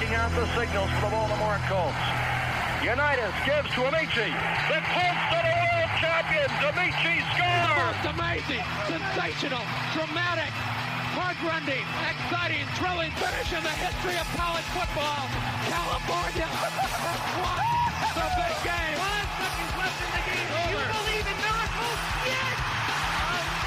checking out the signals for the Baltimore Colts. Unitas gives to Amici. The Colts are the world champions. Amici scores. It's amazing, sensational, dramatic, heart-rending, exciting, thrilling finish in the history of college football. California won the big game. 5 seconds left in the game. Do you believe in miracles? Yes.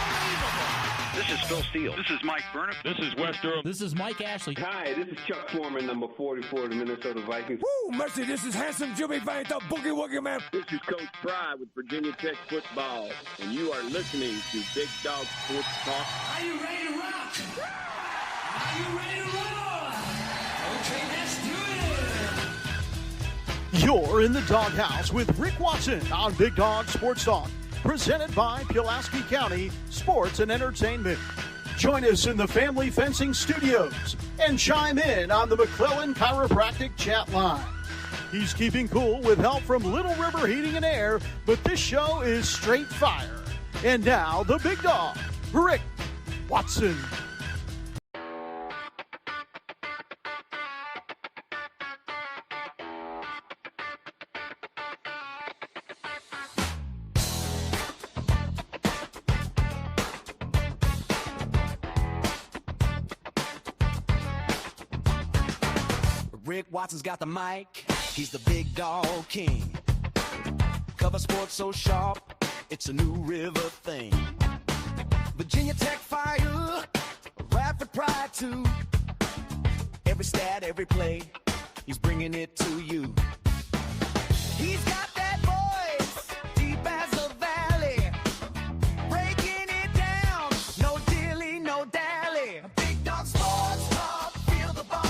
Unbelievable. This is Phil Steele. This is Mike Burnham. This is Wes Durham. This is Mike Ashley. Hi, this is Chuck Foreman, number 44 of the Minnesota Vikings. Woo, mercy, this is handsome Jimmy Vane, the Boogie Woogie Man. This is Coach Fry with Virginia Tech football, and you are listening to Big Dog Sports Talk. Are you ready to rock? Are you ready to roll? Okay, let's do it. You're in the doghouse with Rick Watson on Big Dog Sports Talk, presented by Pulaski County Sports and Entertainment. Join us in the Family Fencing Studios and chime in on the McClellan Chiropractic chat line. He's keeping cool with help from Little River Heating and Air, but this show is straight fire. And now, the big dog, Rick Watson. Rick Watson's got the mic, he's the big dog king. Cover sports so sharp, it's a New River thing. Virginia Tech fire, rapid pride too. Every stat, every play, he's bringing it to you. He's got that voice, deep as the valley, breaking it down, no dilly, no dally. Big dog sports talk, feel the bark.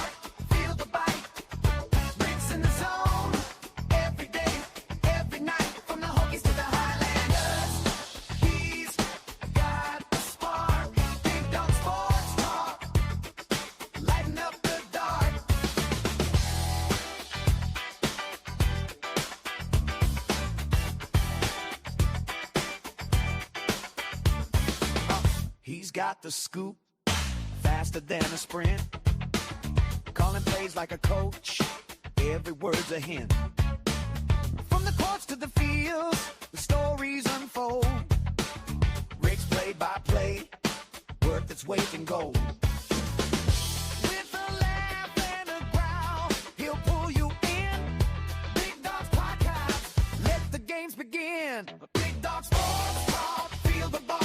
He's got the scoop, faster than a sprint. Calling plays like a coach, every word's a hint. From the courts to the fields, the stories unfold. Rick's play-by-play, worth its weight in gold. With a laugh and a growl, he'll pull you in. Big Dog's podcast, let the games begin. Big Dog Sports Talk, feel the bark.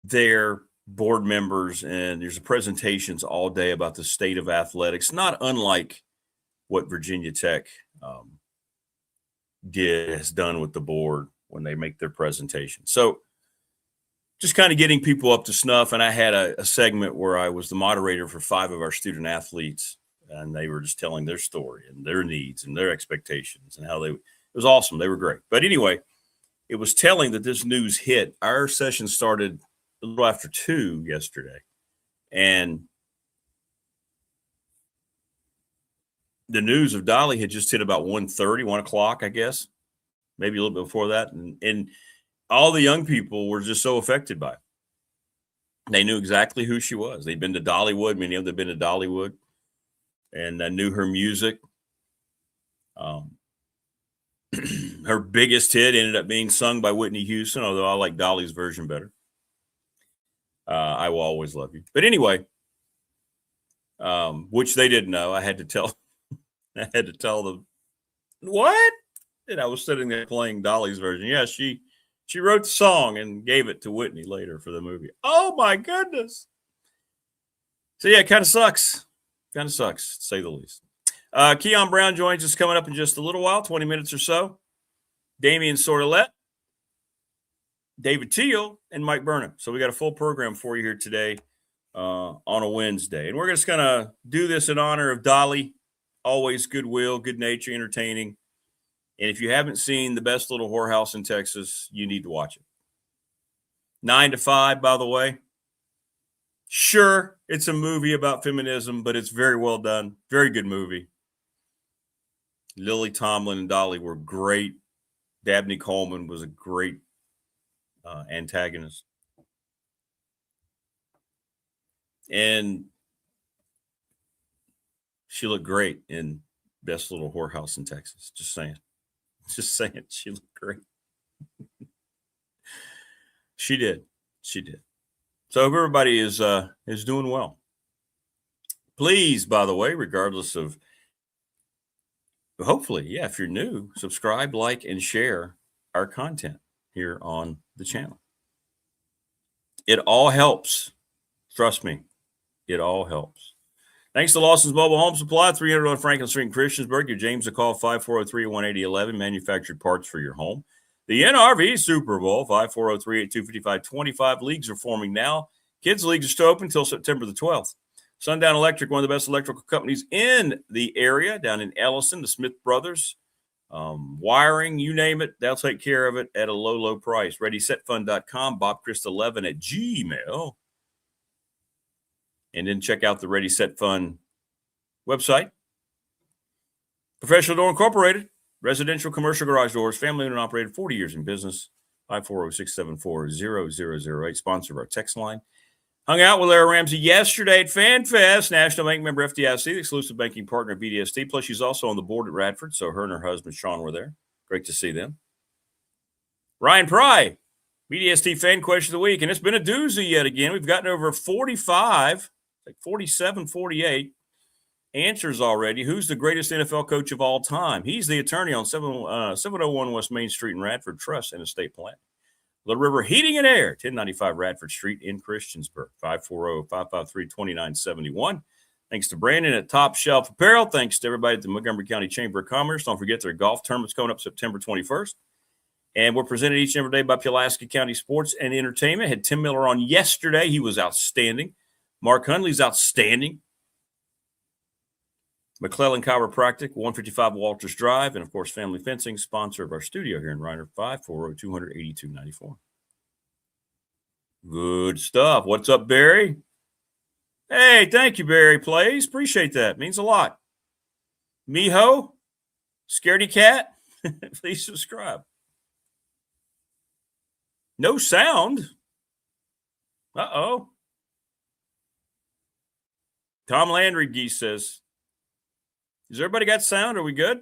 their board members, and there's presentations all day about the state of athletics, not unlike what Virginia Tech has done with the board when they make their presentation. So just kind of getting people up to snuff. And I had a segment where I was the moderator for 5 of our student athletes, and they were just telling their story and their needs and their expectations and it was awesome. They were great. But anyway, it was telling that this news hit. Our session started a little after 2 yesterday, and the news of Dolly had just hit about 1:30, 1 o'clock, I guess, maybe a little bit before that. And all the young people were just so affected by it. They knew exactly who she was. They'd been to Dollywood. Many of them had been to Dollywood, and I knew her music. Her biggest hit ended up being sung by Whitney Houston, although I like Dolly's version better. I Will Always Love You. But anyway, which they didn't know. I had to tell them, what? And I was sitting there playing Dolly's version. Yeah, she wrote the song and gave it to Whitney later for the movie. Oh, my goodness. So, yeah, it kind of sucks. Kind of sucks, to say the least. Keon Brown joins us coming up in just a little while, 20 minutes or so. Damian Sordelette, David Teal, and Mike Burnham. So we got a full program for you here today on a Wednesday. And we're just going to do this in honor of Dolly. Always goodwill, good nature, entertaining. And if you haven't seen The Best Little Whorehouse in Texas, you need to watch it. 9 to 5, by the way. Sure, it's a movie about feminism, but it's very well done. Very good movie. Lily Tomlin and Dolly were great. Dabney Coleman was a great antagonist. And she looked great in Best Little Whorehouse in Texas. Just saying. She looked great. She did. So everybody is doing well. Please, by the way, regardless of, hopefully, yeah, if you're new, subscribe, like, and share our content here on the channel. It all helps. Trust me, it all helps. Thanks to Lawson's Mobile Home Supply, 300 on Franklin Street in Christiansburg. Give James a call, 5403-18011, manufactured parts for your home. The NRV Super Bowl, 5403-8255-25. Leagues are forming now. Kids' leagues are still open until September the 12th. Sundown Electric, one of the best electrical companies in the area, down in Ellison, the Smith Brothers. Wiring, you name it, they'll take care of it at a low, low price. ReadySetFund.com, BobChrist11 @gmail. And then check out the Ready Set Fund website. Professional Door Incorporated, residential commercial garage doors, family owned and operated, 40 years in business. 540-674-0008, sponsor of our text line. Hung out with Lara Ramsey yesterday at FanFest, National Bank member FDIC, the exclusive banking partner of BDST. Plus, she's also on the board at Radford, so her and her husband, Sean, were there. Great to see them. Ryan Pry, BDST fan question of the week, and it's been a doozy yet again. We've gotten over 45, like 47, 48 answers already. Who's the greatest NFL coach of all time? He's the attorney on 701 West Main Street in Radford Trust and Estate Plan. Little River Heating and Air, 1095 Radford Street in Christiansburg, 540-553-2971. Thanks to Brandon at Top Shelf Apparel. Thanks to everybody at the Montgomery County Chamber of Commerce. Don't forget their golf tournament's coming up September 21st. And we're presented each and every day by Pulaski County Sports and Entertainment. Had Tim Miller on yesterday. He was outstanding. Mark Hundley's outstanding. McClellan Chiropractic, 155 Walters Drive, and, of course, Family Fencing, sponsor of our studio here in Reiner, 540-200-8294. Good stuff. What's up, Barry? Hey, thank you, Barry Plays. Appreciate that. Means a lot. Miho, Scaredy Cat, please subscribe. No sound. Uh-oh. Tom Landry Geese says, has everybody got sound? Are we good?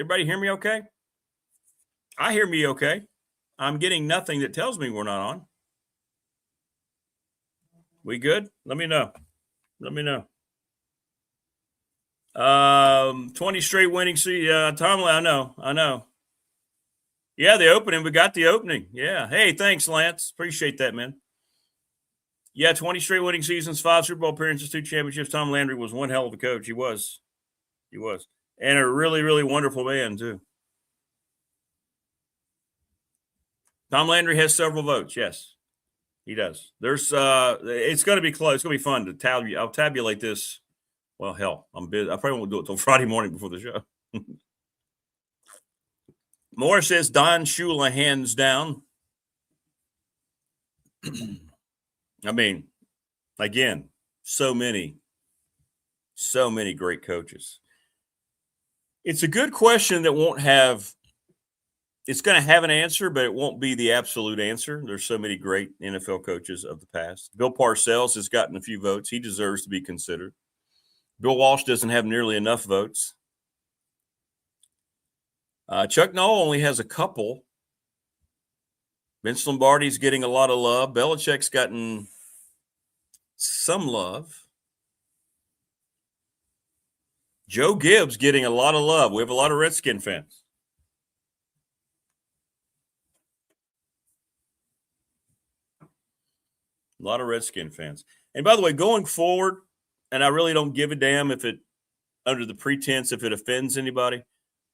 Everybody hear me okay? I hear me okay. I'm getting nothing that tells me we're not on. We good? Let me know. 20 straight winning. See, Tom, I know. Yeah, the opening. We got the opening. Yeah. Hey, thanks, Lance. Appreciate that, man. Yeah, 20 straight winning seasons, 5 Super Bowl appearances, 2 championships. Tom Landry was one hell of a coach. He was. And a really, really wonderful man, too. Tom Landry has several votes, yes. He does. There's it's going to be close. It's going to be fun to tabulate. I'll tabulate this. Well, hell, I'm busy. I probably won't do it till Friday morning before the show. Moore says Don Shula hands down. I mean, again, so many great coaches. It's a good question that won't have – it's going to have an answer, but it won't be the absolute answer. There's so many great NFL coaches of the past. Bill Parcells has gotten a few votes. He deserves to be considered. Bill Walsh doesn't have nearly enough votes. Chuck Noll only has a couple. Vince Lombardi's getting a lot of love. Belichick's gotten some love. Joe Gibbs getting a lot of love. We have a lot of Redskin fans. A lot of Redskin fans. And by the way, going forward, and I really don't give a damn if it, under the pretense, if it offends anybody,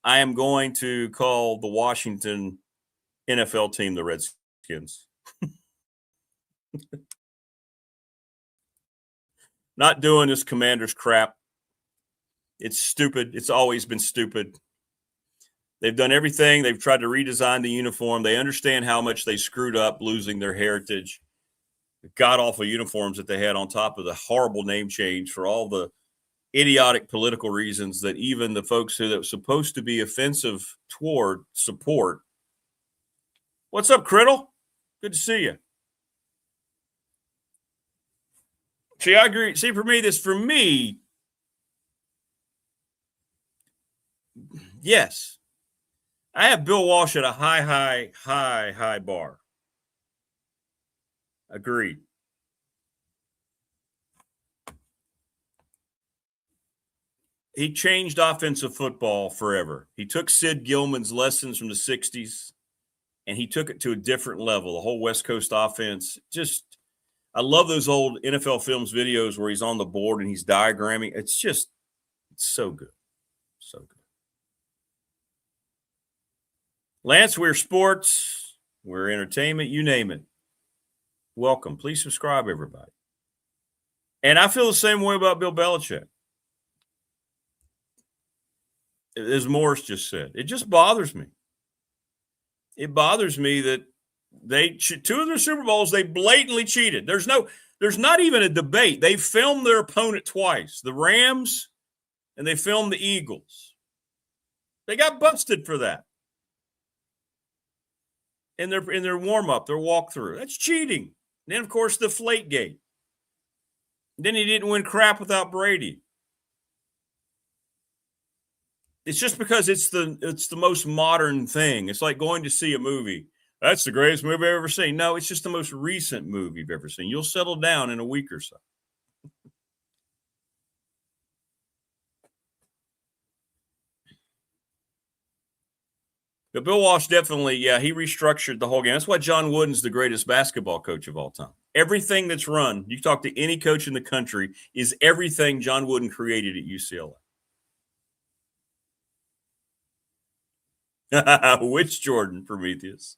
I am going to call the Washington NFL team the Redskins. Not doing this Commanders crap. It's stupid. It's always been stupid. They've done everything. They've tried to redesign the uniform. They understand how much they screwed up losing their heritage. The god-awful uniforms that they had on top of the horrible name change for all the idiotic political reasons that even the folks who that were supposed to be offensive toward support. What's up, Criddle? Good to see you. See, I agree. See, for me, yes. I have Bill Walsh at a high bar. Agreed. He changed offensive football forever. He took Sid Gilman's lessons from the 60s, and he took it to a different level. The whole West Coast offense. I love those old NFL Films videos where he's on the board and he's diagramming. It's so good. So good. Lance, we're sports. We're entertainment. You name it. Welcome. Please subscribe, everybody. And I feel the same way about Bill Belichick. As Morris just said, it just bothers me. It bothers me that two of their Super Bowls, they blatantly cheated. There's not even a debate. They filmed their opponent twice, the Rams, and they filmed the Eagles. They got busted for that. In their warm-up, their walkthrough. That's cheating. And then, of course, the Deflategate. Then he didn't win crap without Brady. It's just because it's the most modern thing. It's like going to see a movie. That's the greatest movie I've ever seen. No, it's just the most recent movie you've ever seen. You'll settle down in a week or so. But Bill Walsh definitely, he restructured the whole game. That's why John Wooden's the greatest basketball coach of all time. Everything that's run, you talk to any coach in the country, is everything John Wooden created at UCLA. Which Jordan, Prometheus?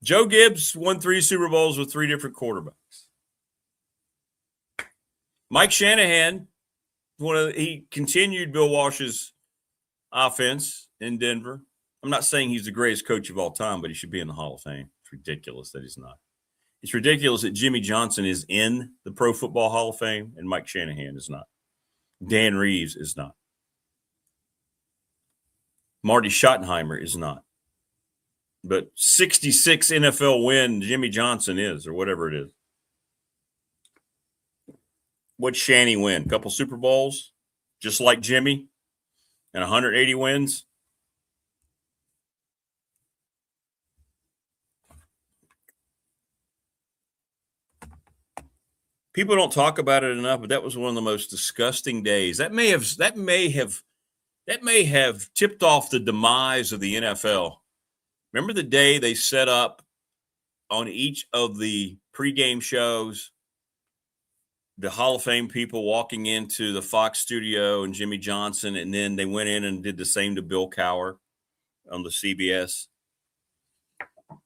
Joe Gibbs won 3 Super Bowls with 3 different quarterbacks. Mike Shanahan, he continued Bill Walsh's offense in Denver. I'm not saying he's the greatest coach of all time, but he should be in the Hall of Fame. It's ridiculous that he's not. It's ridiculous that Jimmy Johnson is in the Pro Football Hall of Fame and Mike Shanahan is not. Dan Reeves is not. Marty Schottenheimer is not. But 66 NFL win Jimmy Johnson is, or whatever it is. What'd Shanny win? A couple Super Bowls, just like Jimmy, and 180 wins? People don't talk about it enough, but that was one of the most disgusting days. That may have tipped off the demise of the NFL. Remember the day they set up on each of the pregame shows, the Hall of Fame people walking into the Fox studio and Jimmy Johnson, and then they went in and did the same to Bill Cowher on the CBS.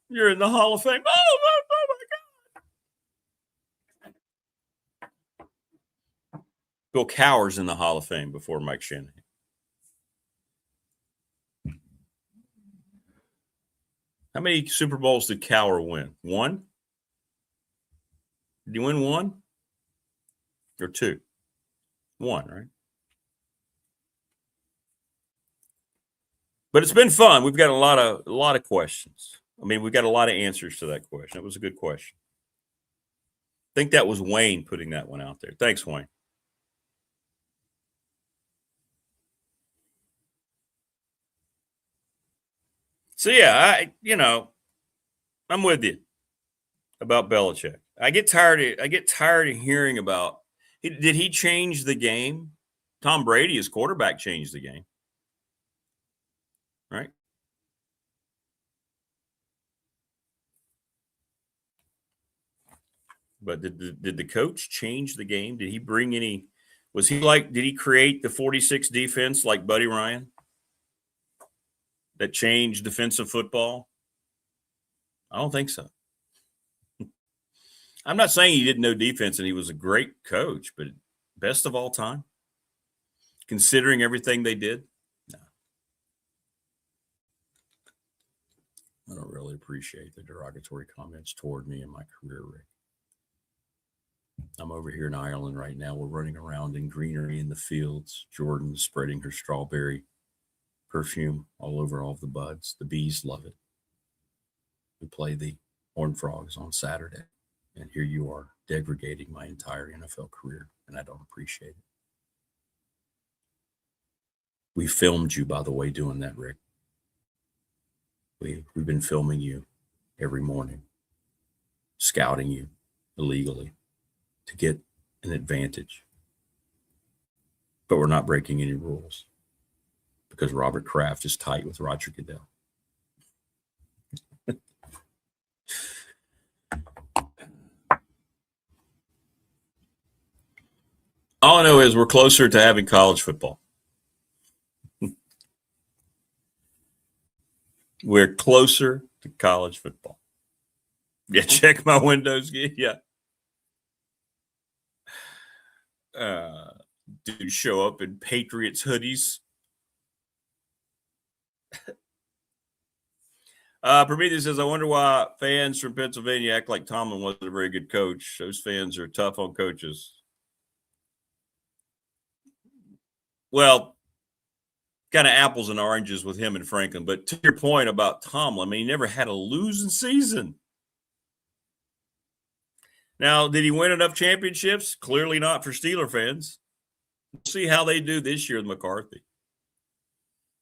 You're in the Hall of Fame. Oh my God. Bill Cowher's in the Hall of Fame before Mike Shanahan. How many Super Bowls did Cowher win? One? Did he win one? Or two? One, right? But it's been fun. We've got a lot of questions. I mean, we got a lot of answers to that question. It was a good question. I think that was Wayne putting that one out there. Thanks, Wayne. So yeah, I'm with you about Belichick. I get tired of hearing about. Did he change the game? Tom Brady, his quarterback, changed the game, right? But did the coach change the game? Did he bring any? Did he create the 46 defense like Buddy Ryan that changed defensive football? I don't think so. I'm not saying he didn't know defense and he was a great coach, but best of all time, considering everything they did? No. I don't really appreciate the derogatory comments toward me in my career, Rick. I'm over here in Ireland right now. We're running around in greenery in the fields. Jordan's spreading her strawberry perfume all over all of the buds. The bees love it. We play the Horned Frogs on Saturday. And here you are degrading my entire NFL career, and I don't appreciate it. We filmed you, by the way, doing that, Rick. We've been filming you every morning, scouting you illegally to get an advantage. But we're not breaking any rules because Robert Kraft is tight with Roger Goodell. All I know is we're closer to having college football. We're closer to college football. Yeah, check my Windows. Yeah. Dude show up in Patriots hoodies. Prometheus says, I wonder why fans from Pennsylvania act like Tomlin wasn't a very good coach. Those fans are tough on coaches. Well, kind of apples and oranges with him and Franklin. But to your point about Tomlin, I mean, he never had a losing season. Now, did he win enough championships? Clearly not for Steeler fans. We'll see how they do this year with McCarthy.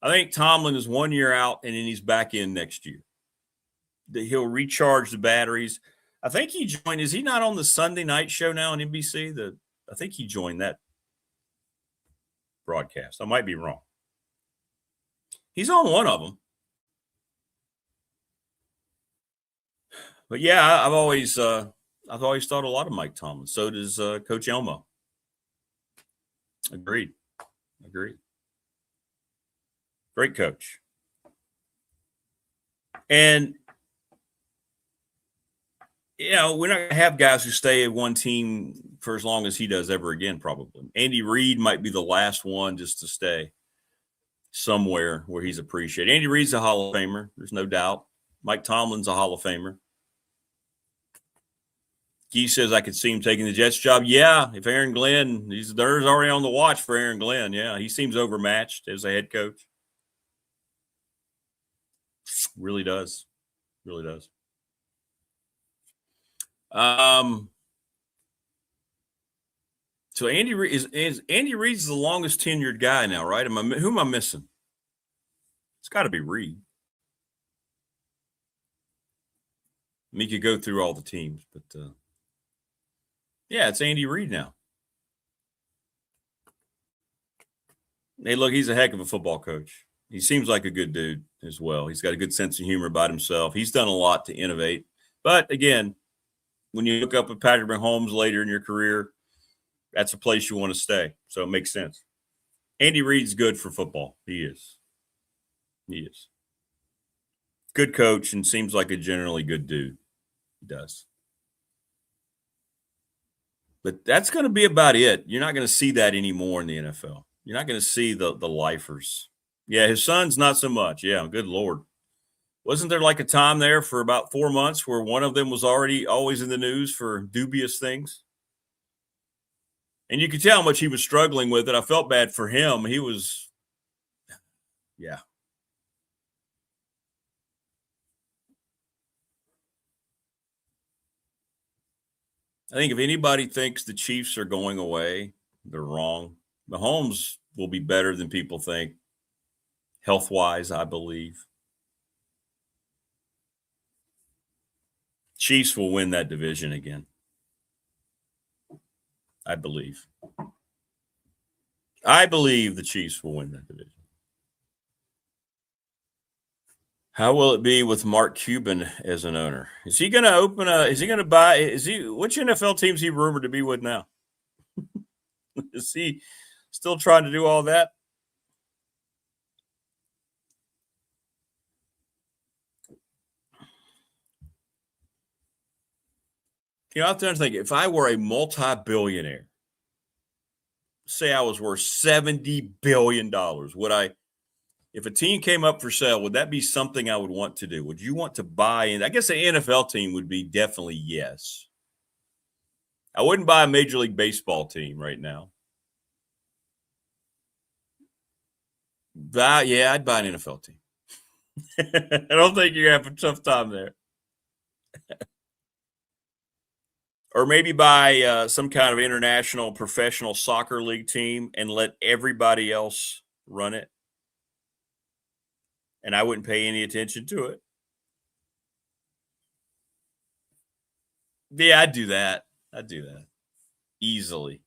I think Tomlin is 1 year out, and then he's back in next year. He'll recharge the batteries. I think he joined. Is he not on the Sunday night show now on NBC? I think he joined that broadcast. I might be wrong. He's on one of them. But yeah, I've always thought a lot of Mike Tomlin. So does Coach Elmo. Agreed. Great coach. And we're not going to have guys who stay at one team for as long as he does ever again, probably. Andy Reid might be the last one just to stay somewhere where he's appreciated. Andy Reid's a Hall of Famer. There's no doubt. Mike Tomlin's a Hall of Famer. Gee says I could see him taking the Jets job. Yeah, if Aaron Glenn, there's already on the watch for Aaron Glenn. Yeah, he seems overmatched as a head coach. Really does. So Andy Reid's the longest tenured guy now, right? Who am I missing? It's got to be Reid. I mean, you could go through all the teams, but yeah, it's Andy Reid now. Hey, look, he's a heck of a football coach. He seems like a good dude as well. He's got a good sense of humor about himself. He's done a lot to innovate But again, when you look up at Patrick Mahomes later in your career, that's a place you want to stay. So it makes sense. Andy Reid's good for football. He is. He is. Good coach and seems like a generally good dude. He does. But that's going to be about it. You're not going to see that anymore in the NFL. You're not going to see the lifers. Yeah, his son's not so much. Yeah, good Lord. Wasn't there like a time there for about 4 months where one of them was already always in the news for dubious things? And you could tell how much he was struggling with it. I felt bad for him. He was, yeah. I think if anybody thinks the Chiefs are going away, they're wrong. Mahomes will be better than people think, health-wise, I believe. Chiefs will win that division again. I believe. I believe the Chiefs will win that division. How will it be with Mark Cuban as an owner? Is he going to open is he going to buy, which NFL team is he rumored to be with now? Is he still trying to do all that? You know, I have to think, if I were a multi-billionaire, say I was worth $70 billion, would I, if a team came up for sale, would that be something I would want to do? Would you want to buy in? I guess an NFL team would be definitely yes. I wouldn't buy a Major League Baseball team right now. Yeah, I'd buy an NFL team. I don't think you're going to have a tough time there. Or maybe buy some kind of international professional soccer league team and let everybody else run it. And I wouldn't pay any attention to it. Yeah, I'd do that. I'd do that easily.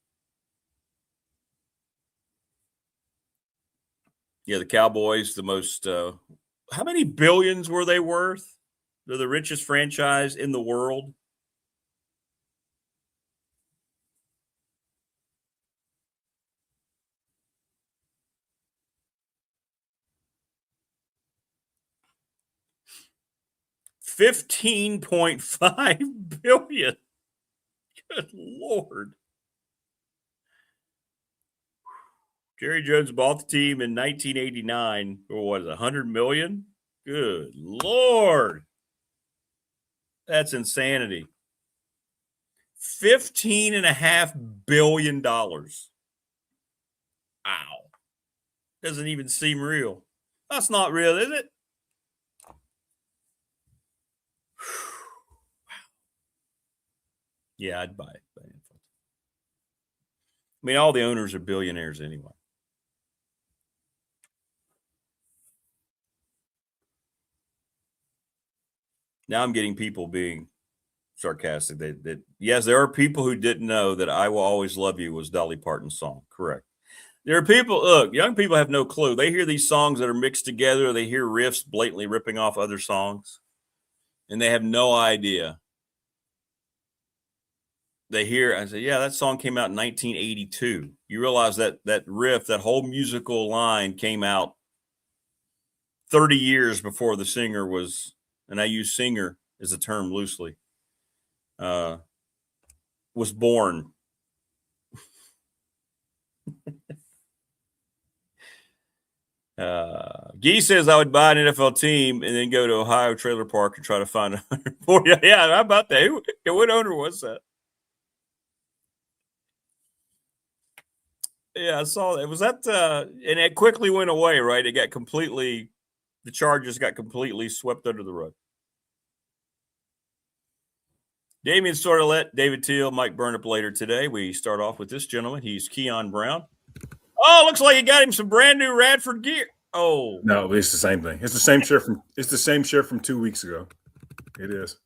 Yeah, the Cowboys, the most how many billions were they worth? They're the richest franchise in the world. $15.5 billion. Good Lord. Jerry Jones bought the team in 1989 for what is it, $100 million? Good Lord. That's insanity. $15.5 billion. Wow. Doesn't even seem real. That's not real, is it? Yeah, I'd buy it. I mean, all the owners are billionaires anyway. Now I'm getting people being sarcastic. That yes, there are people who didn't know that "I Will Always Love You" was Dolly Parton's song. Correct. There are people, look, young people have no clue. They hear these songs that are mixed together. They hear riffs blatantly ripping off other songs, and they have no idea. They hear, I say, yeah, that song came out in 1982. You realize that riff, that whole musical line came out 30 years before the singer was, and I use singer as a term loosely, was born. Gee says I would buy an NFL team and then go to Ohio Trailer Park and try to find 140. Yeah, how about that? What owner was that? Yeah, I saw that. Was that and it quickly went away, right? It got completely, the charges got completely swept under the rug. Damian sort of let David Teal, Mike Burnip later today. We start off with this gentleman. He's Keon Brown. Oh, looks like he got him some brand new Radford gear. Oh no, it's the same thing. It's the same shirt from 2 weeks ago. It is.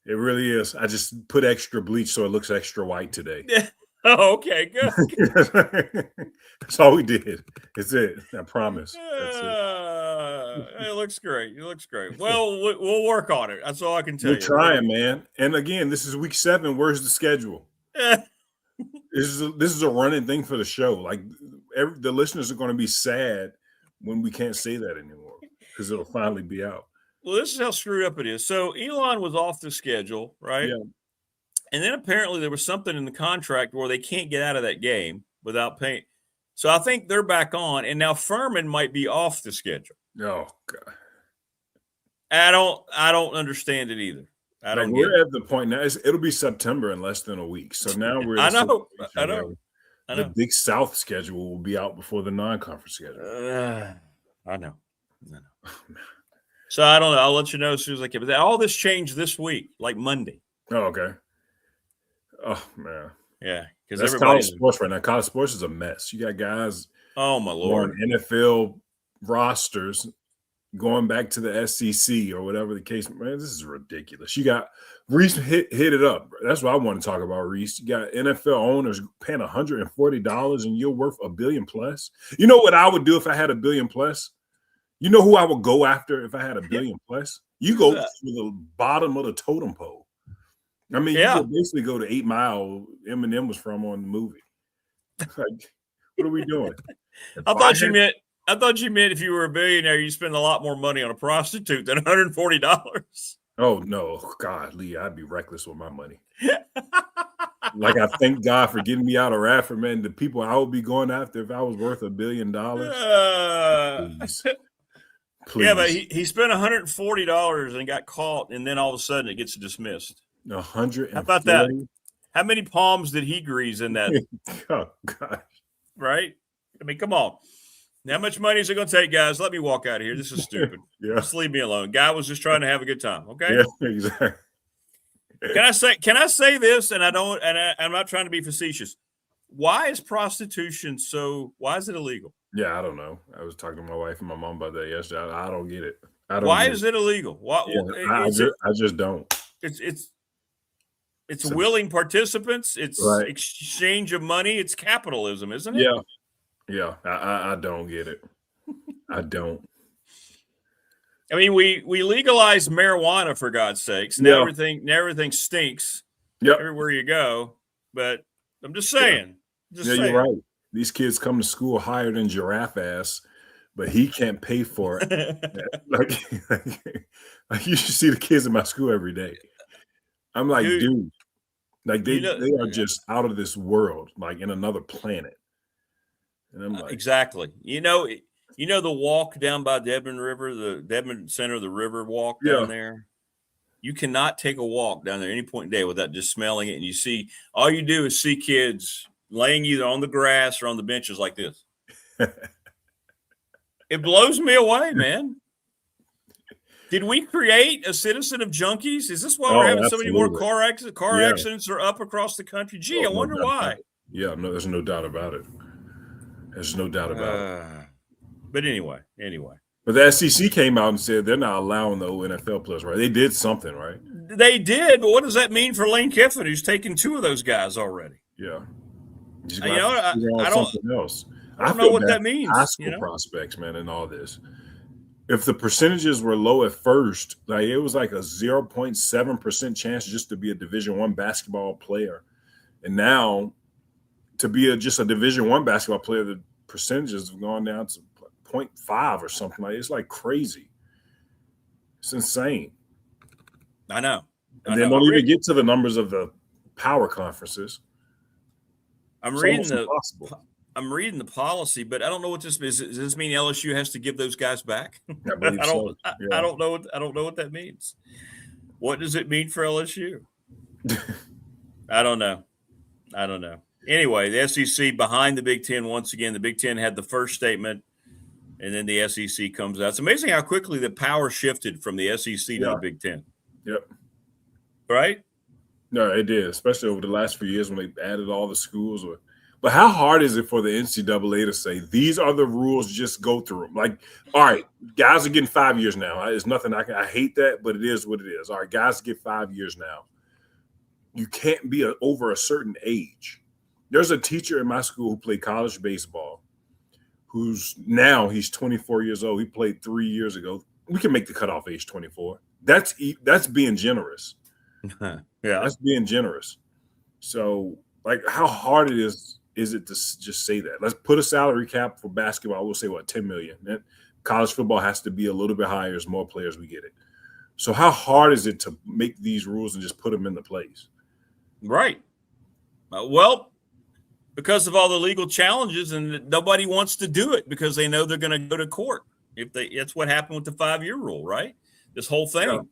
It really is. I just put extra bleach so it looks extra white today. Oh, okay, good. That's all we did. It's it. I promise. That's it. It looks great. It looks great. Well, we'll work on it. That's all I can tell We're you. trying, man. And again, this is week 7. Where's the schedule? This is a running thing for the show. Like the listeners are going to be sad when we can't say that anymore because it'll finally be out. Well, this is how screwed up it is. So Elon was off the schedule, right? Yeah. And then apparently there was something in the contract where they can't get out of that game without paying. So I think they're back on, and now Furman might be off the schedule. Oh God. I don't understand it either. We're at the point now. It'll be September in less than a week. So now we're. I know. The Big South schedule will be out before the non-conference schedule. I know. So I don't know. I'll let you know as soon as I can. But all this changed this week, like Monday. Oh, okay. Oh man. Yeah, because that's college sports right now. College sports is a mess. You got guys. Oh my Lord. On NFL rosters going back to the SEC or whatever the case. Man, this is ridiculous. You got Reese hit it up. That's what I want to talk about, Reese. You got NFL owners paying $140 and you're worth $1 billion plus. You know what I would do if I had $1 billion plus? You know who I would go after if I had $1 billion plus? You go to the bottom of the totem pole. I mean, you could basically go to 8 Mile. Eminem was from on the movie. Like, what are we doing? I thought you meant if you were a billionaire, you spend a lot more money on a prostitute than $140. Oh no, God, Lee, I'd be reckless with my money. Like I thank God for getting me out of Radford, man. The people I would be going after if I was worth $1 billion. Please. Yeah, but he spent $140 and got caught, and then all of a sudden it gets dismissed. 100. How about that? How many palms did he grease in that? Oh gosh. Right? I mean, come on. How much money is it going to take, guys? Let me walk out of here. This is stupid. Just leave me alone. Guy was just trying to have a good time. Okay. Yeah, exactly. Can I say this? And I'm not trying to be facetious. Why is prostitution why is it illegal? Yeah, I don't know. I was talking to my wife and my mom about that yesterday. I don't get it. Why is it illegal? I just don't. It's willing participants. It's exchange of money. It's capitalism, isn't it? Yeah. Yeah. I don't get it. I don't. I mean, we legalized marijuana for God's sakes. Now everything stinks. Yep. Everywhere you go. But I'm just saying. You're right. These kids come to school higher than Giraffe ass, but he can't pay for it. like you should see the kids in my school every day. I'm like, dude, like they are just out of this world, like in another planet. And I'm like, exactly. You know the walk down by Debden River, the Debden Center of the River walk down there. You cannot take a walk down there any point in the day without just smelling it. And all you do is see kids laying either on the grass or on the benches like this. It blows me away, man. Did we create a citizen of junkies? Is this why we're having so many more car accidents? Accidents are up across the country. Gee, I wonder why. Yeah, no, there's no doubt about it. There's no doubt about it. But anyway. But the SEC came out and said they're not allowing the NFL players, right? They did something, right? They did, but what does that mean for Lane Kiffin, who's taken 2 of those guys already? Yeah. I don't know what that means. High school prospects, man, and all this. If the percentages were low at first, like it was like a 0.7% chance just to be a Division I basketball player. And now to be just a Division I basketball player, the percentages have gone down to 0.5 or something. Like it's like crazy. It's insane. I know. And they don't even get to the numbers of the power conferences. I'm reading the policy, but I don't know what this means. Does this mean LSU has to give those guys back? I believe so. I don't know. I don't know what that means. What does it mean for LSU? I don't know. Anyway, the SEC behind the Big Ten once again. The Big Ten had the first statement, and then the SEC comes out. It's amazing how quickly the power shifted from the SEC to the Big Ten. Yep. Right? No, it did, especially over the last few years when they added all the schools. But how hard is it for the NCAA to say, these are the rules, just go through them? Like, all right, guys are getting 5 years now. It's nothing I hate that, but it is what it is. All right, guys get 5 years now. You can't be over a certain age. There's a teacher in my school who played college baseball who's now he's 24 years old. He played 3 years ago. We can make the cutoff age 24. That's being generous. Yeah, that's being generous. So, like, how hard it is it to just say that? Let's put a salary cap for basketball. We'll say what, 10 million. And college football has to be a little bit higher as more players we get it. So, how hard is it to make these rules and just put them into place? Right. Well, because of all the legal challenges, and nobody wants to do it because they know they're going to go to court. That's what happened with the 5-year rule, right? This whole thing.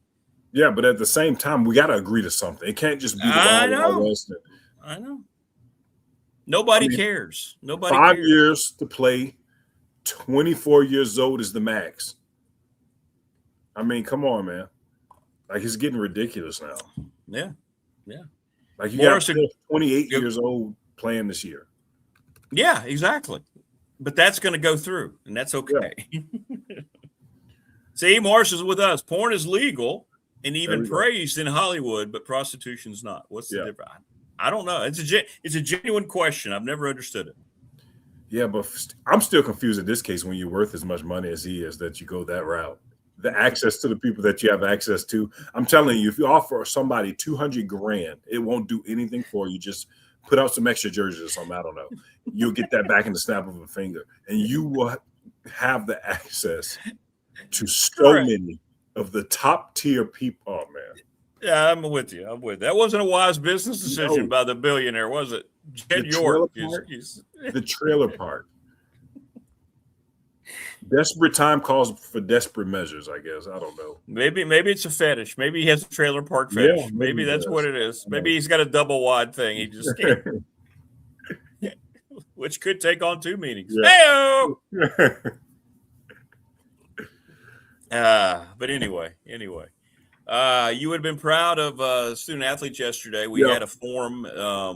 Yeah, but at the same time, we got to agree to something. It can't just be the Wild West. I know. Nobody cares. Nobody 5 cares. years to play, 24 years old is the max. I mean, come on, man. Like, it's getting ridiculous now. Yeah. Yeah. Like, you got 28 years old playing this year. Yeah, exactly. But that's going to go through, and that's okay. Yeah. See, Morris is with us. Porn is legal and even praised in Hollywood, but prostitution's not. What's the difference? I don't know. It's a genuine question. I've never understood it. Yeah, but I'm still confused in this case when you're worth as much money as he is that you go that route. The access to the people that you have access to. I'm telling you, if you offer somebody $200,000, it won't do anything for you. Just put out some extra jerseys or something. I don't know. You'll get that back in the snap of a finger, and you will have the access to so many of the top tier people. Oh man. Yeah, I'm with you. That wasn't a wise business decision by the billionaire, was it? Jed York. The trailer park. Desperate time calls for desperate measures, I guess. I don't know. Maybe it's a fetish. Maybe he has a trailer park fetish. Yeah, maybe that's what it is. Maybe he's got a double wide thing. He just can't. Which could take on two meanings. Yeah. But anyway. You would have been proud of student athletes yesterday. We had a forum.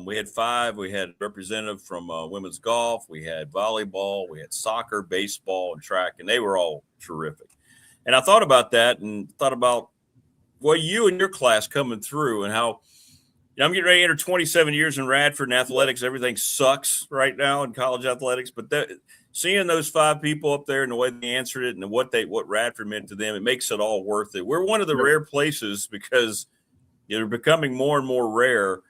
We had 5. We had a representative from women's golf. We had volleyball. We had soccer, baseball, and track, and they were all terrific. And I thought about that and thought about, well, you and your class coming through and how I'm getting ready to enter 27 years in Radford and athletics. Everything sucks right now in college athletics, but seeing those 5 people up there and the way they answered it and what Radford meant to them, it makes it all worth it. We're one of the rare places because they're becoming more and more rare.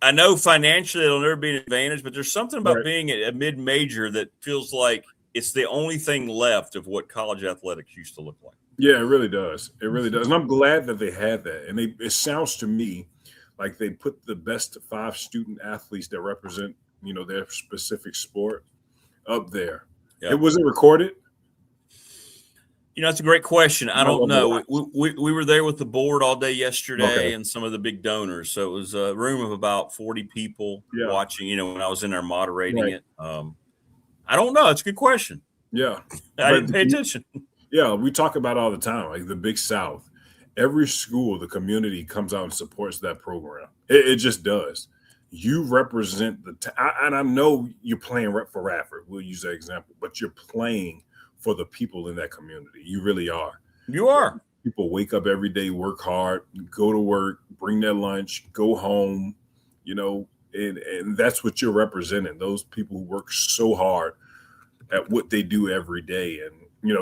I know financially it'll never be an advantage, but there's something about being a mid-major that feels like it's the only thing left of what college athletics used to look like. Yeah, it really does. It really does. And I'm glad that they had that. And it sounds to me like they put the best 5 student athletes that represent, their specific sport up there. Yep. It wasn't recorded. It's a great question. I don't know. We were there with the board all day yesterday and some of the big donors. So it was a room of about 40 people watching, when I was in there moderating it. I don't know. It's a good question. Yeah. I didn't pay attention. Yeah. We talk about it all the time, like the Big South. Every school, the community comes out and supports that program. It just does. You represent and I know you're playing for Radford. We'll use that example, but you're playing for the people in that community. You really are. You are. People wake up every day, work hard, go to work, bring their lunch, go home, and that's what you're representing. Those people who work so hard at what they do every day. And,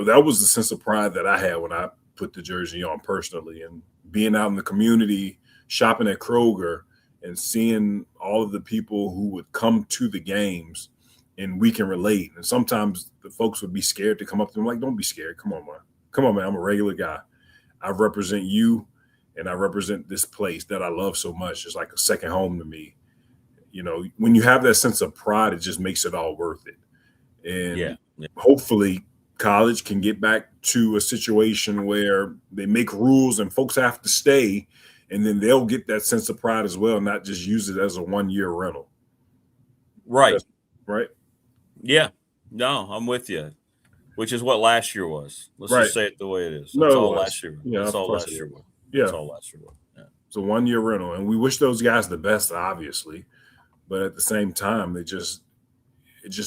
that was the sense of pride that I had when I put the jersey on personally, and being out in the community, shopping at Kroger and seeing all of the people who would come to the games, and we can relate. And sometimes the folks would be scared to come up to them, like, don't be scared. Come on, man. I'm a regular guy. I represent you and I represent this place that I love so much. It's like a second home to me. When you have that sense of pride, it just makes it all worth it. And hopefully college can get back to a situation where they make rules and folks have to stay, and then they'll get that sense of pride as well, not just use it as a 1-year rental. Right. Right. Yeah. No, I'm with you. Which is what last year was. Let's just say it the way it is. No, that's all last year. Yeah, that's all last year was. Yeah. That's all last year was. Yeah. It's a 1-year rental, and we wish those guys the best, obviously, but at the same time, it just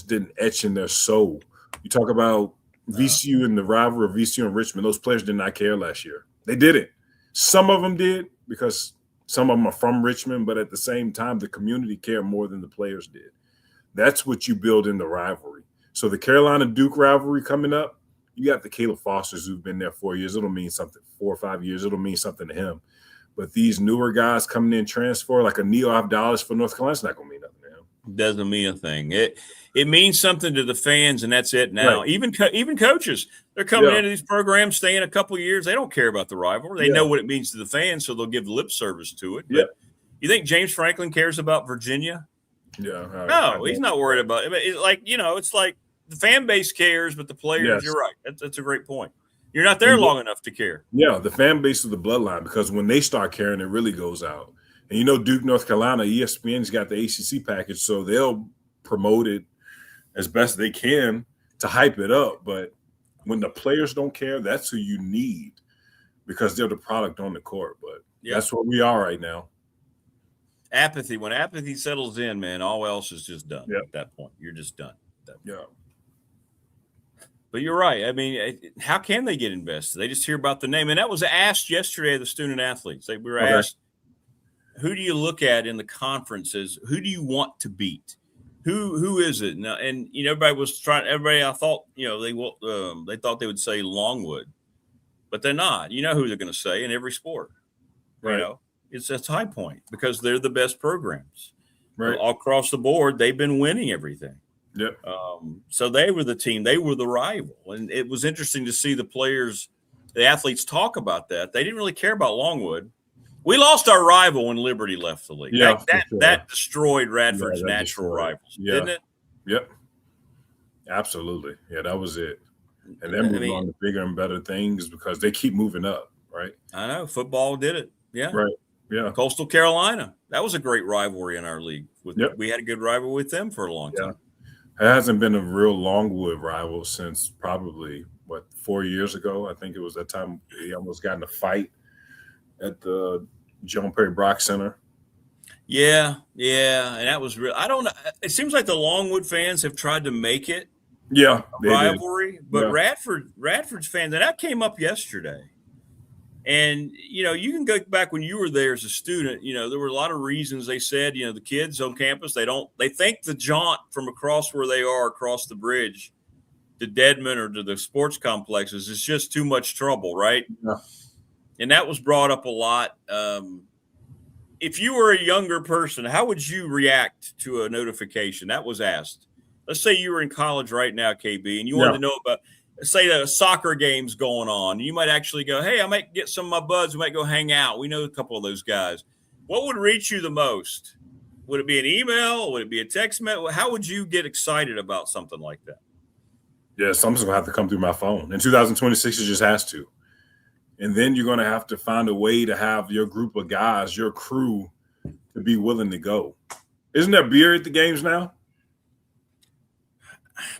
didn't etch in their soul. You talk about VCU and the rivalry of VCU and Richmond. Those players did not care last year. They didn't. Some of them did because some of them are from Richmond, but at the same time, the community cared more than the players did. That's what you build in the rivalry. So the Carolina Duke rivalry coming up, you got the Caleb Fosters who've been there 4 years. It'll mean something. 4 or 5 years. It'll mean something to him. But these newer guys coming in transfer, like a Neo Abdallah for North Carolina, it's not going to mean nothing to him. Doesn't mean a thing. It means something to the fans, and that's it now. Right. Even coaches, they're coming into these programs, staying a couple of years. They don't care about the rivalry. They know what it means to the fans, so they'll give lip service to it. But you think James Franklin cares about Virginia? Yeah. No, he's not worried about it. It's like, it's like the fan base cares, but the players, you're right. That's a great point. You're not there long enough to care. Yeah, the fan base of the bloodline, because when they start caring, it really goes out. And Duke, North Carolina, ESPN's got the ACC package, so they'll promote it as best they can to hype it up. But when the players don't care, that's who you need, because they're the product on the court. But that's where we are right now. Apathy. When apathy settles in, man, all else is just done at that point. You're just done. Yeah. But you're right. I mean, how can they get invested? They just hear about the name. And that was asked yesterday of the student athletes. We were asked, who do you look at in the conferences? Who do you want to beat? Who is it? Now, and everybody was trying. Everybody, I thought, they thought they would say Longwood, but they're not. You know who they're going to say in every sport. Right. It's High Point, because they're the best programs. Right. All across the board, they've been winning everything. Yep. So they were the team. They were the rival. And it was interesting to see the athletes talk about that. They didn't really care about Longwood. We lost our rival when Liberty left the league. Yeah, that destroyed Radford's natural rivals, didn't it? Yep. Absolutely. Yeah, that was it. And they're moving on to bigger and better things because they keep moving up, right? I know. Football did it. Yeah. Right. Yeah. Coastal Carolina. That was a great rivalry in our league. We had a good rivalry with them for a long time. It hasn't been a real Longwood rival since probably, 4 years ago? I think it was that time he almost got in a fight at the Joan Perry Brock Center. Yeah. And that was real. I don't know. It seems like the Longwood fans have tried to make it a rivalry, but Radford's fans, and that came up yesterday. And, you can go back when you were there as a student, there were a lot of reasons they said, the kids on campus, they think the jaunt from across where they are, across the bridge to Dedman or to the sports complexes is just too much trouble, right? Yeah. And that was brought up a lot. If you were a younger person, how would you react to a notification? That was asked. Let's say you were in college right now, KB, and you wanted to know about, say, a soccer game's going on. You might actually go, hey, I might get some of my buds. We might go hang out. We know a couple of those guys. What would reach you the most? Would it be an email? Would it be a text message? How would you get excited about something like that? Yeah, something's going to have to come through my phone. In 2026, it just has to. And then you're going to have to find a way to have your group of guys, your crew, to be willing to go. Isn't there beer at the games now?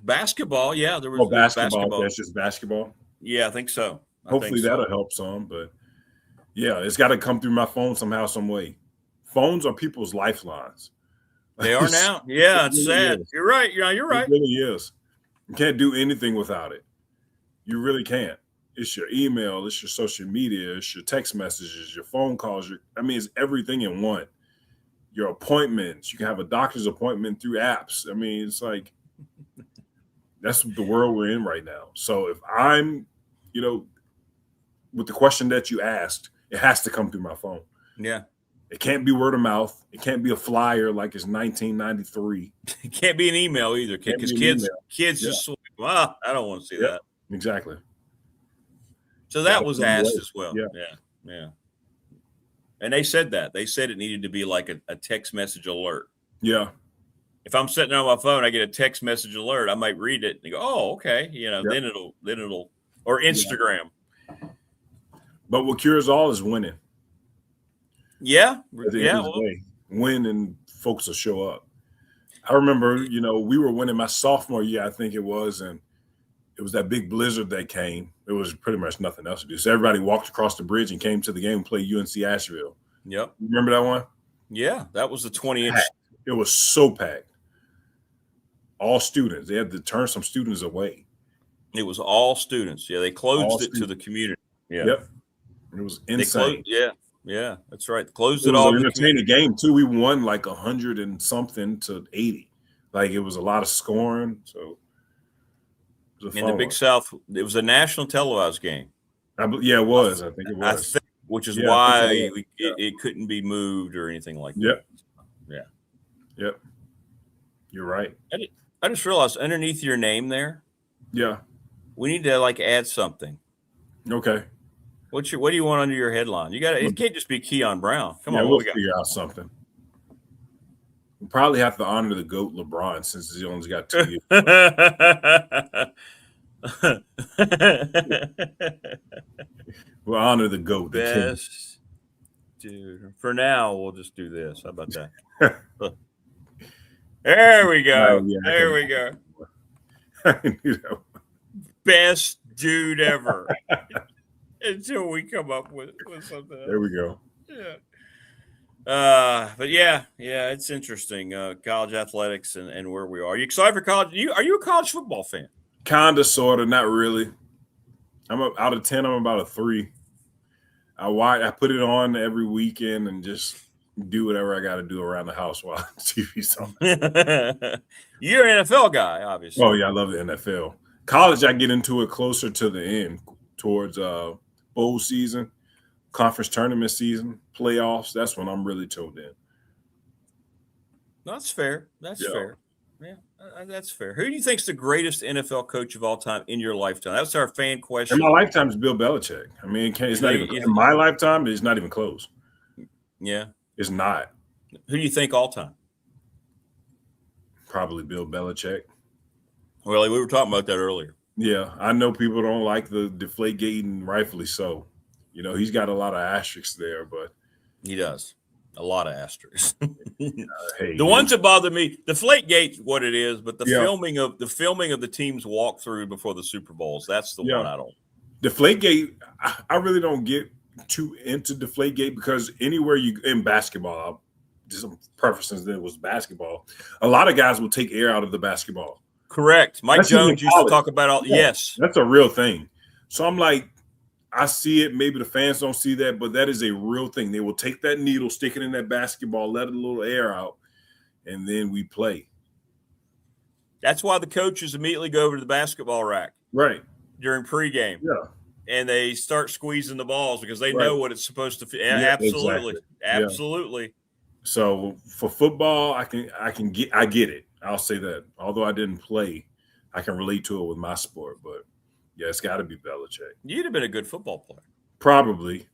Basketball, yeah. There was basketball. That's just basketball. Yeah, I think so. Hopefully that'll help some. But, yeah, it's got to come through my phone somehow, some way. Phones are people's lifelines. They are now. Yeah, it's sad. You're right. You're right. It really is. You can't do anything without it. You really can't. It's your email, it's your social media, it's your text messages, your phone calls. It's everything in one. Your appointments. You can have a doctor's appointment through apps. It's like that's the world we're in right now. So if I'm, with the question that you asked, it has to come through my phone. Yeah. It can't be word of mouth. It can't be a flyer like it's 1993. It can't be an email either, because kids just, I don't want to see that. Exactly. So that was asked as well. Yeah. And they said that. They said it needed to be like a text message alert. Yeah. If I'm sitting on my phone, I get a text message alert. I might read it and go, "Oh, okay." Then it'll or Instagram. But what cures all is winning. Yeah. At the end of the day, win and folks will show up. I remember, we were winning my sophomore year, I think it was, and it was that big blizzard that came. It was pretty much nothing else to do. So everybody walked across the bridge and came to the game and played UNC Asheville. Yep. Remember that one? Yeah, that was the 20-inch. It was so packed. All students. They had to turn some students away. It was all students. Yeah, they closed it to the community. Yeah. Yep. It was insane. Yeah, that's right. They closed it all. It was an entertaining game, too. We won like 100 and something to 80. Like, it was a lot of scoring. So, In the Big South, it was a national televised game. It was. I think it was. Which is why it couldn't be moved or anything like that. Yeah. Yep. You're right. I just realized underneath your name there. Yeah. We need to add something. Okay. What do you want under your headline? It can't just be Keon Brown. Come on, we'll figure out something. We'll probably have to honor the GOAT LeBron since he only got 2 years. We'll honor the GOAT. Best dude. For now, we'll just do this. How about that? There we go. There we go. Best dude ever. Until we come up with something else. There we go. Yeah. But yeah, it's interesting. College athletics and where we are. Are you excited for college? Are you a college football fan? Kinda, sorta, not really. Out of 10, I'm about a 3. I put it on every weekend and just do whatever I got to do around the house while TV's on. You're an NFL guy, obviously. Oh yeah, I love the NFL. College, I get into it closer to the end, towards bowl season, conference tournament season, playoffs. That's when I'm really tuned in. That's fair. That's fair. Yeah, that's fair. Who do you think's the greatest NFL coach of all time in your lifetime? That's our fan question. In my lifetime is Bill Belichick. I mean, it's not even in my lifetime. It's not even close. Yeah, it's not. Who do you think all time? Probably Bill Belichick. Well, we were talking about that earlier. Yeah, I know people don't like the Deflategate, and rightfully so. You know, he's got a lot of asterisks there, but he does. A lot of asterisks. The ones that bother me, Deflategate's what it is, but the filming of the team's walkthrough before the Super Bowls, that's the one I don't. Deflategate, I really don't get too into Deflategate because anywhere you in basketball, just some preferences that was basketball. A lot of guys will take air out of the basketball. Correct. Mike Jones used to talk about all. Yes, that's a real thing. So I'm like, I see it. Maybe the fans don't see that, but that is a real thing. They will take that needle, stick it in that basketball, let a little air out, and then we play. That's why the coaches immediately go over to the basketball rack. Right. During pregame. Yeah. And they start squeezing the balls because they know what it's supposed to feel. Yeah, absolutely. Exactly. Absolutely. Yeah. So for football, I get it. I'll say that. Although I didn't play, I can relate to it with my sport, but yeah, it's got to be Belichick. You'd have been a good football player. Probably.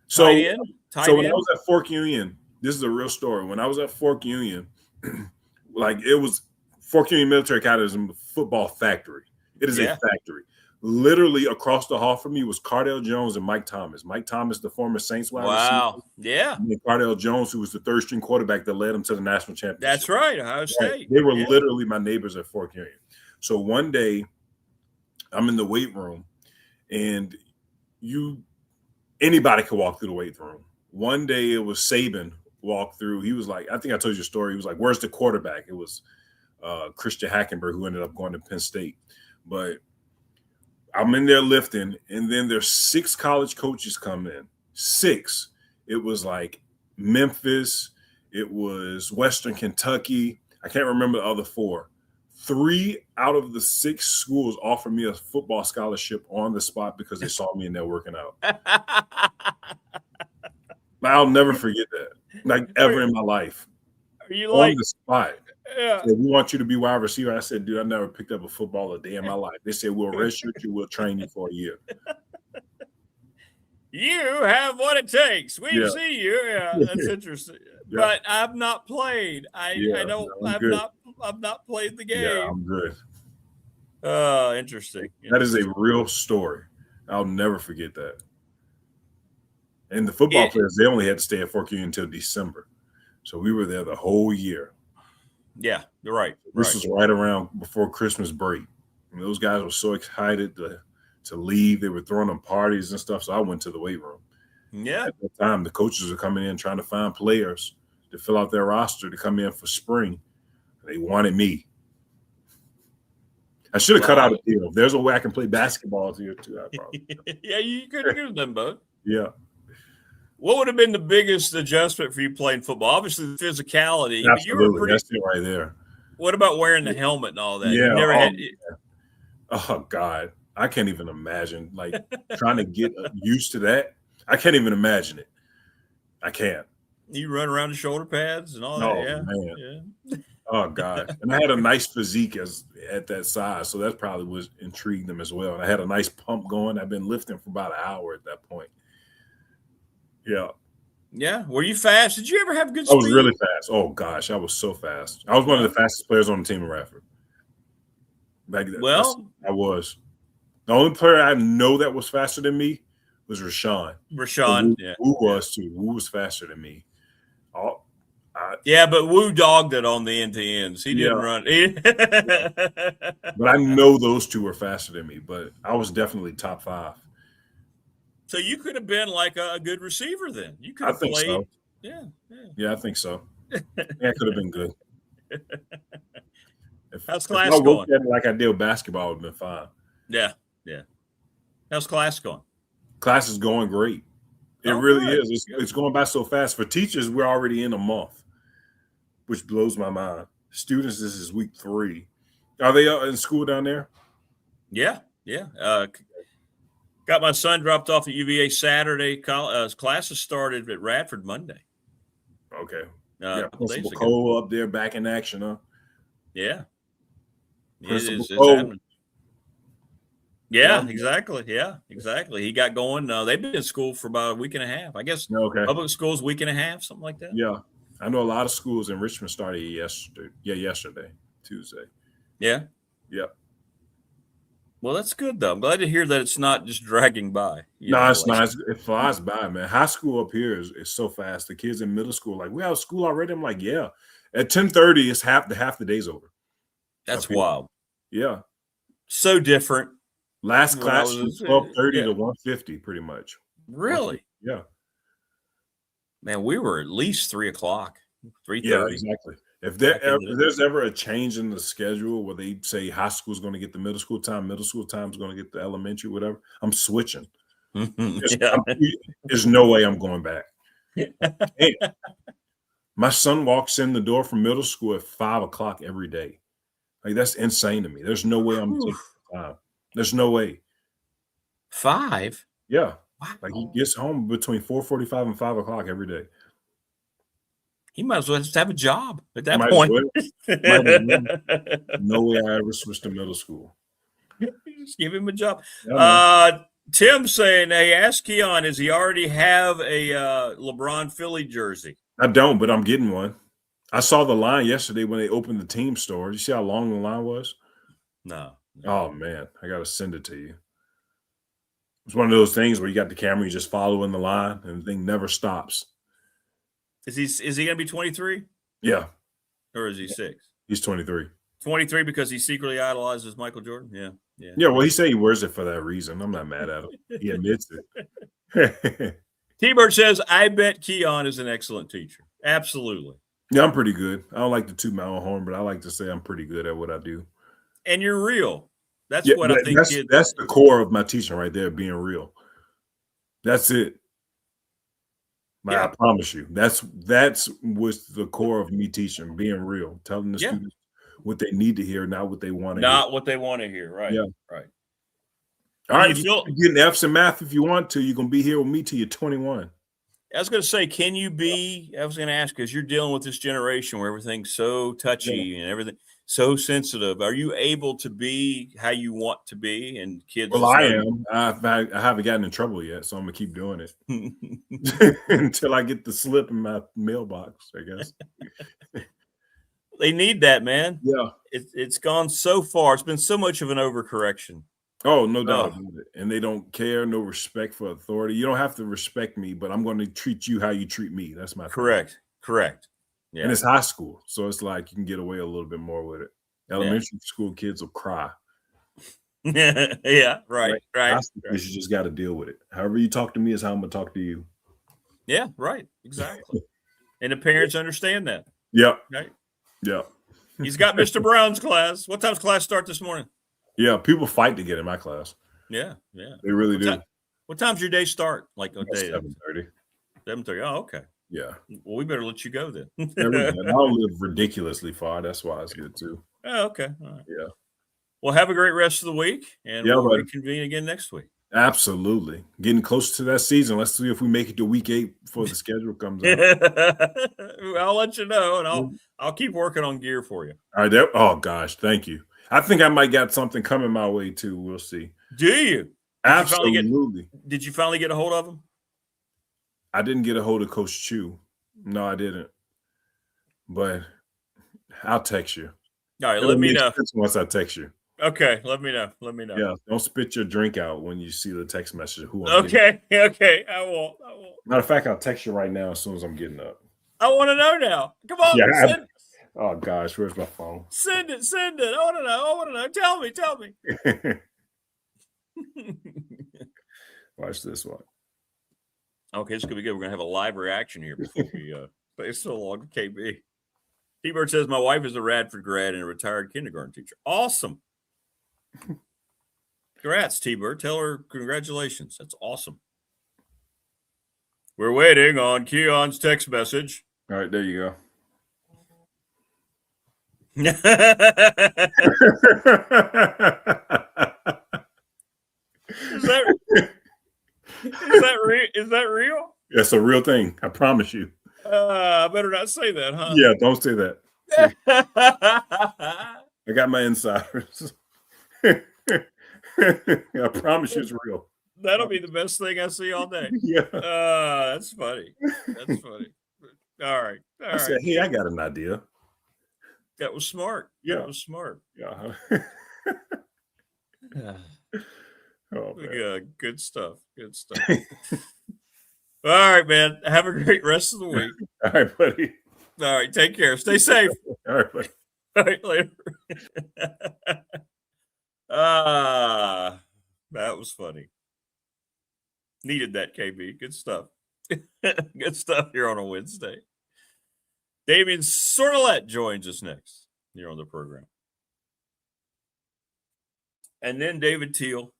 So when I was at Fork Union, this is a real story. When I was at Fork Union, it was Fork Union Military Academy is a football factory. It is a factory. Literally across the hall from me was Cardell Jones and Mike Thomas. Mike Thomas, the former Saints wide receiver. Wow. Yeah. And Cardell Jones, who was the third string quarterback that led them to the national championship. That's right. Ohio State. They were literally my neighbors at Fork Union. So one day I'm in the weight room and anybody could walk through the weight room. One day it was Saban walked through. He was like, I think I told you a story. He was like, where's the quarterback? It was Christian Hackenberg, who ended up going to Penn State. But I'm in there lifting, and then there's 6 college coaches come in. 6. It was like Memphis. It was Western Kentucky. I can't remember the other 4. 3 out of the 6 schools offered me a football scholarship on the spot because they saw me in there working out. I'll never forget that, ever in my life. Are you on the spot? Yeah. Said, we want you to be wide receiver. I said, dude, I never picked up a football a day in my life. They said, we'll redshirt you. We'll train you for a year. You have what it takes. We see you. Yeah, that's interesting. Yeah. But I've not played. I've not played the game. Yeah, I'm good. Interesting. That is a real story. I'll never forget that. And the football players, they only had to stay at Fork Union until December. So we were there the whole year. Yeah, you're right. This was right around before Christmas break. And those guys were so excited to leave. They were throwing them parties and stuff. So I went to the weight room. Yeah. At that time, the coaches were coming in trying to find players to fill out their roster to come in for spring. They wanted me. I should have cut out a deal. If there's a way I can play basketball here too, I probably. Yeah, you could have done both. Yeah. What would have been the biggest adjustment for you playing football? Obviously, the physicality. Absolutely. That's it right there. What about wearing the helmet and all that? Yeah. Oh God, I can't even imagine like trying to get used to that. I can't even imagine it. I can't. You run around the shoulder pads and all that. Oh Yeah. man. Yeah. Oh God. And I had a nice physique at that size, so that probably was intrigued them as well. And I had a nice pump going. I've been lifting for about an hour at that point. Yeah. Yeah. Were you fast? Did you ever have good I was speed? really fast. Oh gosh, I was so fast. I was one of the fastest players on the team in Radford. Back then, I was. The only player I know that was faster than me was Rashawn. Rashawn, Wu was too. Wu was faster than me. Yeah, but Wu dogged it on the end to ends. He didn't run. But I know those two were faster than me, but I was definitely top 5. So you could have been like a good receiver then. You could I have think played. so. Yeah, I think so. That could have been good. How's if class I going? looked at it like I did basketball, it would have been fine. Yeah. How's class going? Class is going great. It really is. It's going by so fast. For teachers, we're already in a month, which blows my mind. Students, this is week 3. Are they in school down there? Yeah. Got my son dropped off at UVA Saturday. Classes started at Radford Monday. Okay. Principal Cole up there back in action, huh? Yeah. Principal It's Cole. happening. Yeah, exactly. Yeah, exactly. He got going. They've been in school for about a week and a half. I guess public schools, week and a half, something like that. Yeah. I know a lot of schools in Richmond started yesterday. Yeah, yesterday, Tuesday. Yeah. Yep. Well, that's good, though. I'm glad to hear that it's not just dragging by. No, it's not. It flies by, man. High school up here is so fast. The kids in middle school, like, we have school already. I'm like, yeah. At 10:30, it's half the day's over. That's wild. Yeah. So different. Last class from 12:30 to 1:50, pretty much. Really? Yeah. Man, we were at least 3 o'clock, 3:30. Yeah, exactly. If there's ever a change in the schedule where they say high school is going to get the middle school time is going to get the elementary, whatever, I'm switching. There's no way I'm going back. My son walks in the door from middle school at 5 o'clock every day. Like, that's insane to me. There's no way I'm taking time. There's no way. 5? Yeah. Wow. Like, he gets home between 4:45 and 5 o'clock every day. He might as well just have a job at that point. No way I ever switched to middle school. Just give him a job. Yeah, Tim's saying, hey, ask Keon, does he already have a LeBron Philly jersey? I don't, but I'm getting one. I saw the line yesterday when they opened the team store. You see how long the line was? No. Oh, man. I got to send it to you. It's one of those things where you got the camera, you just follow in the line, and the thing never stops. Is he going to be 23? Yeah. Or is he 6? He's 23. 23 because he secretly idolizes Michael Jordan? Yeah. Yeah, well, he said he wears it for that reason. I'm not mad at him. He admits it. T-Bird says, I bet Keon is an excellent teacher. Absolutely. Yeah, I'm pretty good. I don't like to toot my own horn, but I like to say I'm pretty good at what I do. And you're real. That's what I think. That's the core of my teaching right there, being real. That's it. I promise you. That's what's the core of me teaching, being real, telling the students what they need to hear, not what they want to hear. Not what they want to hear. Right. Yeah. Right. All right. You're getting F's in math if you want to. You're going to be here with me till you're 21. I was going to say, I was going to ask, because you're dealing with this generation where everything's so touchy and everything so sensitive. Are you able to be how you want to be? And kids? Well, I am. I haven't gotten in trouble yet, so I'm going to keep doing it until I get the slip in my mailbox, I guess. They need that, man. Yeah. It's gone so far. It's been so much of an overcorrection. Oh, no doubt about it. And they don't care, no respect for authority. You don't have to respect me, but I'm going to treat you how you treat me. That's my Correct. thing. Correct. Yeah. And it's high school, so it's like you can get away a little bit more with it. Elementary school kids will cry. Yeah, right. You just got to deal with it. However you talk to me is how I'm going to talk to you. Yeah, right. Exactly. And the parents understand that. Yeah. Right? Yeah. He's got Mr. Brown's class. What time's class start this morning? Yeah, people fight to get in my class. Yeah, yeah. They really do. What time's your day start? Like a day? 7:30. 7:30. Oh, okay. Yeah. Well, we better let you go then. I don't live ridiculously far. That's why it's good too. Oh, okay. All right. Yeah. Well, have a great rest of the week, and Yeah, we'll buddy. reconvene again next week. Absolutely. Getting close to that season. Let's see if we make it to week 8 before the schedule comes out. I'll let you know, and I'll keep working on gear for you. All right. Oh, gosh. Thank you. I think I might got something coming my way, too. We'll see. Do you? Absolutely. Did you finally get a hold of him? I didn't get a hold of Coach Chu. No, I didn't. But I'll text you. All right, let me know. Once I text you. Okay, let me know. Let me know. Yeah, don't spit your drink out when you see the text message. Okay, I won't. Matter of fact, I'll text you right now as soon as I'm getting up. I want to know now. Come on. Yeah. Oh, gosh, where's my phone? Send it. I want to know. Tell me. Watch this one. Okay, it's going to be good. We're going to have a live reaction here before we play so long. KB. T-Bird says, my wife is a Radford grad and a retired kindergarten teacher. Awesome. Congrats, T-Bird. Tell her congratulations. That's awesome. We're waiting on Keon's text message. All right, there you go. Is that real? That's a real thing. I promise you. I better not say that, huh? Yeah, don't say that. I got my insiders. I promise you it's real. That'll be the best thing I see all day. Yeah. That's funny. All right. I said, hey, I got an idea. That was smart. Yeah. That was smart. Yeah. Oh, man. Good stuff. All right, man. Have a great rest of the week. All right, buddy. All right. Take care. Stay safe. All right, buddy. All right, later. That was funny. Needed that, KB. Good stuff. Good stuff here on a Wednesday. Damian Sornelette joins us next here on the program. And then David Teal.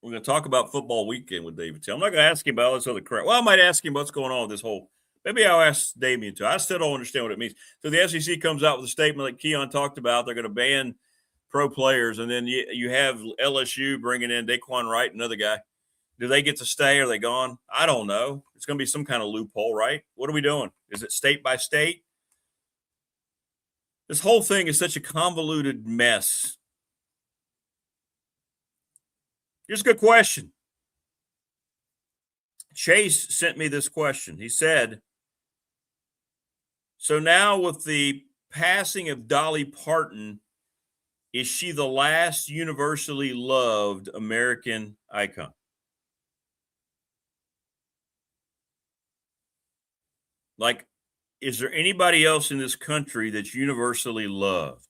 We're going to talk about football weekend with David Teal. I'm not going to ask him about all this other crap. Well, I might ask him what's going on with this whole. Maybe I'll ask Damian too. I still don't understand what it means. So the SEC comes out with a statement like Keon talked about. They're going to ban pro players, and then you have LSU bringing in Daquan Wright, another guy. Do they get to stay? Are they gone? I don't know. It's going to be some kind of loophole, right? What are we doing? Is it state by state? This whole thing is such a convoluted mess. Here's a good question. Chase sent me this question. He said, so now with the passing of Dolly Parton, is she the last universally loved American icon? Like, is there anybody else in this country that's universally loved?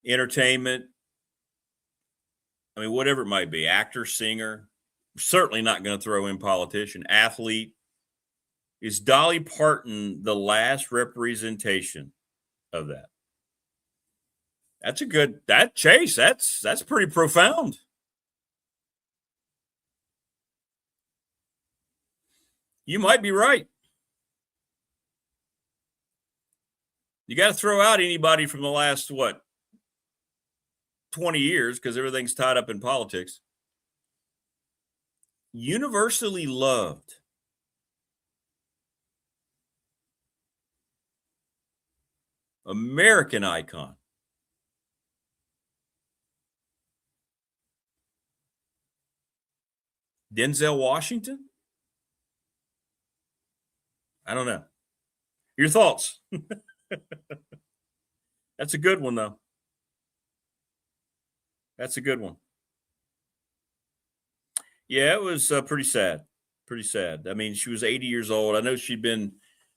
Entertainment, I mean, whatever it might be, actor, singer, certainly not going to throw in politician, athlete. Is Dolly Parton the last representation of that? That's a good, Chase, that's pretty profound. You might be right. You got to throw out anybody from the last, 20 years, because everything's tied up in politics. Universally loved. American icon. Denzel Washington? I don't know. Your thoughts? That's a good one, though. That's a good one. Yeah, it was pretty sad. Pretty sad. I mean, she was 80 years old. I know she'd been,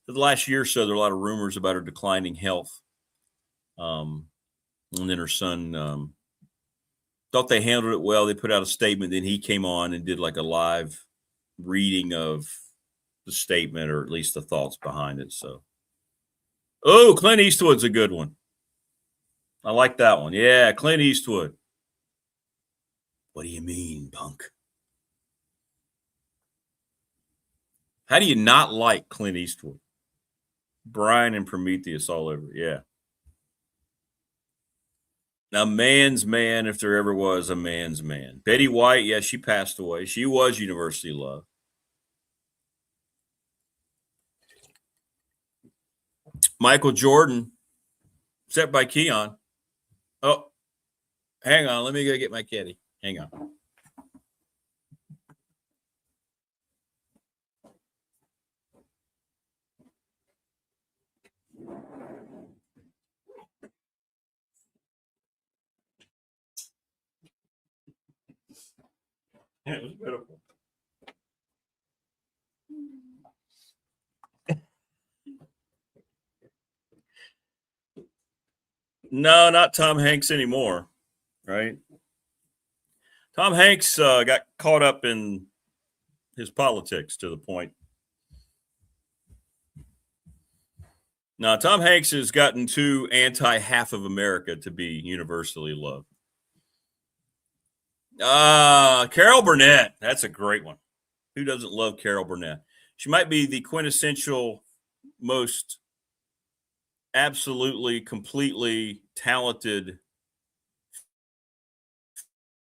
for the last year or so, there were a lot of rumors about her declining health. And then her son thought they handled it well. They put out a statement. Then he came on and did like a live reading of the statement, or at least the thoughts behind it. So, Clint Eastwood's a good one. I like that one. Yeah, Clint Eastwood. What do you mean, punk? How do you not like Clint Eastwood? Brian and Prometheus all over. Yeah. A man's man, if there ever was a man's man. Betty White, yeah, she passed away. She was universally loved. Michael Jordan, set by Keon. Oh, hang on. Let me go get my caddy. Hang on. Yeah, it was beautiful. No, not Tom Hanks anymore, right? Tom Hanks got caught up in his politics to the point. Now, Tom Hanks has gotten too anti-half of America to be universally loved. Carol Burnett. That's a great one. Who doesn't love Carol Burnett? She might be the quintessential, most absolutely, completely talented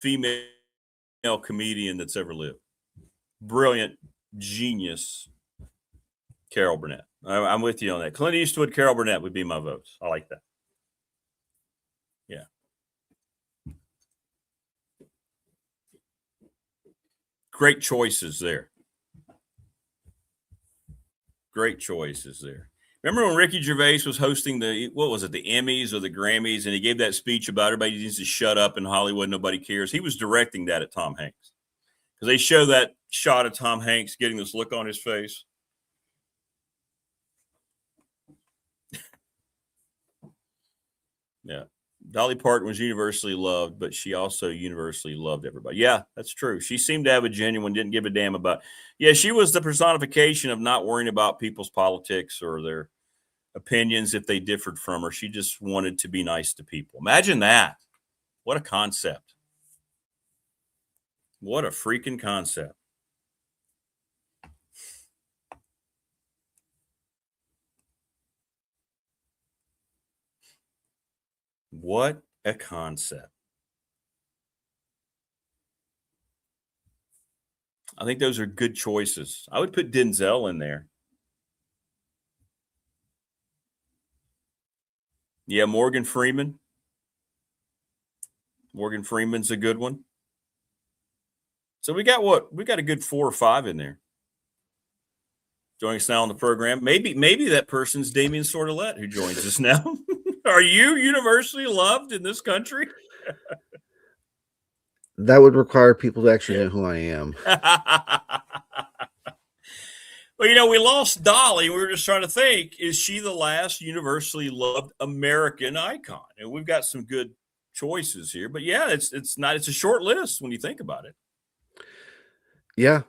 female comedian that's ever lived. Brilliant, genius, Carol Burnett. I'm with you on that. Clint Eastwood, Carol Burnett would be my votes. I like that. Yeah. Great choices there. Great choices there. Remember when Ricky Gervais was hosting the Emmys or the Grammys, and he gave that speech about everybody needs to shut up in Hollywood, nobody cares? He was directing that at Tom Hanks. Because they show that shot of Tom Hanks getting this look on his face. Yeah. Dolly Parton was universally loved, but she also universally loved everybody. Yeah, that's true. She seemed to have a genuine, didn't give a damn about. Yeah, she was the personification of not worrying about people's politics or their opinions if they differed from her. She just wanted to be nice to people. Imagine that. What a concept. What a freaking concept. What a concept. I think those are good choices. I would put Denzel in there. Yeah, Morgan Freeman. Morgan Freeman's a good one. So we got what? We got a good 4 or 5 in there. Joining us now on the program. Maybe that person's Damien Sordelette who joins us now. Are you universally loved in this country? That would require people to actually know who I am. Well, we lost Dolly. We were just trying to think, is she the last universally loved American icon? And we've got some good choices here. But yeah, it's a short list when you think about it. Yeah.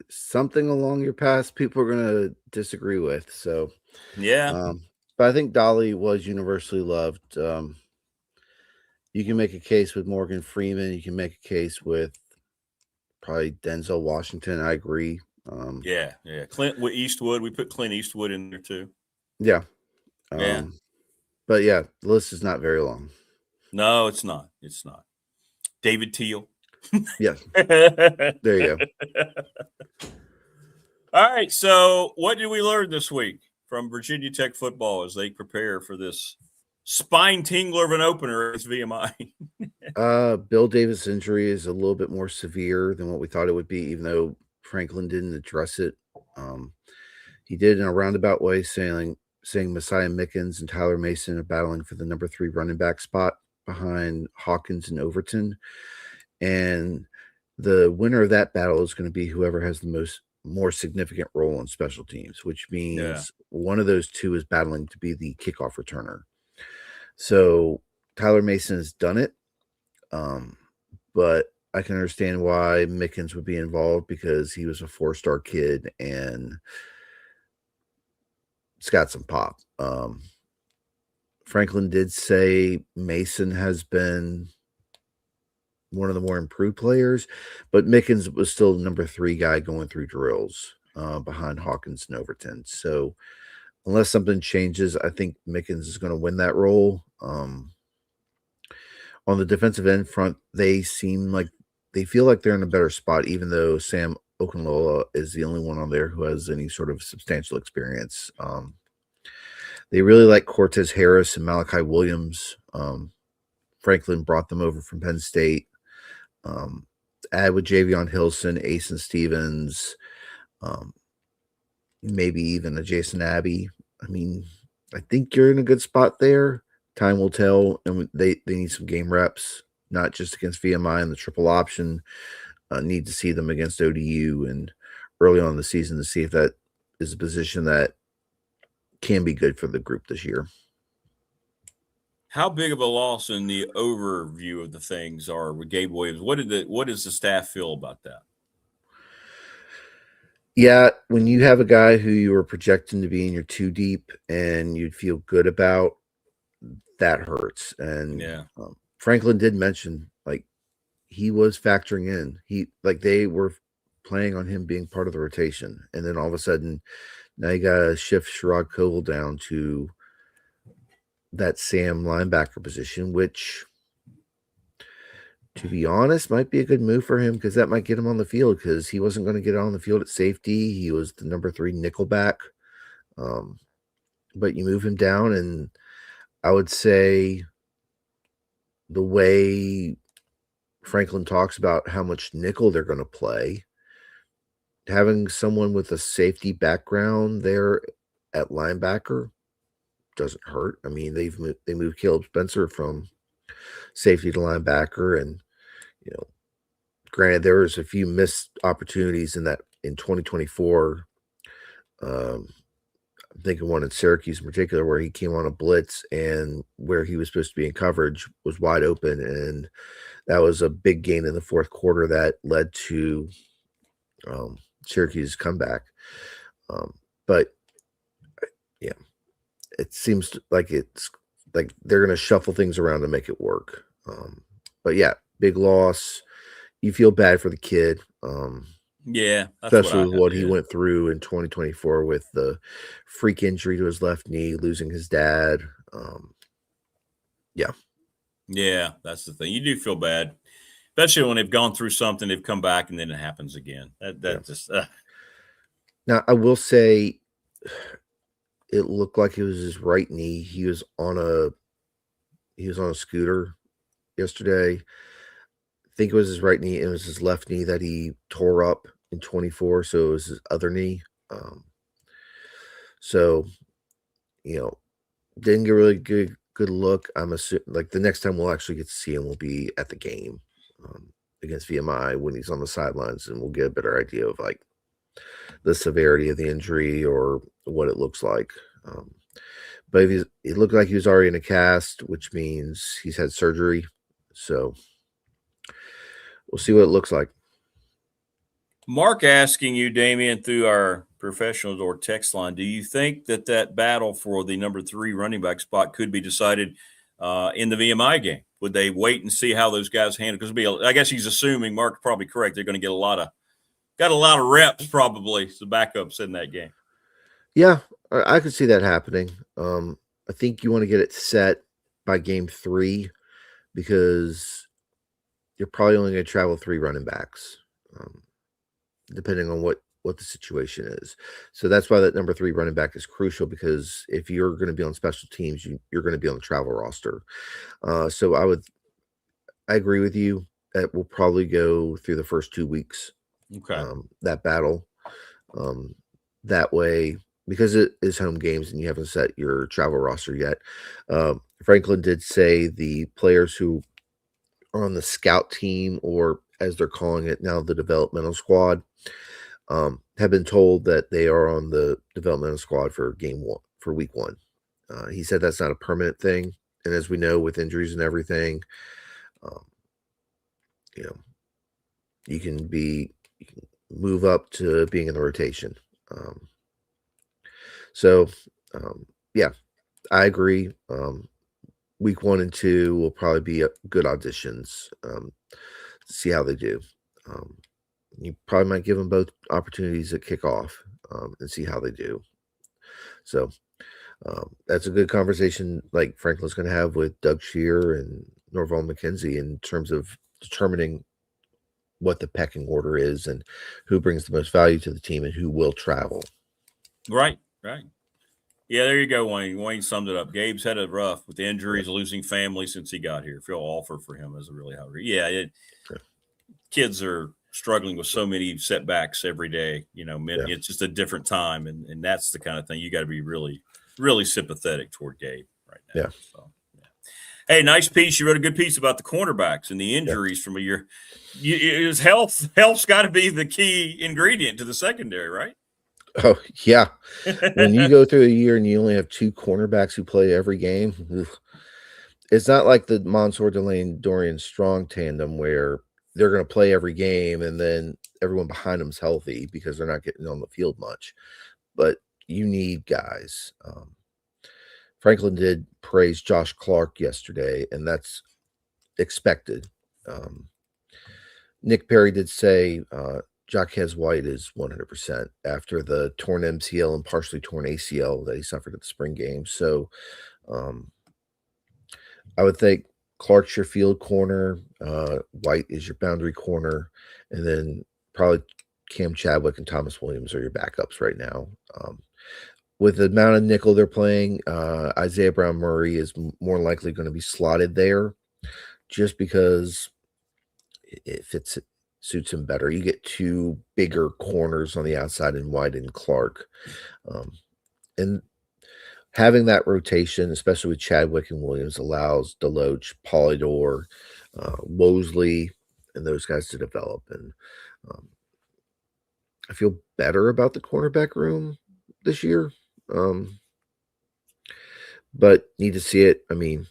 Something along your past people are going to disagree with. So, yeah. But I think Dolly was universally loved. You can make a case with Morgan Freeman. You can make a case with probably Denzel Washington. I agree. Yeah. Clint Eastwood. We put Clint Eastwood in there too. Yeah. Yeah. But yeah, the list is not very long. No, it's not. It's not. David Teal. Yes. There you go. All right. So what did we learn this week from Virginia Tech football as they prepare for this spine tingler of an opener as VMI? Bill Davis' injury is a little bit more severe than what we thought it would be, even though Franklin didn't address it. He did in a roundabout way, saying Messiah Mickens and Tyler Mason are battling for the number 3 running back spot behind Hawkins and Overton. And the winner of that battle is going to be whoever has the more significant role in special teams, which means one of those two is battling to be the kickoff returner. So Tyler Mason has done it. But I can understand why Mickens would be involved because he was a 4-star kid and it's got some pop. Franklin did say Mason has been one of the more improved players, but Mickens was still the number 3 guy going through drills. behind Hawkins and Overton. So unless something changes, I think Mickens is going to win that role. On the defensive end front, they feel like they're in a better spot, even though Sam Okunlola is the only one on there who has any sort of substantial experience. They really like Cortez Harris and Malachi Williams. Franklin brought them over from Penn State. Add with Javion Hilson, Asen Stevens, maybe even a Jason Abbey. I mean, I think you're in a good spot there. Time will tell, and they need some game reps, not just against VMI and the triple option. Need to see them against ODU and early on in the season to see if that is a position that can be good for the group this year. How big of a loss in the overview of the things are with Gabe Williams? What does the staff feel about that? Yeah, when you have a guy who you were projecting to be in your two deep and you'd feel good about, that hurts. And Franklin did mention he was factoring in. They were playing on him being part of the rotation, and then all of a sudden, now you got to shift Sherrod Cole down to that Sam linebacker position, which, to be honest, might be a good move for him because that might get him on the field because he wasn't going to get on the field at safety. He was the number 3 nickelback. But you move him down, and I would say the way Franklin talks about how much nickel they're going to play, having someone with a safety background there at linebacker doesn't hurt. I mean, they moved Caleb Spencer from safety to linebacker, and granted there was a few missed opportunities in 2024. I'm thinking one in Syracuse in particular where he came on a blitz and where he was supposed to be in coverage was wide open, and that was a big gain in the fourth quarter that led to Syracuse's comeback. But yeah, it seems like they're going to shuffle things around to make it work. But yeah, big loss. You feel bad for the kid. Yeah, especially with what he went through in 2024 with the freak injury to his left knee, losing his dad. Yeah, that's the thing. You do feel bad, especially when they've gone through something, they've come back, and then it happens again. Just. Now, I will say, it looked like it was his right knee. He was on a scooter yesterday. I think it was his right knee. It was his left knee that he tore up in 24. So it was his other knee. Didn't get a really good look. I'm assuming the next time we'll actually get to see him will be at the game against VMI when he's on the sidelines, and we'll get a better idea of the severity of the injury or what it looks like. But it looked like he was already in a cast, which means he's had surgery. So we'll see what it looks like. Mark asking you, Damian, through our professional or text line, do you think that battle for the number 3 running back spot could be decided in the VMI game? Would they wait and see how those guys handle? Because I guess he's assuming, Mark's probably correct, they're going to get a lot of reps probably as the backups in that game. Yeah, I could see that happening. I think you want to get it set by game 3 because you're probably only going to travel 3 running backs, depending on what the situation is. So that's why that number 3 running back is crucial, because if you're going to be on special teams, you're going to be on the travel roster. So I agree with you that we'll probably go through the first 2 weeks. Okay. That battle. That way, because it is home games and you haven't set your travel roster yet. Franklin did say the players who are on the scout team, or as they're calling it now, the developmental squad, have been told that they are on the developmental squad for week 1. He said that's not a permanent thing. And as we know, with injuries and everything, you can move up to being in the rotation. Yeah, I agree. Week 1 and 2 will probably be good auditions. See how they do. You probably might give them both opportunities at kickoff and see how they do. So that's a good conversation like Franklin's going to have with Doug Shear and Norval McKenzie in terms of determining what the pecking order is and who brings the most value to the team and who will travel. Right. Yeah, there you go, Wayne. Wayne summed it up. Gabe's had it rough with injuries, losing family since he got here. Feel awful for him as a really hard. Yeah, kids are struggling with so many setbacks every day. It's just a different time, and that's the kind of thing you got to be really, really sympathetic toward Gabe right now. Yeah. So, hey, nice piece. You wrote a good piece about the cornerbacks and the injuries from a year. Health's got to be the key ingredient to the secondary, right? Oh, yeah. When you go through a year and you only have 2 cornerbacks who play every game, it's not like the Mansour Delane Dorian Strong tandem where they're going to play every game and then everyone behind them's healthy because they're not getting on the field much. But you need guys. Franklin did praise Josh Clark yesterday, and that's expected. Nick Perry did say Jaquez White is 100% after the torn MCL and partially torn ACL that he suffered at the spring game. So I would think Clark's your field corner, White is your boundary corner, and then probably Cam Chadwick and Thomas Williams are your backups right now. With the amount of nickel they're playing, Isaiah Brown Murray is more likely going to be slotted there just because it suits him better. You get 2 bigger corners on the outside in White and Clark. And having that rotation, especially with Chadwick and Williams, allows Deloach, Polydor, Wosley, and those guys to develop. And I feel better about the cornerback room this year. But need to see it. I mean,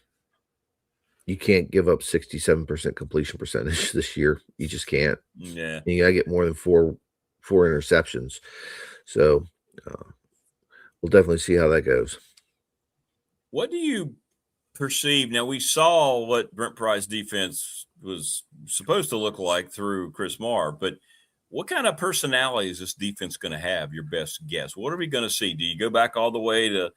you can't give up 67% completion percentage this year. You just can't. Yeah. And you got to get more than four interceptions. So we'll definitely see how that goes. What do you perceive? Now, we saw what Brent Pry's defense was supposed to look like through Chris Marr, but what kind of personality is this defense going to have, your best guess? What are we going to see? Do you go back all the way to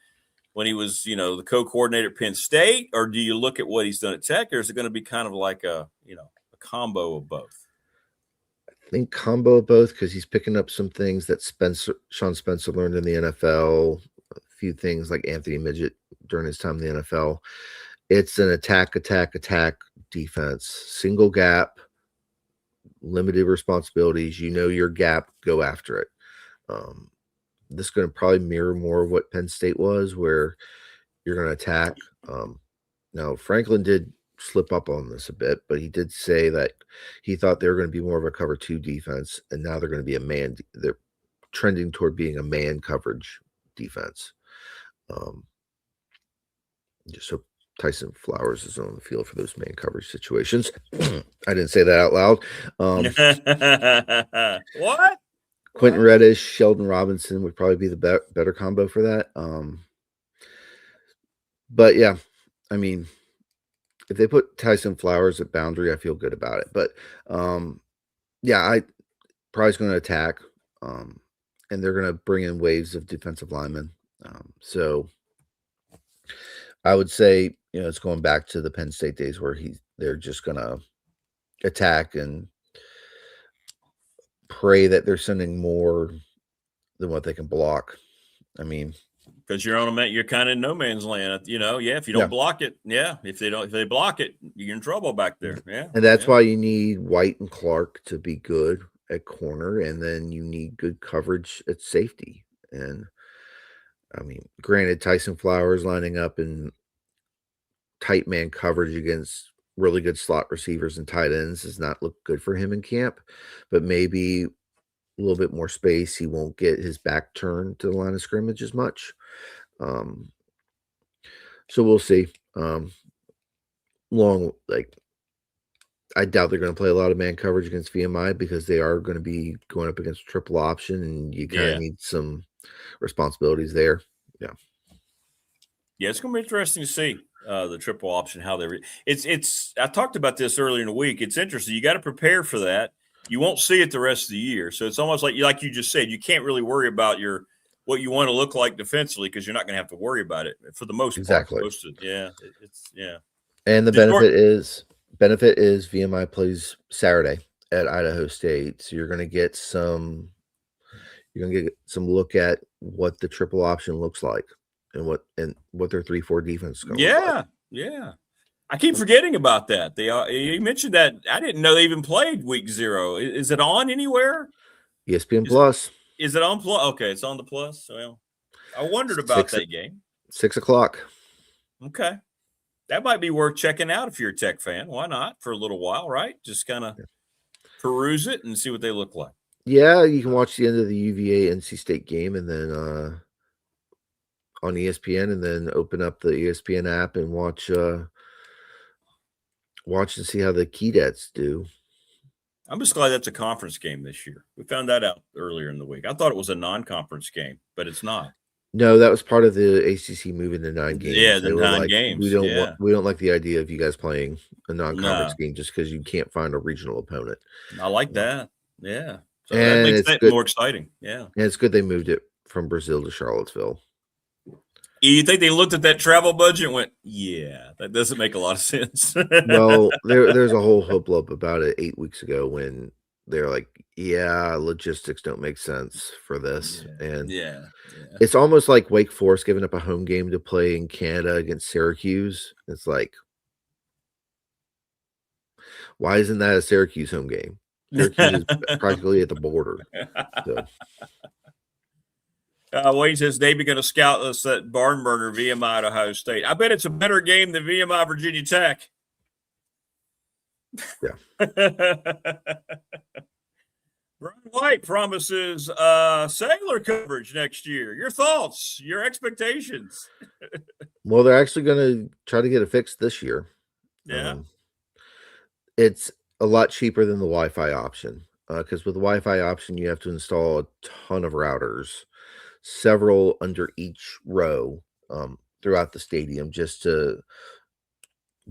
when he was, the co-coordinator at Penn State, or do you look at what he's done at Tech, or is it going to be kind of like a combo of both? I think combo of both because he's picking up some things that Sean Spencer learned in the NFL, a few things like Anthony Midget during his time in the NFL. It's an attack defense, single gap, limited responsibilities. Your gap, go after it. This is going to probably mirror more of what Penn State was, where you're going to attack. Now, Franklin did slip up on this a bit, but he did say that he thought they were going to be more of a cover 2 defense, and now they're going to be a man. They're trending toward being a man coverage defense. Just so Tyson Flowers is on the field for those man coverage situations. I didn't say that out loud. What? Quentin Reddish, Sheldon Robinson would probably be the better combo for that. But yeah, I mean, if they put Tyson Flowers at boundary, I feel good about it. But yeah, I probably going to attack, and they're going to bring in waves of defensive linemen. So I would say, it's going back to the Penn State days where they're just going to attack and pray that they're sending more than what they can block. I mean, because you're kind of in no man's land, if you don't block it, if they block it, you're in trouble back there. Yeah. And that's why you need White and Clark to be good at corner, and then you need good coverage at safety. And I mean, granted, Tyson Flowers lining up in tight man coverage against really good slot receivers and tight ends does not look good for him in camp, but maybe a little bit more space. He won't get his back turned to the line of scrimmage as much. So we'll see. I doubt they're going to play a lot of man coverage against VMI because they are going to be going up against triple option, and you kind of need some responsibilities there. Yeah. Yeah, it's going to be interesting to see the triple option, how they it's I talked about this earlier in the week. It's interesting. You got to prepare for that. You won't see it the rest of the year. So it's almost like you just said, you can't really worry about what you want to look like defensively because you're not going to have to worry about it for the most Exactly. part. Yeah. And the benefit is VMI plays Saturday at Idaho State, so you're going to get some look at what the triple option looks like and what their 3-4 defense is going to look like. Yeah. I keep forgetting about that. You mentioned that. I didn't know they even played week 0. Is it on anywhere? ESPN Plus. Is it on Plus? Okay, it's on the Plus. Well, I wondered about that game. 6:00. Okay. That might be worth checking out if you're a Tech fan. Why not? For a little while, right? Just kind of peruse it and see what they look like. Yeah, you can watch the end of the UVA NC State game and then on ESPN, and then open up the ESPN app and watch and see how the Keydets do. I'm just glad that's a conference game this year. We found that out earlier in the week. I thought it was a non-conference game, but it's not. No, that was part of the ACC moving to 9 games. Yeah, the 9 games. We don't like the idea of you guys playing a non-conference game just because you can't find a regional opponent. I like that. Yeah. So and that makes that more exciting. Yeah. And it's good they moved it from Brazil to Charlottesville. You think they looked at that travel budget and went, yeah, that doesn't make a lot of sense. Well, there's a whole hubbub about it 8 weeks ago when they're like, yeah, logistics don't make sense for this. And it's almost like Wake Forest giving up a home game to play in Canada against Syracuse. It's like, why isn't that a Syracuse home game? Syracuse is practically at the border. So. Wayne says they've going to scout us at barn burner VMI at Ohio State. I bet it's a better game than VMI Virginia Tech. Yeah. Brian White promises cellular coverage next year. Your thoughts, your expectations? Well, they're actually going to try to get it fixed this year. Yeah. It's a lot cheaper than the Wi-Fi option because with the Wi-Fi option, you have to install a ton of routers, several under each row throughout the stadium just to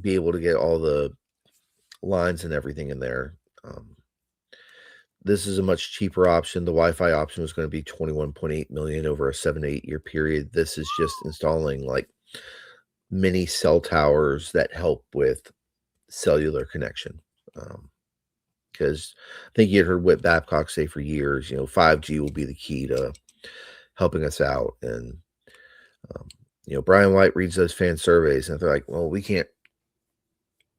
be able to get all the lines and everything in there. This is a much cheaper option. The Wi-Fi option was going to be $21.8 million over a 7 to 8 year period. This is just installing like mini cell towers that help with cellular connection. Because I think you had heard Whit Babcock say for years, 5G will be the key to helping us out. And, Brian White reads those fan surveys and they're like, well, we can't,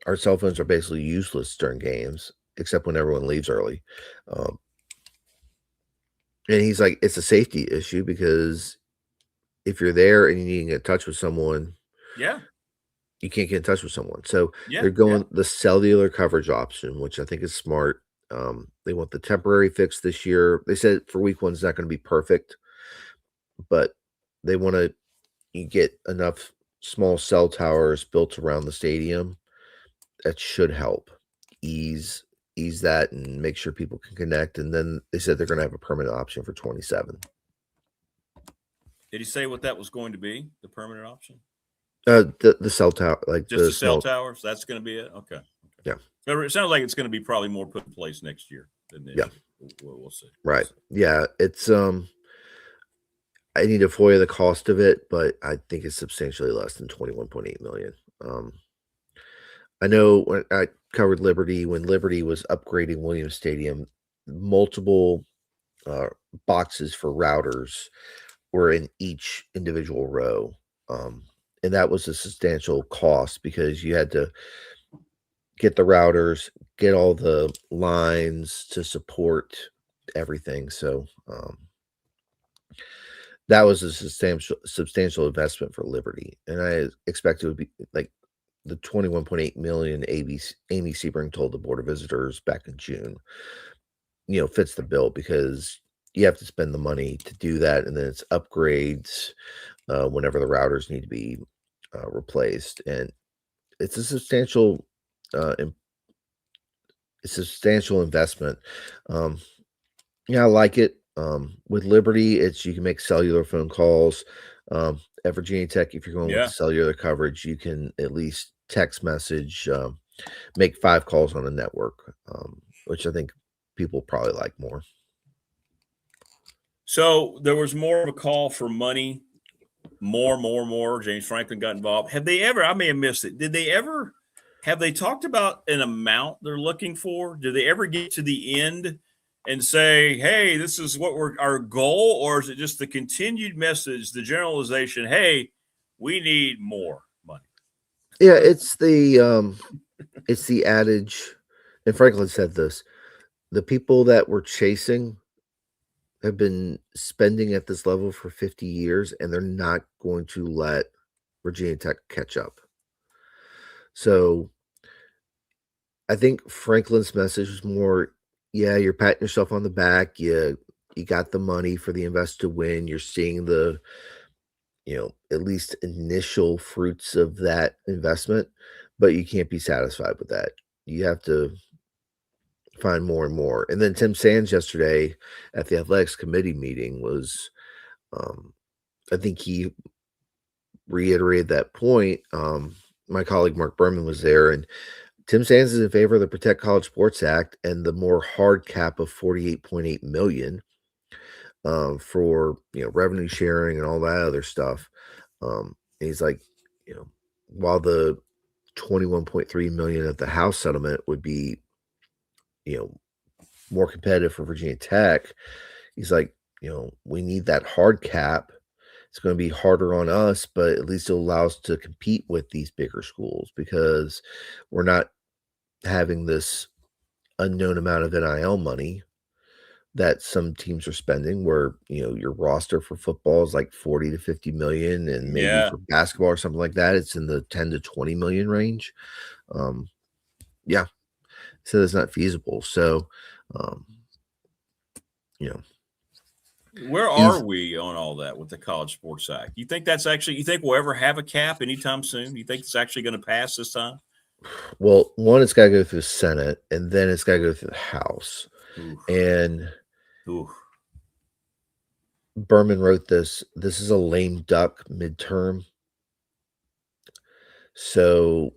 our cell phones are basically useless during games, except when everyone leaves early. And he's like, it's a safety issue because if you're there and you need to get in touch with someone, you can't get in touch with someone. So they're going the cellular coverage option, which I think is smart. They want the temporary fix this year. They said for week 1 it's not going to be perfect, but they want to get enough small cell towers built around the stadium that should help ease that and make sure people can connect. And then they said they're going to have a permanent option for 27. Did he say what that was going to be? The permanent option? The cell tower, like just the cell towers. That's going to be it. Okay. Yeah. So it sounds like it's going to be probably more put in place next year than this. Yeah. We'll see. Right. Yeah. It's I need to FOIA the cost of it, but I think it's substantially less than $21.8 million. I know when I covered Liberty, when Liberty was upgrading Williams Stadium, multiple boxes for routers were in each individual row. And that was a substantial cost because you had to get the routers, get all the lines to support everything. So that was a substantial investment for Liberty. And I expect it would be like the $21.8 million Amy Sebring told the Board of Visitors back in June, fits the bill because you have to spend the money to do that. And then it's upgrades whenever the routers need to be replaced. And it's a substantial investment. I like it. With Liberty, you can make cellular phone calls. At Virginia Tech, if you're going with cellular coverage, you can at least text message, make 5 calls on a network, which I think people probably like more. So there was more of a call for money. More. James Franklin got involved. Have they ever? I may have missed it. Did they ever? Have they talked about an amount they're looking for? Do they ever get to the end and say, "Hey, this is what our goal," or is it just the continued message, the generalization? Hey, we need more money. Yeah, it's the adage, and Franklin said this: the people that we're chasing have been spending at this level for 50 years, and they're not going to let Virginia Tech catch up. So I think Franklin's message was more, yeah, you're patting yourself on the back. You got the money for the invest to win. You're seeing the, at least initial fruits of that investment, but you can't be satisfied with that. You have to find more and more. And then Tim Sands yesterday at the athletics committee meeting was, I think he reiterated that point. My colleague Mark Berman was there, and Tim Sands is in favor of the Protect College Sports Act and the more hard cap of $48.8 million for revenue sharing and all that other stuff. And he's like, while the $21.3 million of the House settlement would be, more competitive for Virginia Tech, he's like, we need that hard cap. It's going to be harder on us, but at least it'll allow us to compete with these bigger schools because we're not having this unknown amount of NIL money that some teams are spending, where your roster for football is like 40 to 50 million, and maybe for basketball or something like that, it's in the 10 to 20 million range. Yeah, so it's not feasible. So, where are we on all that with the College Sports Act? You think you think we'll ever have a cap anytime soon? You think it's actually going to pass this time? Well, one, it's got to go through the Senate, and then it's got to go through the House. Oof. And Oof. Berman wrote this is a lame duck midterm. So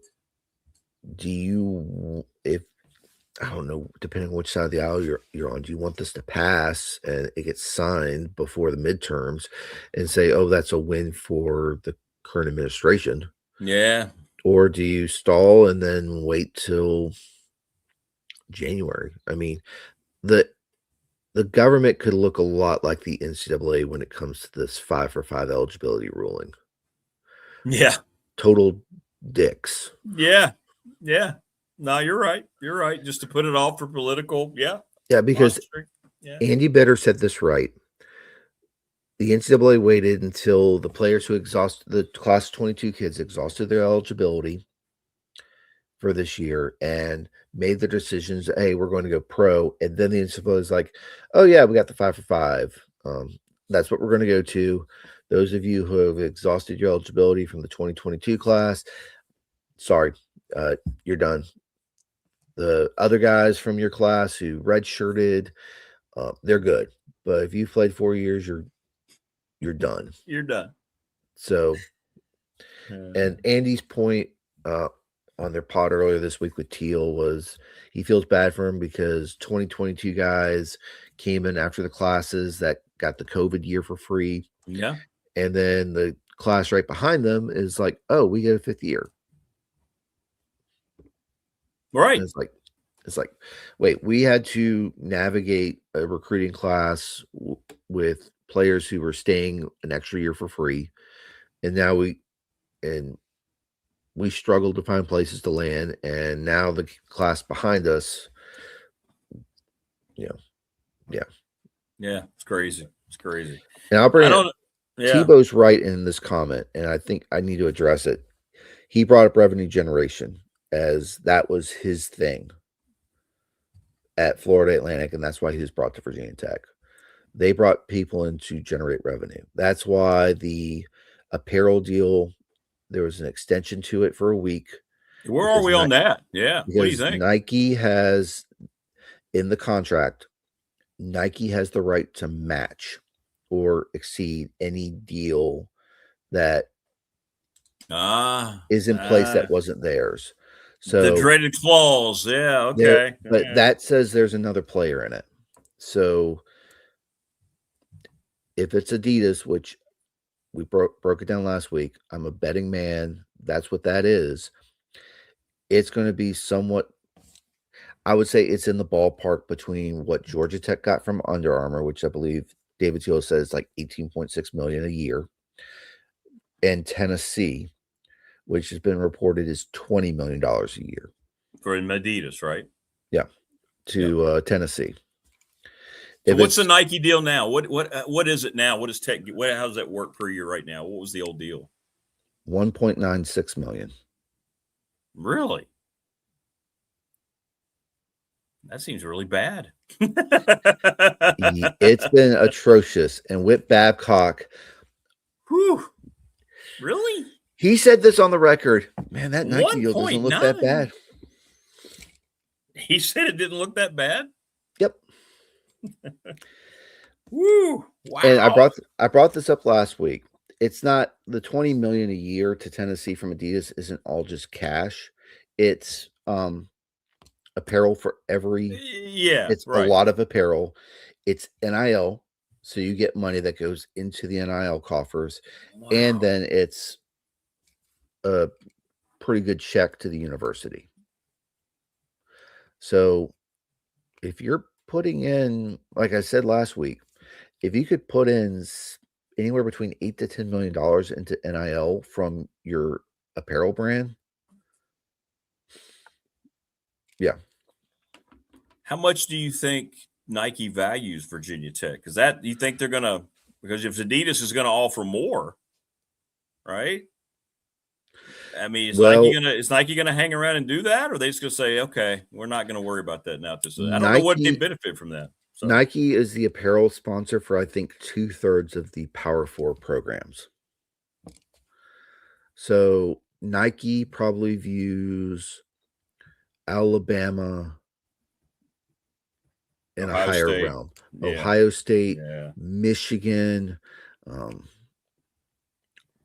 I don't know, depending on which side of the aisle you're on, do you want this to pass and it gets signed before the midterms and say, oh, that's a win for the current administration? Yeah. Or do you stall and then wait till January? I mean, the government could look a lot like the NCAA when it comes to this 5-for-5 eligibility ruling. Yeah. Total dicks. Yeah. Yeah. No, you're right. You're right. Just to put it off for political. Yeah. Yeah, because Andy Bitter said this right. The NCAA waited until the players who the class of 22 kids exhausted their eligibility for this year and made the decisions. Hey, we're going to go pro. And then the NCAA is like, oh yeah, we got the 5-for-5. That's what we're going to go to. Those of you who have exhausted your eligibility from the 2022 class, sorry, you're done. The other guys from your class who redshirted, they're good. But if you played 4 years, you're done. You're done. So, and Andy's point on their pod earlier this week with Teal was he feels bad for him because 2022 guys came in after the classes that got the COVID year for free. Yeah. And then the class right behind them is like, oh, we get a 5th year. Right. And it's like, wait, we had to navigate a recruiting class with players who were staying an extra year for free. And now we struggled to find places to land. And now the class behind us, yeah. Yeah. It's crazy. It's crazy. And I'll bring it. Tebow's right in this comment, and I think I need to address it. He brought up revenue generation as that was his thing at Florida Atlantic, and that's why he was brought to Virginia Tech. They brought people in to generate revenue. That's why the apparel deal, there was an extension to it for a week. Where are we on that? Yeah. What do you think? Nike has, in the contract, Nike has the right to match or exceed any deal that is in place that wasn't theirs. So the dreaded clause. Yeah. Okay. But Yeah. that says there's another player in it. So if it's Adidas, which we broke it down last week, I'm a betting man. That's what that is. It's going to be somewhat, I would say it's in the ballpark between what Georgia Tech got from Under Armour, which I believe David Teal says like 18.6 million a year, and Tennessee, which has been reported is $20 million a year. For Adidas, right? Yeah. To Tennessee. So what's the Nike deal now? What is it now? What is Tech? How does that work per year right now? What was the old deal? 1.96 million. Really? That seems really bad. It's been atrocious. And Whit Babcock, whew, really? He said this on the record. Man, that Nike deal doesn't look that bad. He said it didn't look that bad? Yep. Woo! Wow. And I brought this up last week. It's not the 20 million a year to Tennessee from Adidas isn't all just cash. It's apparel for every it's right. a lot of apparel. It's NIL, so you get money that goes into the NIL coffers, and then it's a pretty good check to the university. So if you're putting in, like I said last week, if you could put in anywhere between $8 to $10 million into NIL from your apparel brand, yeah. How much do you think Nike values Virginia Tech? Is that, you think they're gonna, because if Adidas is gonna offer more, right? I mean, is Nike gonna hang around and do that, or are they just gonna say, okay, we're not gonna worry about that now? I don't know what they benefit from that. So. Nike is the apparel sponsor for, I think, 2/3 of the Power 4 programs. So Nike probably views Alabama in a higher realm. Yeah. Ohio State, Michigan,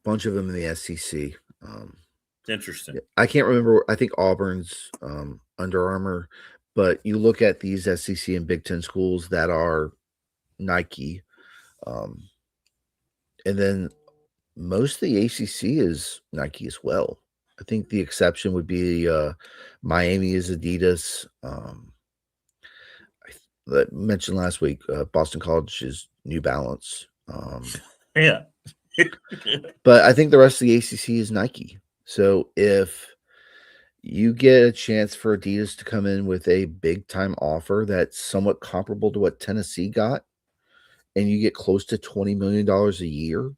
bunch of them in the SEC. Interesting. I can't remember. I think Auburn's Under Armour, but you look at these SEC and Big Ten schools that are Nike, and then most of the ACC is Nike as well. I think the exception would be Miami is Adidas. I mentioned last week, Boston College is New Balance. Yeah. But I think the rest of the ACC is Nike. So if you get a chance for Adidas to come in with a big time offer that's somewhat comparable to what Tennessee got, and you get close to $20 million a year,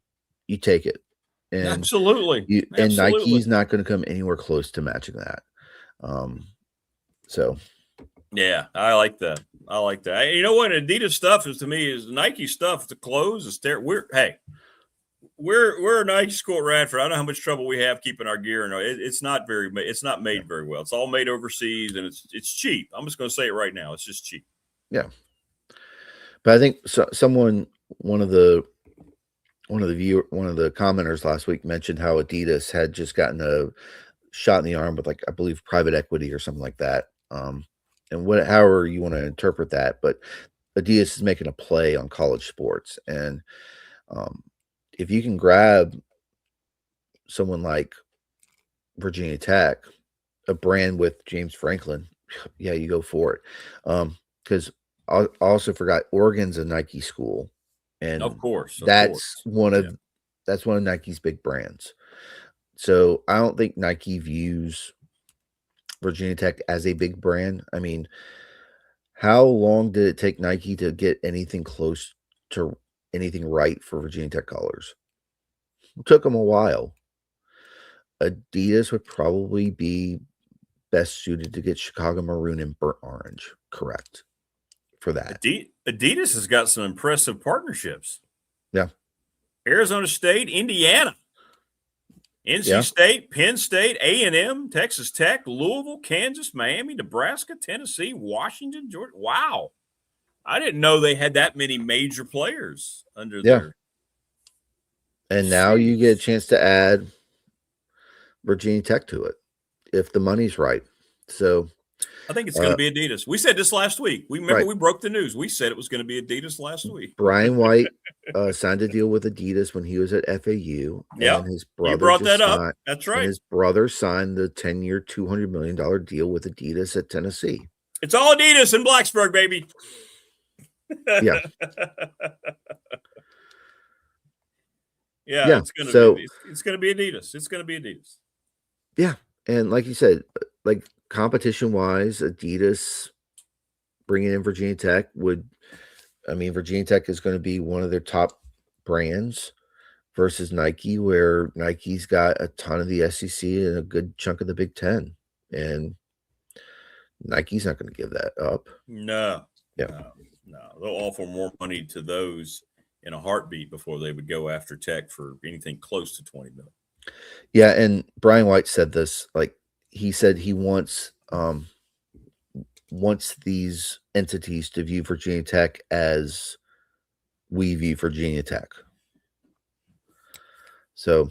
you take it. And Absolutely. And Nike's not going to come anywhere close to matching that. So yeah, I like that. You know what Adidas stuff is to me is Nike stuff. The clothes is there. We're a Nike school at Radford. I don't know how much trouble we have keeping our gear, and it's not made very well. It's all made overseas, and it's cheap. I'm just going to say it right now. It's just cheap. Yeah, but I think one of the commenters last week mentioned how Adidas had just gotten a shot in the arm with, like, I believe, private equity or something like that. And however you want to interpret that, but Adidas is making a play on college sports, and if you can grab someone like Virginia Tech, a brand with James Franklin, yeah, you go for it. Because I also forgot Oregon's a Nike school, and of course, that's one of Nike's big brands. So I don't think Nike views Virginia Tech as a big brand. I mean, how long did it take Nike to get anything close to anything right for Virginia Tech colors? It took them a while. Adidas would probably be best suited to get Chicago maroon and burnt orange correct for that. Adidas has got some impressive partnerships. Yeah. Arizona State, Indiana, NC State, Penn State, A&M, Texas Tech, Louisville, Kansas, Miami, Nebraska, Tennessee, Washington, Georgia. Wow. I didn't know they had that many major players under their. And now you get a chance to add Virginia Tech to it. if the money's right. So I think it's going to be Adidas. We said this last week. We broke the news. We said it was going to be Adidas last week. Brian White signed a deal with Adidas when he was at FAU. Yeah, and his brother you brought that up. That's right. And his brother signed the 10-year, $200 million deal with Adidas at Tennessee. It's all Adidas in Blacksburg, baby. Yeah. Yeah. It's going to be Adidas. It's going to be Adidas. Yeah. And like you said, like competition-wise, Adidas bringing in Virginia Tech Virginia Tech is going to be one of their top brands versus Nike, where Nike's got a ton of the SEC and a good chunk of the Big Ten. And Nike's not going to give that up. No. Yeah. No. They'll offer more money to those in a heartbeat before they would go after Tech for anything close to $20 million. Yeah, and Brian White said this. Like, he said he wants these entities to view Virginia Tech as we view Virginia Tech. So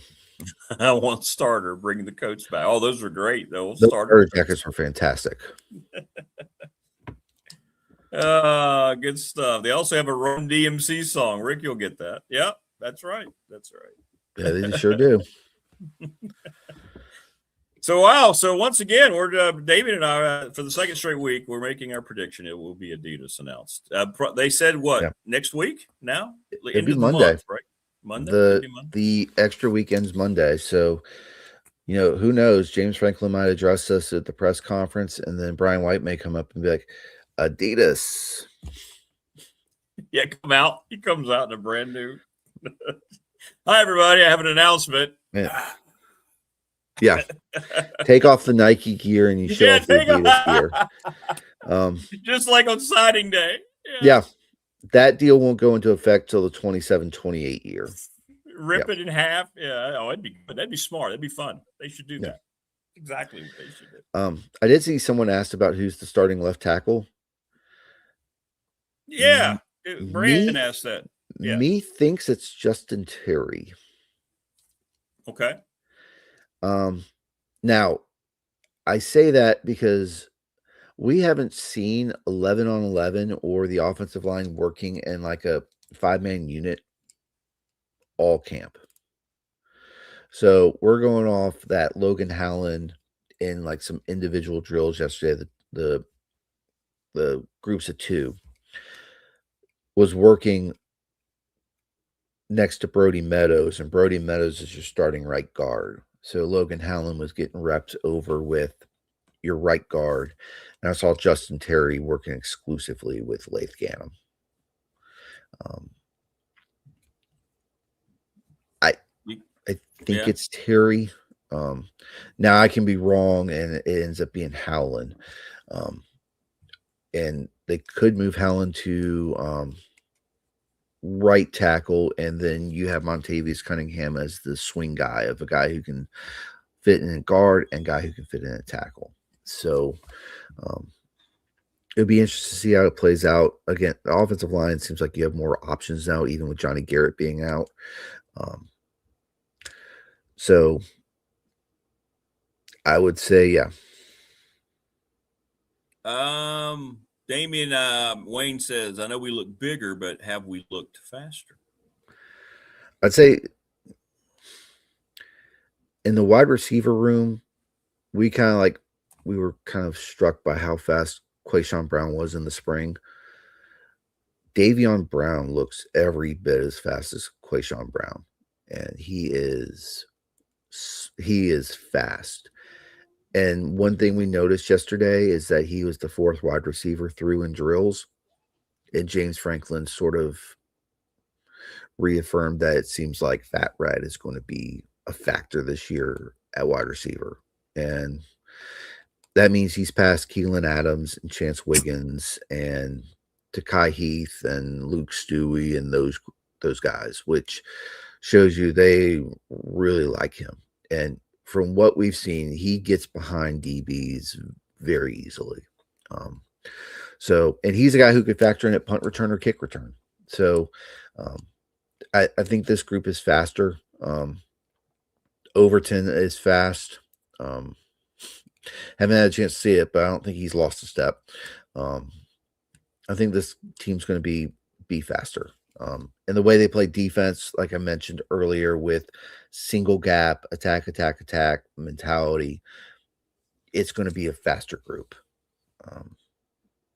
I want starter, bringing the coach back. Oh, those were great, though. Those starter jackets were fantastic. Good stuff. They also have a Run DMC song. Rick, you'll get that. Yeah, that's right. That's right. Yeah, they sure do. So, wow. So, once again, we're David and I, for the second straight week, we're making our prediction. It will be Adidas announced. They said what? Yeah. Next week now? It'd be Monday. Month, right? Monday? The extra weekend's Monday. So, who knows? James Franklin might address us at the press conference, and then Brian White may come up and be like, Adidas. Yeah, come out. He comes out in a brand new. Hi, everybody. I have an announcement. Yeah. Take off the Nike gear and you show off the Adidas gear. Just like on signing day. Yeah. That deal won't go into effect till the 27-28 year. Rip it in half. Yeah. Oh, that'd be good. That'd be smart. That'd be fun. They should do that. Exactly what they should do. I did see someone asked about who's the starting left tackle. Yeah. Brandon asked that. Yeah. Me thinks it's Justin Terry. Okay. Now, I say that because we haven't seen 11 on 11 or the offensive line working in like a 5-man unit all camp. So we're going off that Logan Howland in like some individual drills yesterday. The groups of 2 was working next to Brody Meadows, and Brody Meadows is your starting right guard. So Logan Howland was getting reps over with your right guard. And I saw Justin Terry working exclusively with Laith Gannum. I think it's Terry. Now I can be wrong, and it ends up being Howland. And they could move Howland to right tackle, and then you have Montavious Cunningham as the swing guy, of a guy who can fit in a guard and guy who can fit in a tackle. So it'll be interesting to see how it plays out. Again, the offensive line seems like you have more options now, even with Johnny Garrett being out. So I would say, yeah. Damian Wayne says, I know we look bigger, but have we looked faster? I'd say in the wide receiver room, we were kind of struck by how fast Quayshawn Brown was in the spring. Davion Brown looks every bit as fast as Quayshawn Brown, and he is fast. And one thing we noticed yesterday is that he was the 4th wide receiver through in drills, and James Franklin sort of reaffirmed that it seems like Fat Red is going to be a factor this year at wide receiver. And that means he's past Keelan Adams and Chance Wiggins and Takai Heath and Luke Stewie and those guys, which shows you they really like him. And from what we've seen, he gets behind DBs very easily. And he's a guy who could factor in at punt return or kick return. So I think this group is faster. Overton is fast. Haven't had a chance to see it, but I don't think he's lost a step. I think this team's going to be faster. And the way they play defense, like I mentioned earlier, with single gap, attack mentality, it's going to be a faster group.